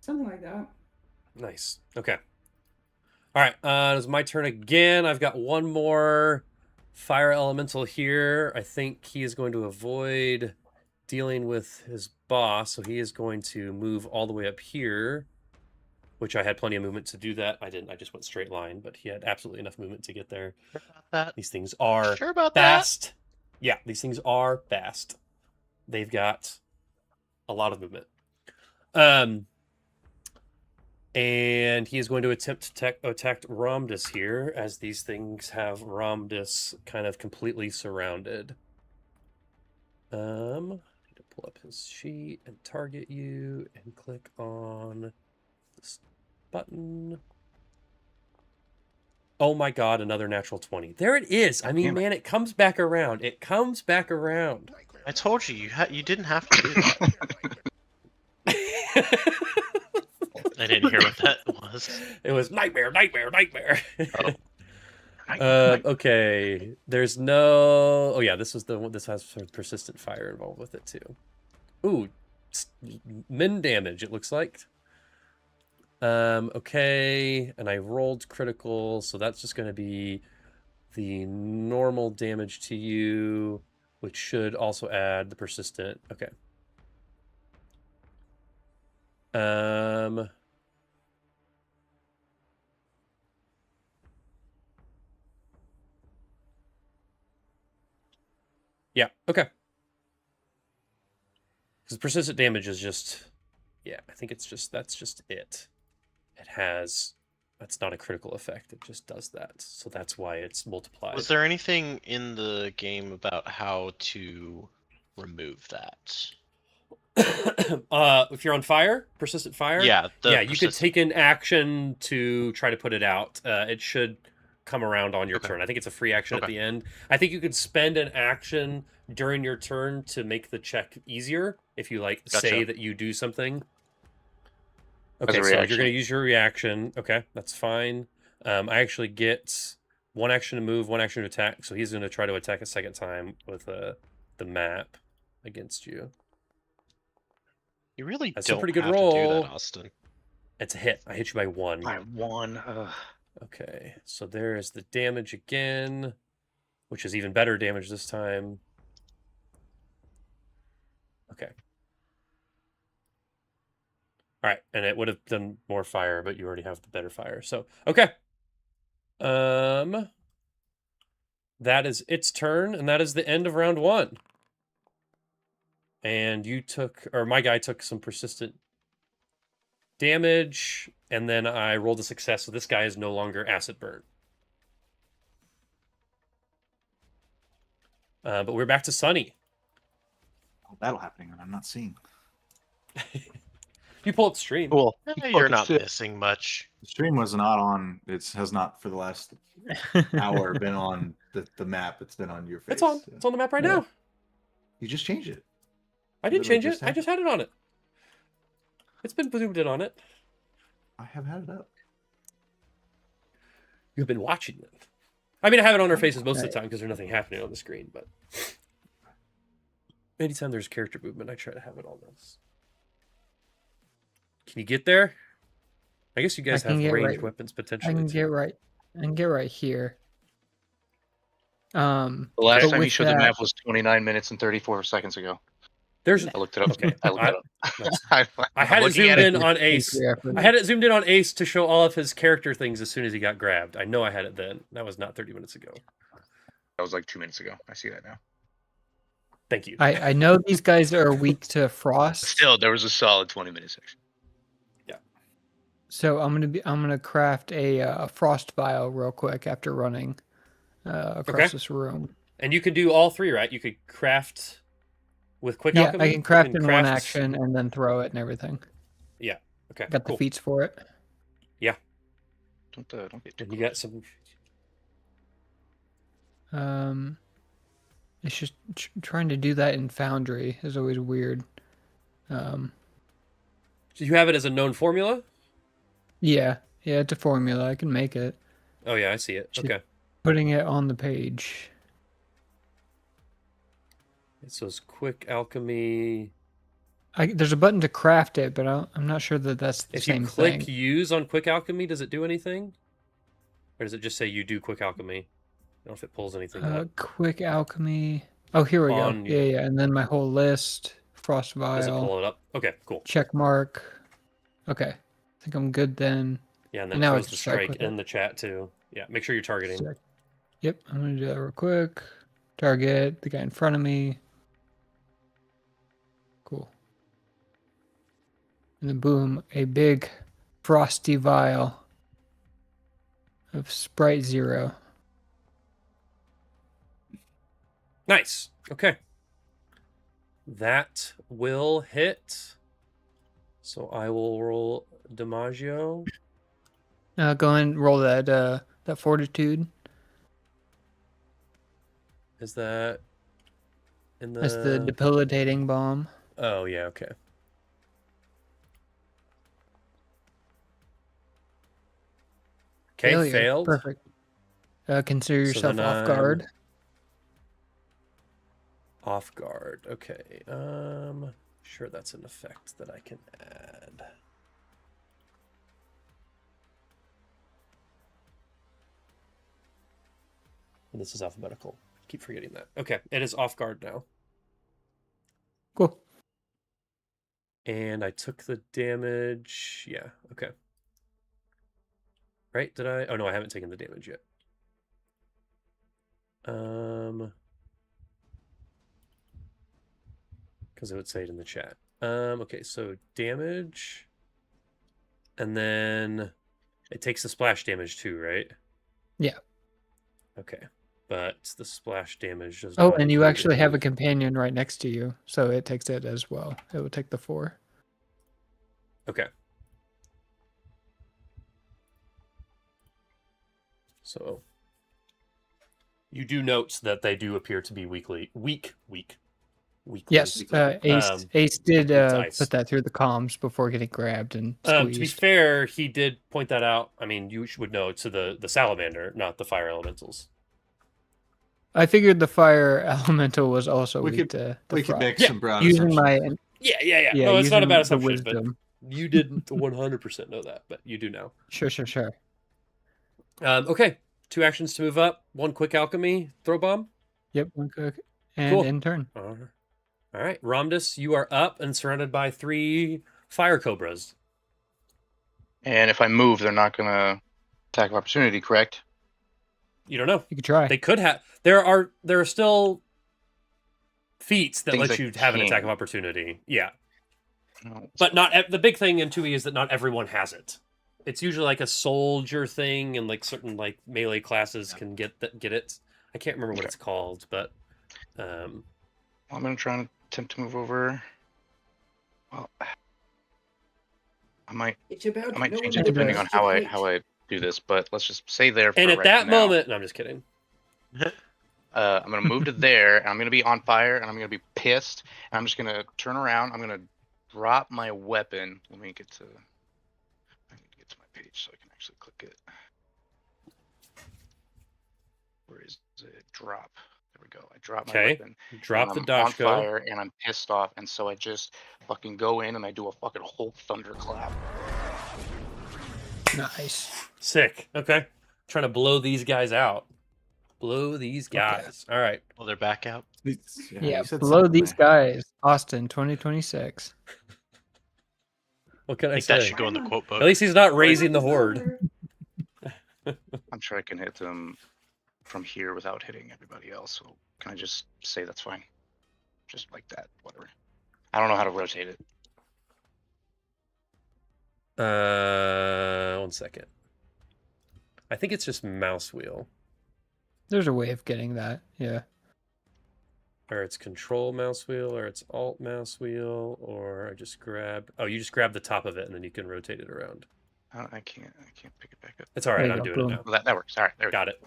Something like that. Nice. Okay. All right, it's my turn again. I've got one more fire elemental here. I think he is going to avoid dealing with his boss, so he is going to move all the way up here, which I had plenty of movement to do that. I didn't. I just went straight line, but he had absolutely enough movement to get there. Sure about that? These things are Sure about fast. that? Yeah, these things are fast. They've got a lot of movement. And he is going to attempt to attack Ramdus here, as these things have Ramdus kind of completely surrounded. I need to pull up his sheet and target you and click on this button. Oh my god, another natural 20. There it is. I mean, man, it comes back around. It comes back around. I told you you didn't have to do that. I didn't hear what that was. It was nightmare, nightmare, nightmare. Oh. Okay. There's no. Oh yeah, this was the one. This has some persistent fire involved with it too. Ooh, min damage. It looks like. Okay, and I rolled critical, so that's just going to be the normal damage to you, which should also add the persistent. Okay. Yeah, okay. Because persistent damage is just, yeah, I think it's just, that's just it. It has, that's not a critical effect. It just does that. So that's why it's multiplied. Was there anything in the game about how to remove that? If you're on fire, persistent fire, yeah, you could take an action to try to put it out. It should come around on your turn. I think it's a free action at the end. I think you could spend an action during your turn to make the check easier if you say that you do something. Okay, so you're going to use your reaction. Okay, that's fine. I actually get one action to move, one action to attack. So he's going to try to attack a second time with the map against you. You really That's don't a pretty good have roll. to do that, Austin. It's a hit. I hit you by 1. By 1. Okay, so there is the damage again, which is even better damage this time. Okay. All right, and it would have done more fire, but you already have the better fire. So, okay. That is its turn, and that is the end of round 1. And you took, or my guy took some persistent damage, and then I rolled a success, so this guy is no longer acid burn. But we're back to Sunny. Oh, battle happening, and I'm not seeing. You pull up stream. Cool. You're not missing much. The stream was not on. It has not for the last hour been on the map. It's been on your face. It's on. It's on the map right now. You just changed it. I didn't change it. I just had it on it. It's been zoomed in on it. I have had it up. You've been watching it. I mean, I have it on our faces most of the time because there's nothing happening on the screen, but anytime there's character movement, I try to have it on this. Can you get there? I guess you guys have ranged weapons potentially. I can get right. I can get right here. The last time you showed the map was 29 minutes and 34 seconds ago. I looked it up. Okay. I looked it up. I had it zoomed in on Ace. I had it zoomed in on Ace to show all of his character things as soon as he got grabbed. I know I had it then. That was not 30 minutes ago. That was like 2 minutes ago. I see that now. Thank you. I know these guys are weak to frost. Still, there was a solid 20-minute section. Yeah. So I'm gonna craft a frost vial real quick after running across this room. And you can do all 3, right? You could craft with quick alchemy? I can craft in one action and then throw it and everything. Yeah. Okay. Got the feats for it. Yeah. Don't get too You got some. It's just trying to do that in Foundry is always weird. So you have it as a known formula? Yeah, it's a formula. I can make it. Oh yeah, I see it. Okay. Putting it on the page. So it's quick alchemy. There's a button to craft it, but I'm not sure that that's the same thing. If you click use on quick alchemy, does it do anything? Or does it just say you do quick alchemy? I don't know if it pulls anything up. Quick alchemy. Oh, here we go. Yeah. And then my whole list. Frost vial. Does it pull it up? Okay, cool. Check mark. Okay. I think I'm good then. Yeah, and then now it's the strike in the chat too. Yeah, make sure you're targeting. Yep, I'm going to do that real quick. Target the guy in front of me. Cool. And then boom, a big Frosty Vial of Sprite Zero. Nice. Okay. That will hit. So I will roll DiMaggio. Go and roll that Fortitude. Is that in the... That's the debilitating bomb. Oh, yeah, okay. Okay, Failure. failed. Perfect. Consider So yourself then off guard. Off guard. Okay. Sure, that's an effect that I can add. And this is alphabetical. Keep forgetting that. Okay, it is off guard now. Cool. And I took the damage. Yeah, okay. Right? Did I? Oh no, I haven't taken the damage yet. Because it would say it in the chat. Okay, so damage. And then it takes the splash damage too, right? Yeah. Okay. But the splash damage does Oh, not and you include actually have a any- companion right next to you, so it takes it as well. It will take the 4. Okay. So you do note that they do appear to be weekly. Yes, Ace did dice. put that through the comms before getting grabbed and squeezed. To be fair, he did point that out. I mean, you would know to the salamander, not the fire elementals. I figured the fire elemental was also We weak could- to we could frost. make some broad using assumptions. Yeah. No, it's not a using bad the assumption, but wisdom. you didn't 100% know that, but you do now. Sure. Okay, 2 actions to move up. 1 quick alchemy, throw bomb. Yep, one quick. And Cool. in turn. All right, Ramdus, you are up and surrounded by 3 fire cobras. And if I move, they're not gonna attack of opportunity, correct? You don't know. You could try. They could have. There are still feats that Things let I you have an attack can. of opportunity. Yeah, No. but not the big thing in 2e is that not everyone has it. It's usually like a soldier thing, and like certain like melee classes can get it. I can't remember what Okay. it's called, but I'm gonna try and attempt to move over. Well, I might It's about change knowing it depending the on best how of I fate. how I do this, but let's just say there. and for at right that now. moment, no, I'm just kidding. I'm gonna move to there, and I'm gonna be on fire, and I'm gonna be pissed, and I'm just gonna turn around. I'm gonna drop my weapon. Let me get to. I need to get to my page so I can actually click it. Where is it? Drop. There we go. I drop my Okay. weapon. Drop and the I'm on Dashko. fire, and I'm pissed off, and so I just fucking go in and I do a fucking whole thunderclap. Nice. Sick. Okay. Trying to blow these guys out. Blow these guys. All right. Well, they're back out. Yeah, you said below something these there. guys, Austin 2026. What can I I think that say? should go in the quote book. At least he's not raising the horde. I'm sure I can hit them from here without hitting everybody else. So can I just say that's fine? Just like that, whatever. I don't know how to rotate it. 1 second. I think it's just mouse wheel. There's a way of getting that. Yeah. Or it's control mouse wheel, or it's alt mouse wheel, or I just grab... Oh, you just grab the top of it, and then you can rotate it around. I can't pick it back up. It's all right. There you I'm go, doing boom. it now. Well, that works. All right, there we Got it.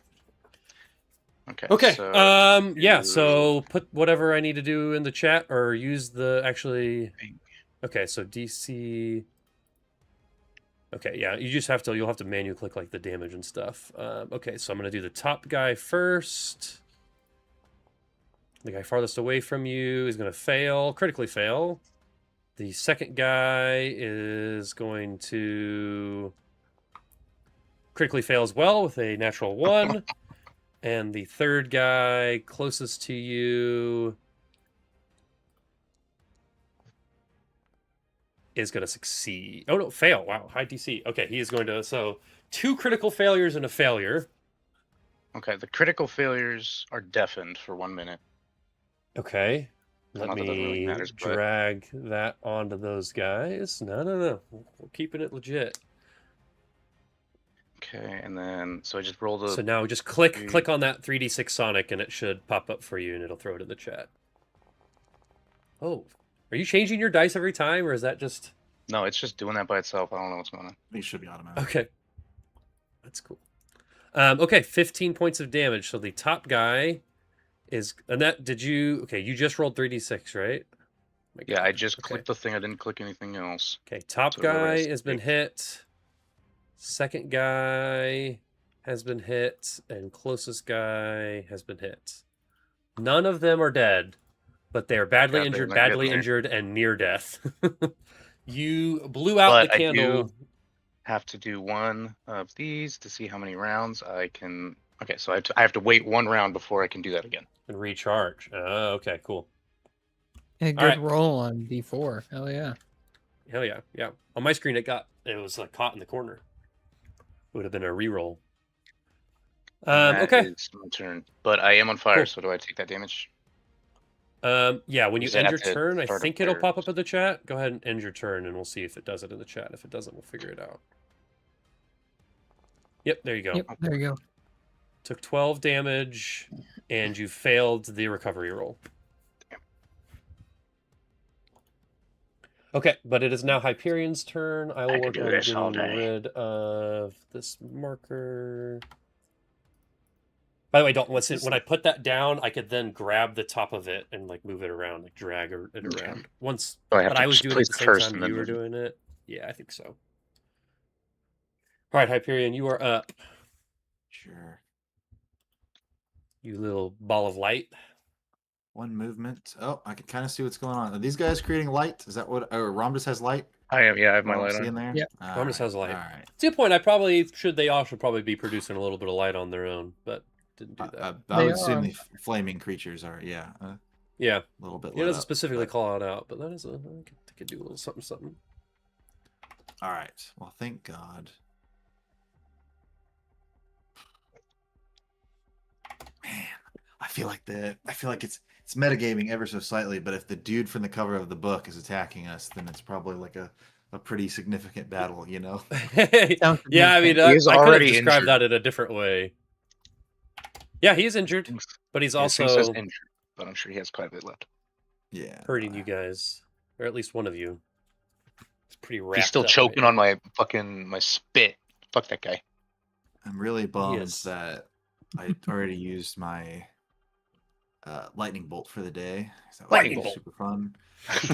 go. Okay. So, Yeah. So put whatever I need to do in the chat, or use the actually. Okay. So DC. Okay. Yeah. You'll have to manually click like the damage and stuff. Okay. So I'm gonna do the top guy first. The guy farthest away from you is gonna fail, critically fail. The second guy is going to critically fail as well with a natural 1. And the third guy closest to you is going to succeed. Oh, no, fail. Wow, high DC. Okay, he is going to... So, 2 critical failures and a failure. Okay, the critical failures are deafened for 1 minute. Okay. Let Not that that really me matters, but- drag that onto those guys. No. We're keeping it legit. Okay, and then so I just rolled a. So now just click on that 3d6 Sonic, and it should pop up for you, and it'll throw it in the chat. Oh, are you changing your dice every time, or is that just? No, it's just doing that by itself. I don't know what's going on. These should be automatic. Okay, that's cool. Okay, 15 points of damage. So the top guy is Annette. Did you? Okay, you just rolled 3d6, right? Yeah, I just clicked the thing. I didn't click anything else. Okay, top So whoever guy has has been hit. Second guy has been hit, and closest guy has been hit. None of them are dead, but they are badly Okay, injured, they're not badly getting there. injured, and near death. You blew out But the candle. I do have to do one of these to see how many rounds I can. Okay, so I have to wait one round before I can do that again. And recharge. Oh, okay, cool. A good right. roll on D4. Hell yeah. Hell yeah, yeah. On my screen, it was like caught in the corner. It would have been a reroll. That Okay. is my turn, but I am on fire. Cool. So do I take that damage? Yeah, when you Does it end have your to turn, I start think up it'll there? pop up in the chat. Go ahead and end your turn, and we'll see if it does it in the chat. If it doesn't, we'll figure it out. Yep, there you go. Yep, there you go. Took 12 damage, and you failed the recovery roll. Okay, but it is now Hyperion's turn. I will I can work do on this all getting day. rid of this marker. By the way, Dalton, when I put that down, I could then grab the top of it and like move it around, like drag it around. Once, So I have but to I was just doing it place at the it same first time and then you were move it. doing it. Yeah, I think so. All right, Hyperion, you are up. Sure. You little ball of light. One movement. Oh, I can kind of see what's going on. Are these guys creating light? Is that what? Or Rhombus has light? I am. Yeah, I have my Oh, light see in on. there? Yeah. Rhombus has light. All right. To your point, they all should probably be producing a little bit of light on their own, but didn't do that. I would assume the flaming creatures are, yeah. Yeah. A little bit It lit doesn't up, specifically but- call it out, but that is they could do a little something. All right. Well, thank God. Man, I feel like it's metagaming ever so slightly, but if the dude from the cover of the book is attacking us, then it's probably like a pretty significant battle, you know? Yeah, I mean, He I is could have already described injured. that in a different way. Yeah, he's injured, but he's Yeah, this thing says also injured, but I'm sure he has quite a bit left. Yeah. hurting you guys, or at least one of you. It's pretty wrapped He's still up choking right on my spit. Fuck that guy. I'm really bummed is. that I already used my lightning bolt for the day. That was Lightning bolt. super fun.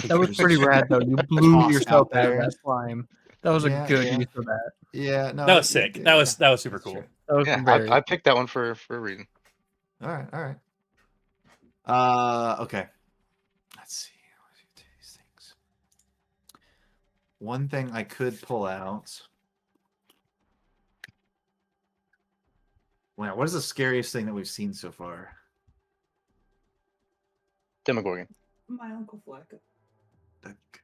That was pretty rad, though. You blew Tossed yourself out out of there. that slime. That was a Yeah, good yeah. use of that. Yeah, no, That was sick. That was super that's cool. true. That was Yeah, very. I picked that one for a reason. All right. Okay. Let's see. Let's do these things. One thing I could pull out. Wow, what is the scariest thing that we've seen so far? Demogorgon. My Uncle Fleck.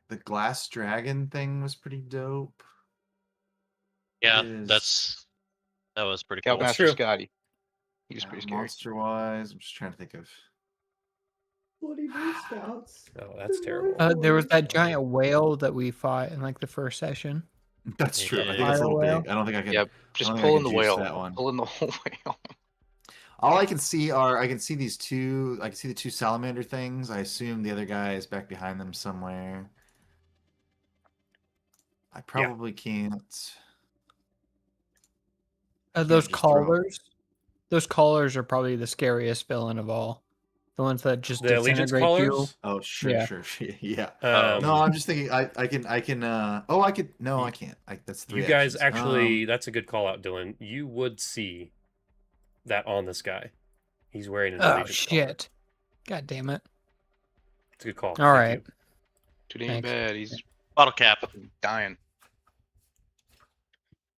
The glass dragon thing was pretty dope. Yeah, Is- that was pretty cool. Scoutmaster true. Scotty. He was pretty scary. Monster wise, I'm just trying to think of. Bloody Boy Scouts. Oh, that's terrible. There was that giant whale that we fought in like the first session. That's true. I think Yeah. it's a little Whale. big. I don't think I can. Yep. Just I don't think I pull in can the juice whale. that one. Pull in the whole whale. All I can see these two. I can see the two salamander things. I assume the other guy is back behind them somewhere. I probably can't. Those just throw- collars. Those collars are probably the scariest villain of all. The ones that just The allegiance disintegrate you. collars. Oh, sure, Yeah. sure, yeah. Um, No, I'm just thinking. I can. Oh, I could. No, I can't. That's three. You guys actions. actually, that's a good call out, Dylan. You would see that on this guy. He's wearing an Oh allegiance collar. shit! God damn it! It's a good call. All Thank right. you. Too damn Thanks. bad. He's Bottle cap. dying.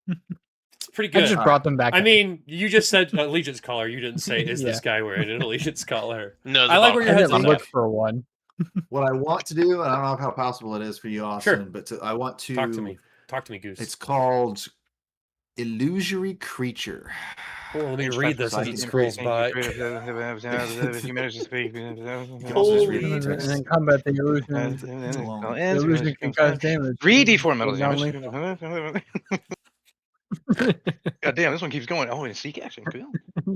It's pretty I good. just brought them back. I mean, you just said allegiance collar. You didn't say, is this Yeah. guy wearing an allegiance collar? No, the I like bottle where your I head's didn't on look that. for one. What I want to do, and I don't know how possible it is for you, Austin, but I want to Talk to me. Talk to me, Goose. It's called Illusory Creature. Oh, let me read this as it Increase- scrolls by. And then combat the illusion. The illusion can cause damage. 3d4 metal Non-lethal. damage. God damn, this one keeps going. Oh, and seek action. Cool.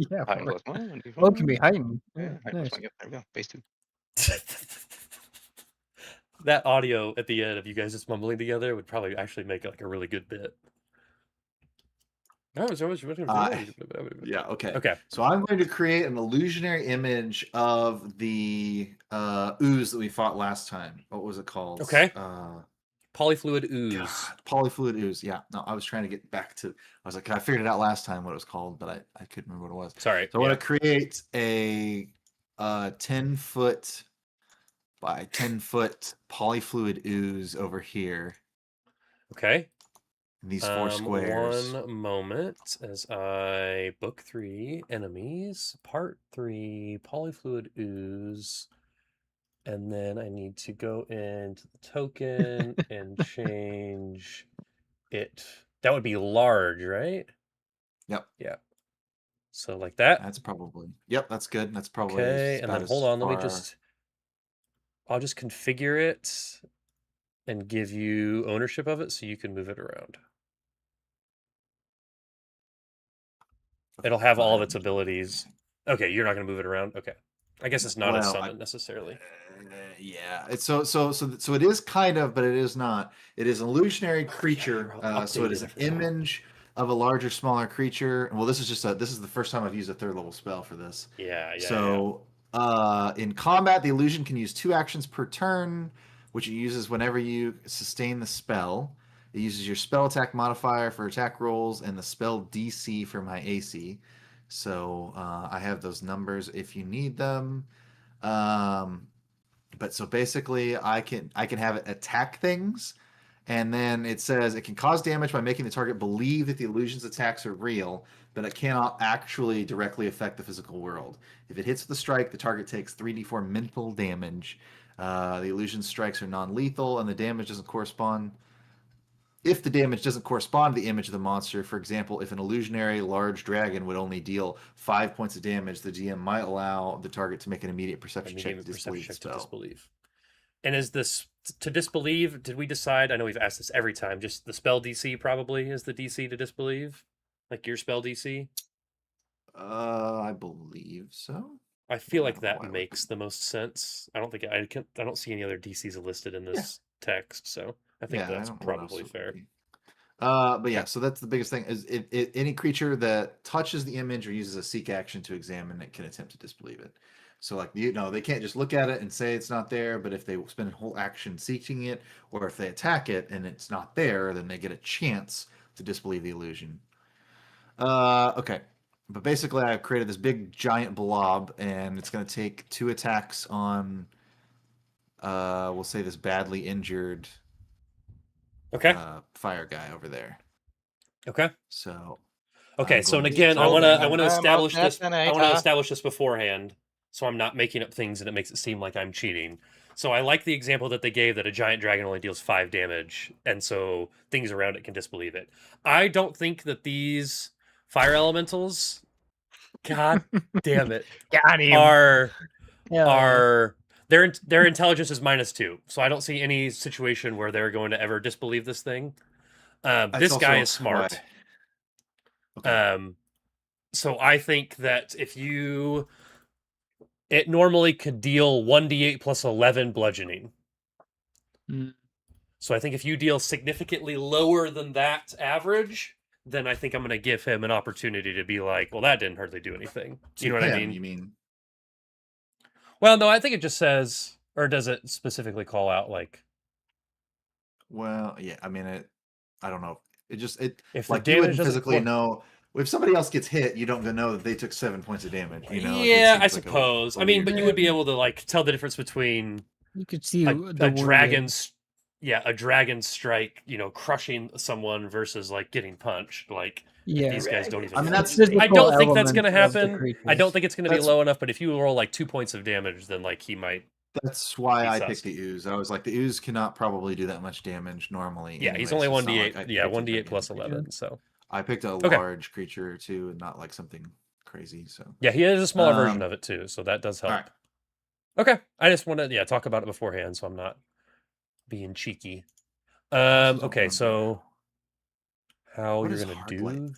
Yeah. Hiding plus one. Oh, it can be hiding. Yeah, Yeah, hiding nice. plus one. Yep, there we go. Base 2. That audio at the end of you guys just mumbling together would probably actually make like a really good bit. Yeah, okay. Okay. So I'm going to create an illusionary image of the ooze that we fought last time. What was it called? Okay. Polyfluid ooze. God, polyfluid ooze. Yeah. No, I was trying to get back to. I was like, I figured it out last time what it was called, but I couldn't remember what it was. Sorry. So I want to create a 10-foot by 10-foot polyfluid ooze over here. Okay. These 4 squares. One moment as I book 3 enemies, part 3 polyfluid ooze, and then I need to go into the token and change it. That would be large, right? Yep. Yeah. So like that. That's probably. Yep, that's good. That's probably okay. And then hold on, let me far... just. I'll just configure it and give you ownership of it so you can move it around. It'll have all of its abilities. Okay, you're not going to move it around. Okay, I guess it's not a summon necessarily. Yeah, it's so it is kind of, but it is not. It is an illusionary creature. So it is an image of a larger, smaller creature. Well, this is the first time I've used a 3rd level spell for this. Yeah. So in combat, the illusion can use 2 actions per turn, which it uses whenever you sustain the spell. It uses your spell attack modifier for attack rolls and the spell DC for my AC. So I have those numbers if you need them. But so basically, I can have it attack things, and then it says it can cause damage by making the target believe that the illusion's attacks are real, but it cannot actually directly affect the physical world. If it hits with a strike, the target takes 3d4 mental damage. The illusion strikes are non-lethal, and the damage doesn't correspond. If the damage doesn't correspond to the image of the monster, for example, if an illusionary large dragon would only deal 5 points of damage, the GM might allow the target to make an immediate perception check to disbelieve the spell. And is this to disbelieve? Did we decide? I know we've asked this every time. Just the spell DC probably is the DC to disbelieve, like your spell DC. I believe so. I feel like that makes the most sense. I don't think I don't see any other DCs listed in this text, so I think that's probably fair. But yeah, so that's the biggest thing is any creature that touches the image or uses a seek action to examine it can attempt to disbelieve it. So like they can't just look at it and say it's not there, but if they spend a whole action seeking it, or if they attack it and it's not there, then they get a chance to disbelieve the illusion. Okay. But basically, I've created this big giant blob, and it's going to take 2 attacks on, we'll say, this badly injured fire guy over there. Okay. So. Okay. So and again, I want to establish this. I want to establish this beforehand, so I'm not making up things and it makes it seem like I'm cheating. So I like the example that they gave that a giant dragon only deals 5 damage, and so things around it can disbelieve it. I don't think that these fire elementals, God damn it, are their intelligence is -2, so I don't see any situation where they're going to ever disbelieve this thing. This guy is smart. So I think that it normally could deal 1d8 plus 11 bludgeoning. So I think if you deal significantly lower than that average, then I think I'm going to give him an opportunity to be like, well, that didn't hardly do anything. You know what I mean? You mean? Well, no, I think it just says, or does it specifically call out like? Well, yeah. I mean, I don't know. If like you wouldn't physically know. If somebody else gets hit, you don't know that they took 7 points of damage. You know? Yeah, I suppose. I mean, but you would be able to like tell the difference between you could see a dragon's. Yeah, a dragon strike, crushing someone versus like getting punched. Like these guys don't even. I mean, I don't think that's going to happen. I don't think it's going to be low enough. But if you roll like 2 points of damage, then like he might. That's why I picked the ooze. I was like, the ooze cannot probably do that much damage normally. Yeah, he's only 1d8. Like 1d8 plus 11. So I picked a large creature too, and not like something crazy. So yeah, he has a smaller version of it too. So that does help. Right. Okay, I just want to talk about it beforehand, so I'm not being cheeky. Okay, so how What you're is gonna hard do. light?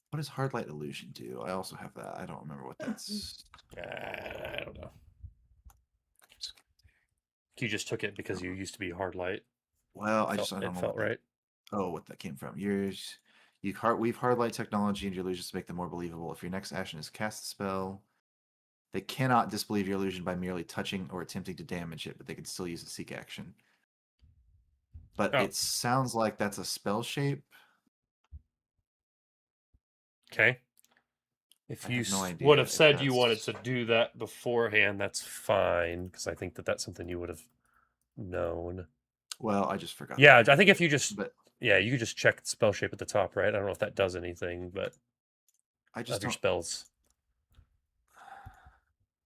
What does hard light illusion do? I also have that. I don't remember what that's. I don't know. You just took it because you used to be hard light. Well, I It don't know felt what right. what that came from. We've hard light technology into your illusions to make them more believable. If your next action is cast a spell, they cannot disbelieve your illusion by merely touching or attempting to damage it, but they can still use a seek action. But it sounds like that's a spell shape. Okay. If you no idea would have if said you wanted that's- to do that beforehand, that's fine, because I think that that's something you would have known. Well, I just forgot. Yeah, I think if you just But you could just check the spell shape at the top, right? I don't know if that does anything, but I just of your don't. spells.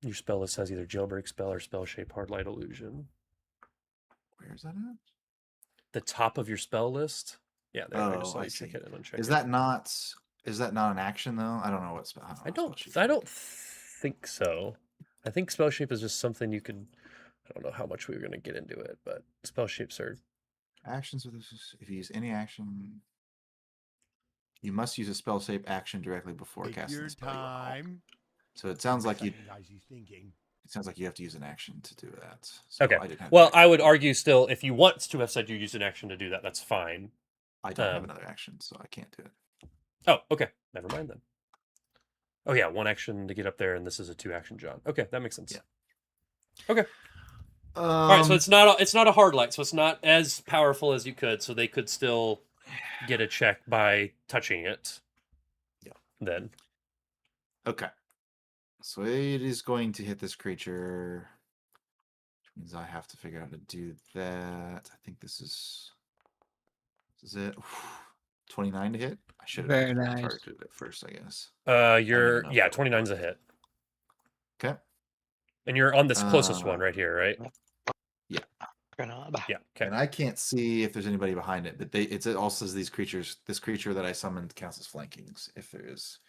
Your spell list has either jailbreak spell or spell shape hard light illusion. Where's that at? The top of your spell list. Yeah, there. I just saw I you see. check it and uncheck Is it. that not? Is that not an action though? I don't know what spell. I don't think so. I think spell shape is just something you could. I don't know how much we were going to get into it, but spell shapes are actions with this. If you use any action, you must use a spell shape action directly before casting the spell. Time. So it sounds like you. Thinking. It sounds like you have to use an action to do that. So okay. I didn't have Well, I would argue still, if you want to have said you use an action to do that, that's fine. I don't have another action, so I can't do it. Oh, okay. Never mind then. Oh yeah, one action to get up there, and this is a 2-action John. Okay, that makes sense. Yeah. Okay. All right, so it's not a hard light, so it's not as powerful as you could. So they could still get a check by touching it. Yeah. Then. Okay. So it is going to hit this creature, which means I have to figure out how to do that. I think this is it. 29 to hit. I should have targeted it first, I guess. 29's a hit. Okay. And you're on this closest one right here, right? Yeah. Yeah. Okay. And I can't see if there's anybody behind it, but it also says these creatures. This creature that I summoned counts as flankings. If there is,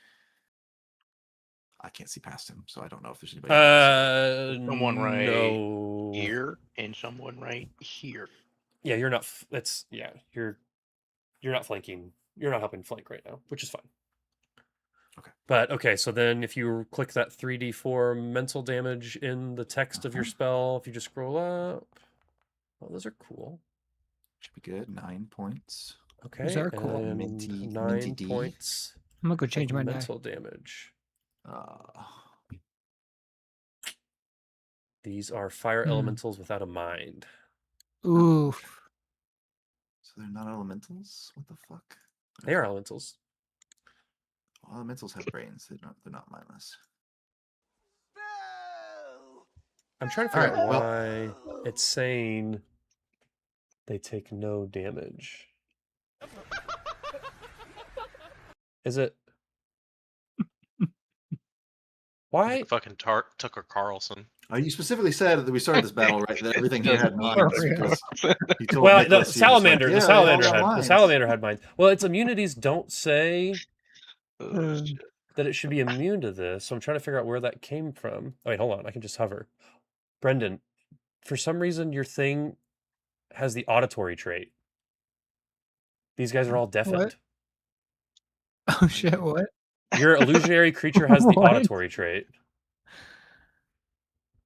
I can't see past him, so I don't know if there's anybody. Someone right here and someone right here. Yeah, you're not. You're not flanking. You're not helping flank right now, which is fine. Okay. But okay, so then if you click that 3d4 mental damage in the text of your spell, if you just scroll up, oh, those are cool. Should be good. 9 points. Okay, those are cool. And minty 9 points. I'm gonna go change my mental damage. These are fire elementals without a mind. Ooh. So they're not elementals? What the fuck? They are elementals. Well, elementals have brains. They're not mindless. I'm trying to figure out why it's saying they take no damage. Is it? Why? Fucking Tucker Carlson. You specifically said that we started this battle right. That everything here had minds. You told Well, Nicholas, the salamander, like, the salamander had minds. Well, its immunities don't say that it should be immune to this. So I'm trying to figure out where that came from. Oh, wait, hold on. I can just hover. Brendan, for some reason, your thing has the auditory trait. These guys are all deafened. What? Oh shit! What? Your illusionary creature has the auditory trait.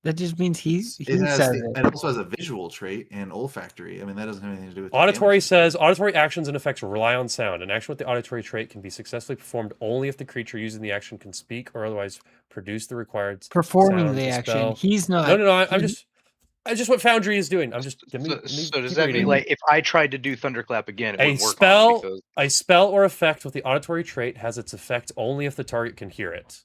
That just means he says it. It also has a visual trait and olfactory. I mean, that doesn't have anything to do with auditory. Says auditory actions and effects rely on sound. An action with the auditory trait can be successfully performed only if the creature using the action can speak or otherwise produce the required performing sound the to action. spell. He's not. No. I'm just what Foundry is doing. I'm just. So does that mean like if I tried to do Thunderclap again, it wouldn't work? A spell or effect with the auditory trait has its effect only if the target can hear it.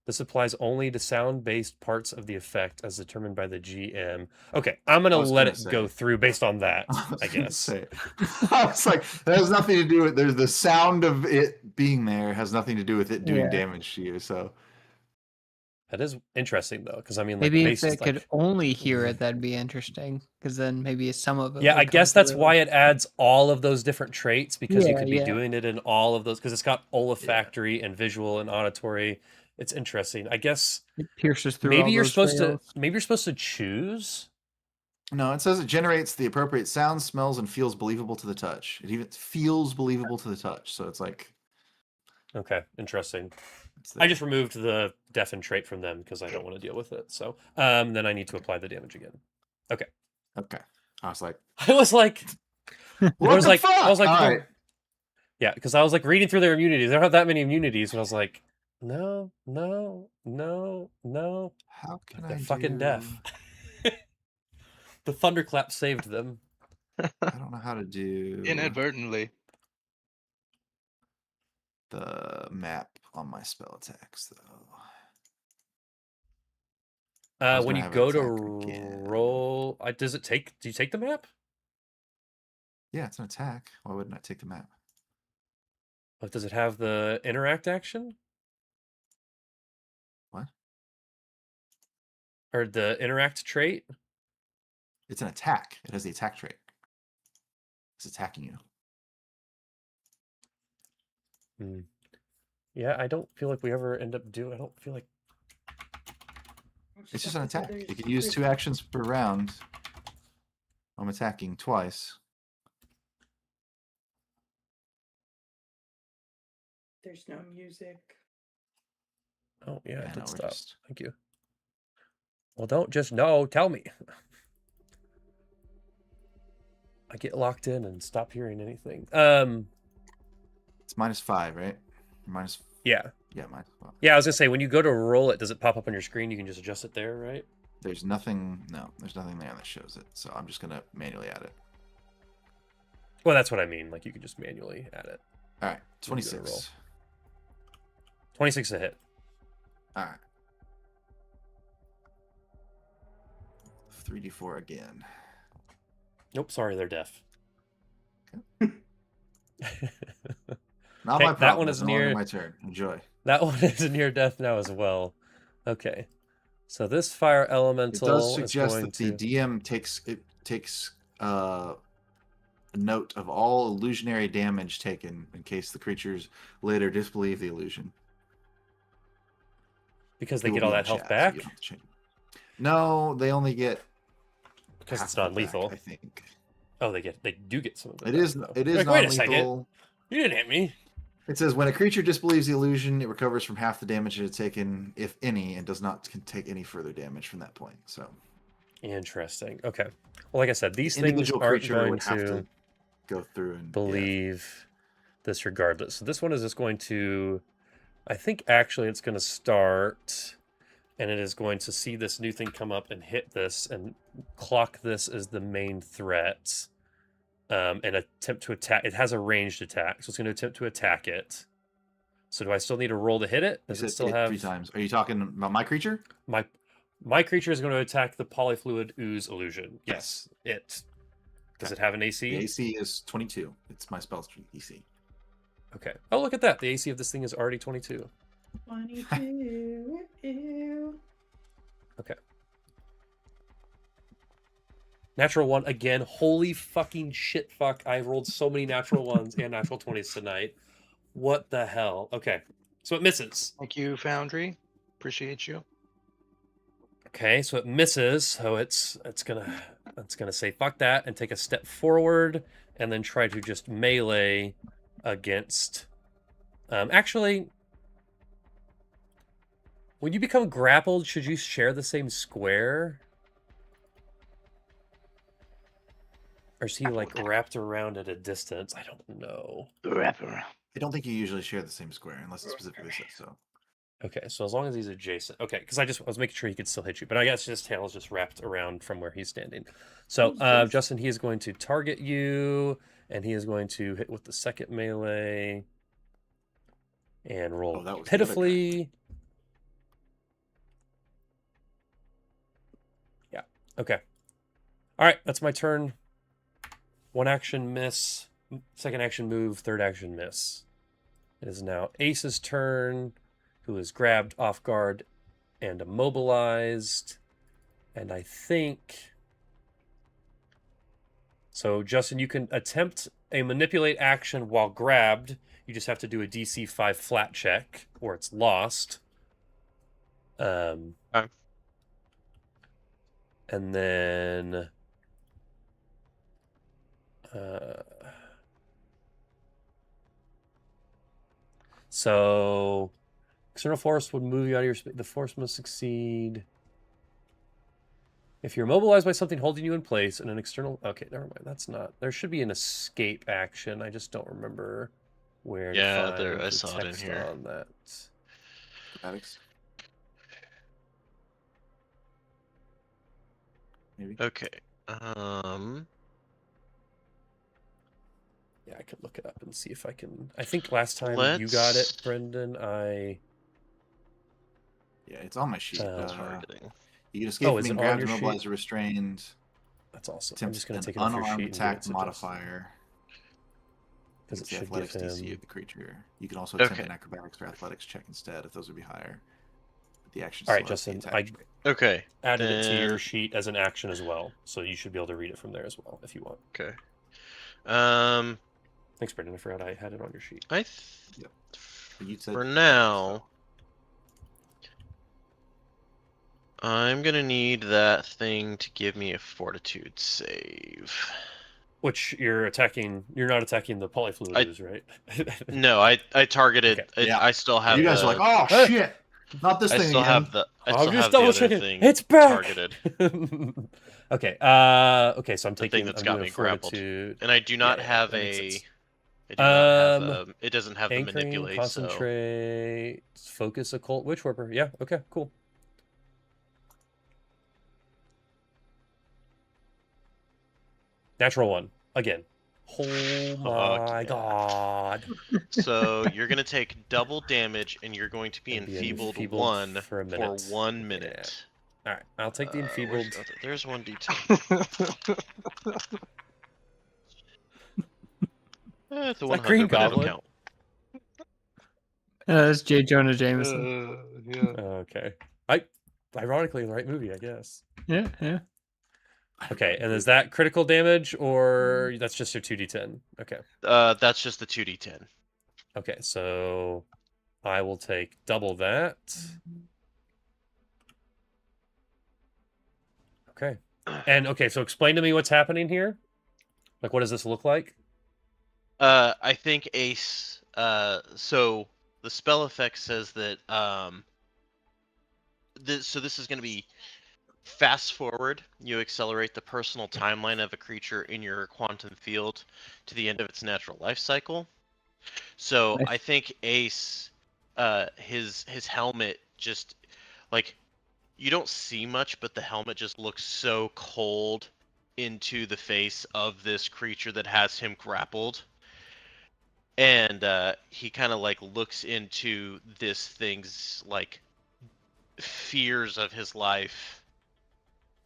This applies only to sound-based parts of the effect as determined by the GM. Okay, I'm going to let it go through based on that, I guess. I was like, that has nothing to do with the sound of it being there has nothing to do with it doing damage to you. So that is interesting, though, because I mean, maybe if it could only hear it, that'd be interesting. Because then maybe some of it. Yeah, I guess that's why it adds all of those different traits, because you could be doing it in all of those, because it's got olfactory and visual and auditory. It's interesting. I guess it pierces through. Maybe you're supposed to choose No, it says it generates the appropriate sounds, smells, and feels believable to the touch. It even feels believable to the touch. So it's like, Okay, interesting. it's I there. just removed the deafen trait from them because I don't want to deal with it. So then I need to apply the damage again. Okay. Okay. I was like, I was like, what I was the like, fuck? I was like, All well, right. yeah, because I was like reading through their immunities. They don't have that many immunities, but I was like, no, no, no, no. How can But they're I fucking do? deaf. The thunderclap saved them. I don't know how to do Inadvertently. the map on my spell attacks though. was When gonna you have go to attack again. roll, does it take? Do you take the map? Yeah, it's an attack. Why wouldn't I take the map? Like, does it have the interact action What? or the interact trait? It's an attack. It has the attack trait. It's attacking you. Hmm. Yeah, I don't feel like we ever end up doing. I don't feel like. It's just an attack. You can use 2 actions per round. I'm attacking twice. There's no music. Oh yeah, it no, did we're stop. just- Thank you. Well, don't just know. Tell me. I get locked in and stop hearing anything. It's -5, right? Minus. Yeah. Yeah, -5. Yeah, I was gonna say when you go to roll it, does it pop up on your screen? You can just adjust it there, right? There's nothing. No, there's nothing there that shows it. So I'm just gonna manually add it. Well, that's what I mean. Like you can just manually add it. All right, When you go to roll. 26. 26 to hit. All right. 3d4 again. Nope, sorry, they're deaf. Not Okay, my problem. that one It's is no longer near. my turn. Enjoy. That one is near death now as well. Okay, so this fire It elemental does is suggest going that the to. DM takes a note of all illusionary damage taken in case the creatures later disbelieve the illusion. Because they It will get all be in that health chat, so back. you don't have to change it. No, they only get Because half it's of it non-lethal. back, I think. Oh, they do get some of it. It back, is though. it is Like, wait a second. non-lethal. You didn't hit me. It says when a creature disbelieves the illusion, it recovers from half the damage it had taken, if any, and does not take any further damage from that point. So Interesting. Okay. Well, like I said, these things individual aren't creature going would have to go through and believe this regardless. So this one is just going to. I think actually it's going to start, and it is going to see this new thing come up and hit this and clock this as the main threat. And attempt to attack. It has a ranged attack, so it's going to attempt to attack it. So do I still need to roll to hit it? Does it still have 3 times? Are you talking about my creature? My creature is going to attack the polyfluid ooze illusion. Yes, it. Does it have an AC? The AC is 22. It's my spell AC. Okay. Oh, look at that. The AC of this thing is already 22. 22. Ew. Okay. Natural 1 again. Holy fucking shit, fuck. I rolled so many natural 1s and natural 20s tonight. What the hell? Okay. So it misses. Thank you, Foundry. Appreciate you. Okay, so it misses. So it's gonna say fuck that and take a step forward and then try to just melee against. Actually, when you become grappled, should you share the same square? Or is he like wrapped around at a distance? I don't know. I don't think you usually share the same square unless it specifically says so. Okay, so as long as he's adjacent. Okay, because I was making sure he could still hit you, but I guess his tail is just wrapped around from where he's standing. So, Justin, he is going to target you, and he is going to hit with the second melee and roll that was the other pitifully. Yeah. Okay. All right, that's my turn. One action miss, second action move, third action miss. It is now Ace's turn, who is grabbed off guard and immobilized. And I think... So, Justin, you can attempt a manipulate action while grabbed. You just have to do a DC 5 flat check, or it's lost. And then So, external force would move you out of your space. The force must succeed. If you're immobilized by something holding you in place and an external... Okay, never mind. That's not... There should be an escape action. I just don't remember where to find I the saw it in text here. on that. Acrobatics. Maybe. Okay. Yeah, I could look it up and see if I can... I think last time you got it, Brendan, Yeah, it's on my sheet. Targeting. You can escape is being it on grabbed, your immobilized, sheet? or restrained. That's awesome. I'm Attempt just going to an take it off your unarmed sheet and give attack it to Justin. modifier. Because It's it the should athletics give DC him... of the creature. You can also attempt Okay. an acrobatics or athletics check instead, if those would be higher. But the action All right, still has the Justin, attack check. Okay. added it to your then- sheet as an action as well, so you should be able to read it from there as well if you want. Okay. Thanks, Brendan. I forgot I had it on your sheet. But you said For check, now, so- I'm gonna need that thing to give me a fortitude save. Which you're attacking. You're not attacking the polyfluid ooze, right? No, I targeted. Okay. Yeah. I still have. You guys the, are like, oh shit, not this I thing still again. have the. I I'm still just have the double other checking. thing It's back. targeted. Okay. Okay. So I'm The taking. thing that's I'm got doing me a grappled. fortitude. And I do not Yeah, have that makes a. sense. I do not have Um, it doesn't have the Anchoring, manipulate. concentrate, focus, occult, witch warper. Yeah. Okay. Cool. Natural one again. Oh my yeah. god. So you're gonna take double damage, and you're going to be And be enfeebled enfeebled one for a for minute. 1 minute. All right. I'll take the Where's enfeebled. the other- There's 1d10. The that Green 100, but it'll Goblin? count. That's J. Jonah Jameson. Okay. Ironically, the right movie, I guess. Yeah, yeah. Okay, and is that critical damage or that's just your 2d10? Okay. That's just the 2d10. Okay, so I will take double that. Okay. And okay, so explain to me what's happening here. Like, what does this look like? I think Ace. So the spell effect says that. So this is going to be fast forward. You accelerate the personal timeline of a creature in your quantum field to the end of its natural life cycle. So Nice. I think Ace, his helmet just like you don't see much, but the helmet just looks so cold into the face of this creature that has him grappled. And he kind of like looks into this thing's like fears of his life,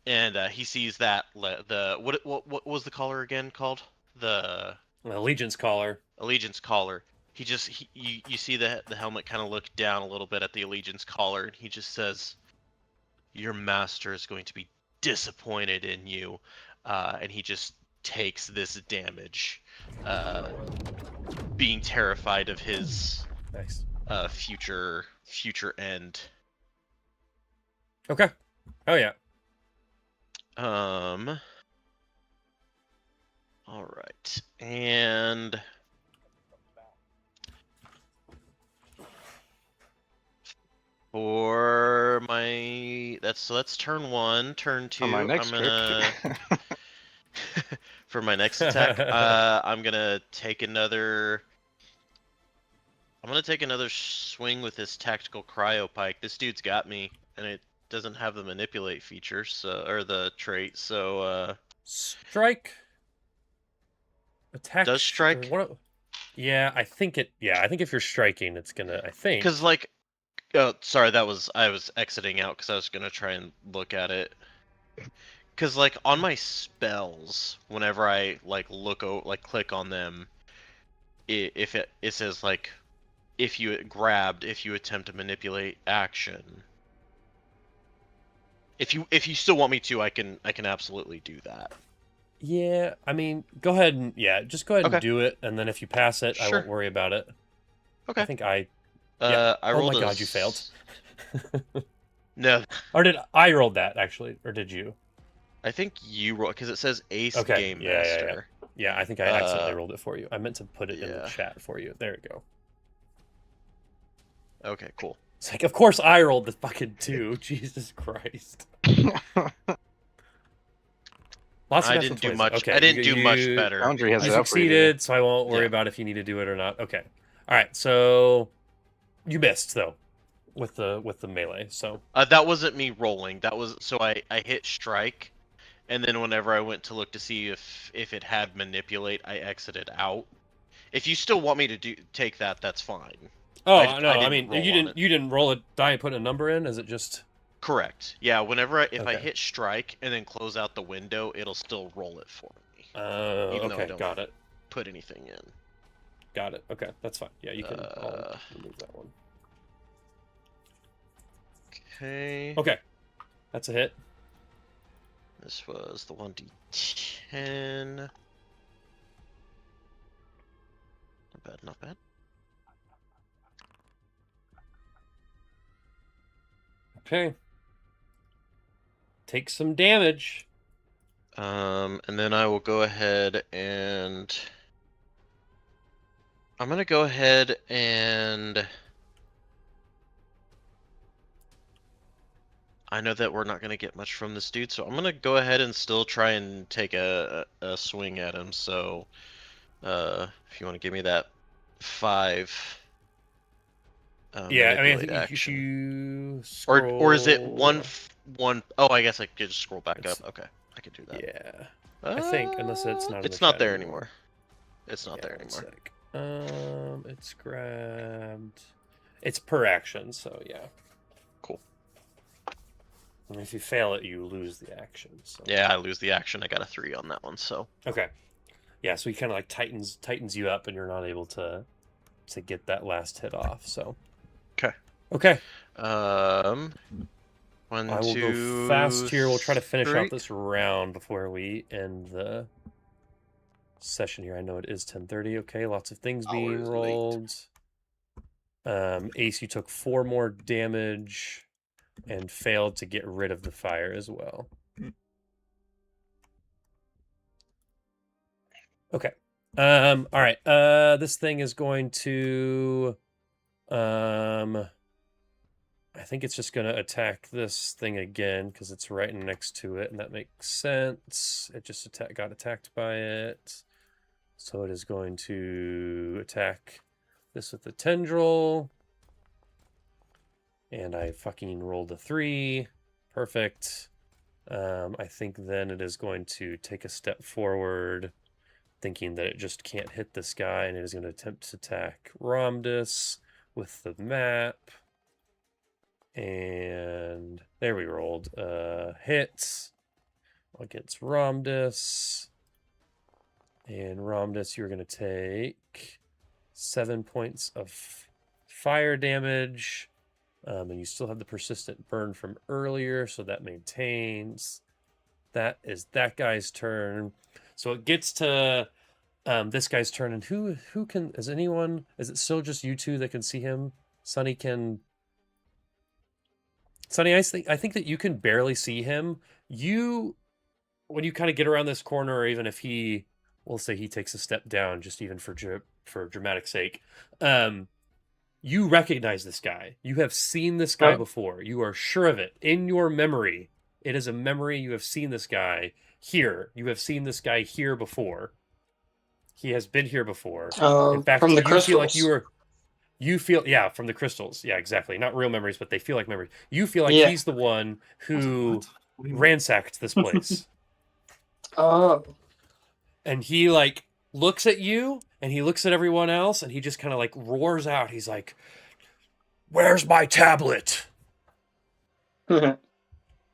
and he sees that what was the collar again called? The Allegiance collar. Allegiance collar. You see the helmet kind of look down a little bit at the Allegiance collar, and he just says, "Your master is going to be disappointed in you," and he just takes this damage, being terrified of his Nice. future end. Okay. Oh yeah. All right, and for my that's turn 1, turn 2. On my next I'm gonna for my next attack. I'm gonna take another. I'm gonna take another swing with this tactical cryo pike. This dude's got me, and it doesn't have the manipulate feature, so or the trait. So strike. Attack. Does strike? Yeah, I think it. Yeah, I think if you're striking, it's gonna. I think. because like, oh sorry, I was exiting out because I was gonna try and look at it. Because like on my spells, whenever I like click on them, it says like, if you attempt to manipulate action. If you still want me to, I can absolutely do that. Yeah, I mean, go ahead and just go ahead Okay. and do it, and then if you pass it, I Sure. won't worry about it. Okay. I think I. I Oh rolled my a god, you failed. No, Or did I rolled that actually, or did you? I think you roll because it says Ace Okay, Game yeah. Master. Yeah, I think I accidentally rolled it for you. I meant to put it in the chat for you. There you go. Okay, cool. It's like, of course I rolled the fucking 2. Jesus Christ. Lots of I didn't do 20s. much. Okay, I didn't do much better. Foundry has You it up for you, succeeded, so I won't worry about if you need to do it or not. Okay. All right, so you missed though with the melee. So that wasn't me rolling. That was so I hit strike, and then whenever I went to look to see if it had manipulate, I exited out. If you still want me to take that, that's fine. Oh no, I mean you didn't roll a die and put a number in. Is it just correct? Yeah. Whenever if I hit strike and then close out the window, it'll still roll it for me. Even though I don't got it. Put anything in. Got it. Okay, that's fine. Yeah, you can remove that one. Okay. Okay, that's a hit. This was the 1d10. Not bad, not bad. Okay. Take some damage. And then I will go ahead and I'm gonna go ahead and I know that we're not gonna get much from this dude, so I'm gonna go ahead and still try and take a swing at him. So, if you want to give me that 5. Yeah, I mean, I think action. you scroll... or is it one? Oh, I guess I could just scroll back up. Okay, I could do that. Yeah, I think unless it's not. It's not there anymore. It's not there anymore. It's grabbed. It's per action, so yeah. Cool. And if you fail it, you lose the action. So. Yeah, I lose the action. I got a 3 on that one, so. Okay. Yeah, so he kind of like tightens you up, and you're not able to get that last hit off. So. Okay. Okay. One, I will go fast here. We'll try to finish out this round before we end the session here. I know it is 10:30. Okay, lots of things being rolled. Ace, you took 4 more damage and failed to get rid of the fire as well. Okay. All right. This thing is going to I think it's just going to attack this thing again because it's right next to it, and that makes sense. It just got attacked by it. So it is going to attack this with the tendril. And I fucking rolled a 3. Perfect. I think then it is going to take a step forward, thinking that it just can't hit this guy, and it is going to attempt to attack Ramdus with the map. And there we rolled. Hits against Ramdus. And Ramdus, you're going to take 7 points of fire damage. And you still have the persistent burn from earlier, so that maintains. That is that guy's turn. So it gets to this guy's turn. And who can, is it still just you two that can see him? Sonny, I think that you can barely see him. When you kind of get around this corner, or even if we'll say he takes a step down, just even for dramatic sake, you recognize this guy. You have seen this guy before. You are sure of it. In your memory, it is a memory. You have seen this guy here. You have seen this guy here before. He has been here before. In fact, from the you crystals. feel like from the crystals. Yeah, exactly. Not real memories, but they feel like memories. You feel like he's the one who ransacked this place. Oh. And he like looks at you, and he looks at everyone else, and he just kind of like roars out. He's like, "Where's my tablet?" Dude,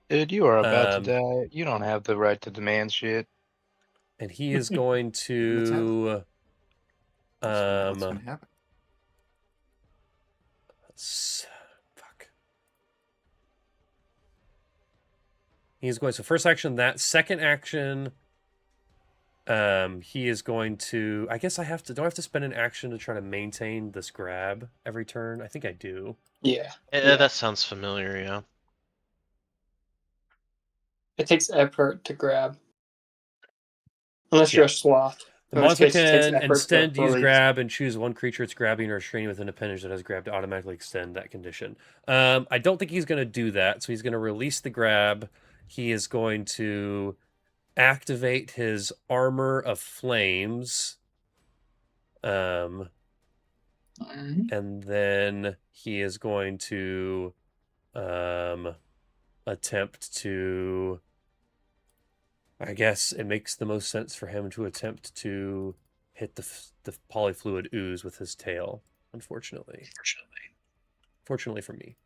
you are about to die. You don't have the right to demand shit. And he is going to what's gonna happen? Fuck. He's going, so first action, that second action, he is going to, I guess do I have to spend an action to try to maintain this grab every turn? I think I do. Yeah. That sounds familiar, yeah. It takes effort to grab. Unless you're a sloth. The In this monster case, it takes can effort to instead use release. grab and choose one creature it's grabbing or restraining within a appendage that has grab to automatically extend that condition. I don't think he's going to do that, so he's going to release the grab. He is going to activate his Armor of Flames. And then he is going to attempt to... I guess it makes the most sense for him to attempt to hit the polyfluid ooze with his tail, unfortunately. Fortunately for me.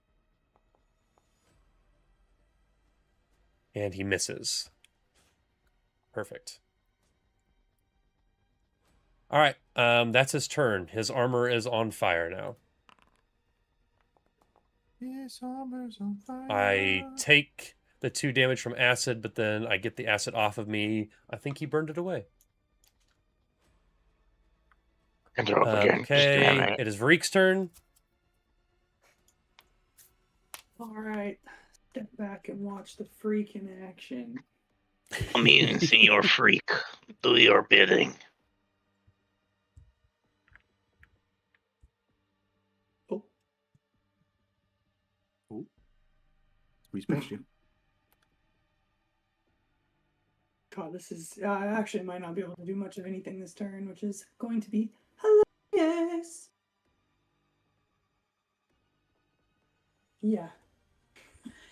And he misses. Perfect. All right, that's his turn. His armor is on fire now. His armor's on fire. I take the 2 damage from acid, but then I get the acid off of me. I think he burned it away. And they're up again. Okay, Damn it. it is Varik's turn. All right, step back and watch the freak in action. Come in, Senor Freak. Do your bidding. We spaced you. God, this is actually might not be able to do much of anything this turn, which is going to be hilarious. Yeah.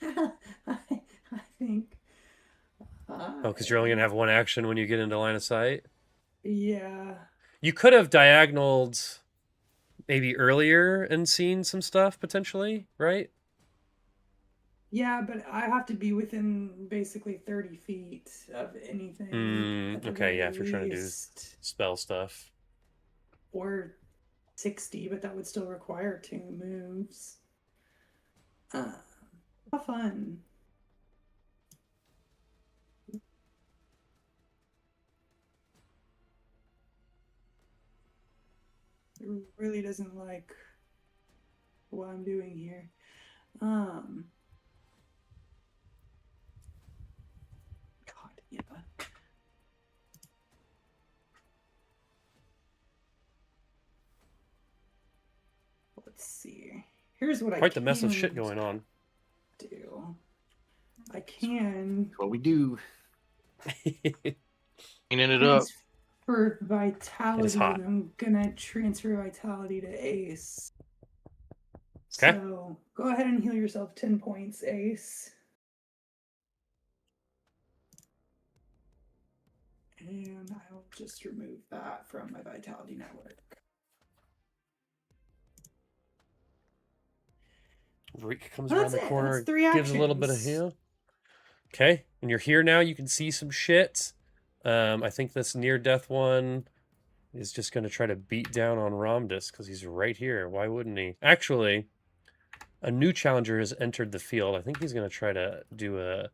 I think. Oh, because you're only going to have 1 action when you get into line of sight? Yeah. You could have diagonaled maybe earlier and seen some stuff, potentially, right? Yeah, but I have to be within basically 30 feet of anything. Okay, yeah, if you're trying to do least. spell stuff. Or 60, but that would still require 2 moves. How fun. It really doesn't like what I'm doing here. God, yeah. Let's see. Here's what Quite I the mess of shit going on. do. I can What we do. Cleaning it up. transfer vitality, hot. and I'm gonna transfer vitality to Ace. Okay. So go ahead and heal yourself 10 points, Ace. And I will just remove that from my vitality network. Reek comes Well, around that's the it. corner, That's 3 gives a little bit of actions. heal. Okay, and you're here now. You can see some shit. I think this near-death one is just going to try to beat down on Ramdus because he's right here. Why wouldn't he? Actually, a new challenger has entered the field. I think he's going to try to do a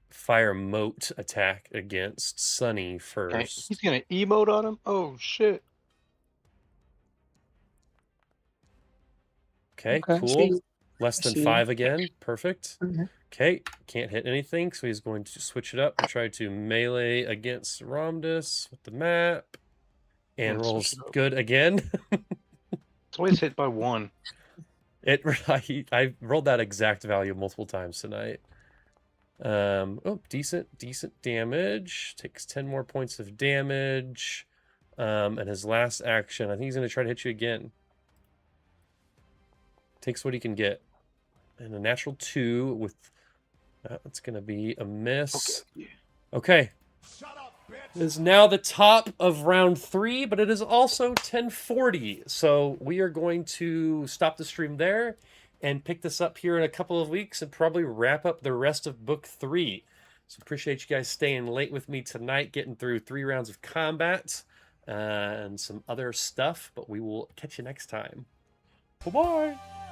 fire moat attack against Sunny first. Okay, he's gonna emote on him. Oh shit! Okay, Okay. cool. Less than See. 5 again. Perfect. Mhm. Okay, can't hit anything, so he's going to switch it up and try to melee against Ramdus with the map. And Let's switch rolls it up. good again. It's always hit by 1. I rolled that exact value multiple times tonight. Decent damage. Takes 10 more points of damage. And his last action, I think he's going to try to hit you again. Takes what he can get. And a natural 2 with... that's going to be a miss. Okay. It is now the top of round 3, but it is also 10:40. So we are going to stop the stream there and pick this up here in a couple of weeks and probably wrap up the rest of book 3. So appreciate you guys staying late with me tonight, getting through 3 rounds of combat and some other stuff, but we will catch you next time. Bye-bye.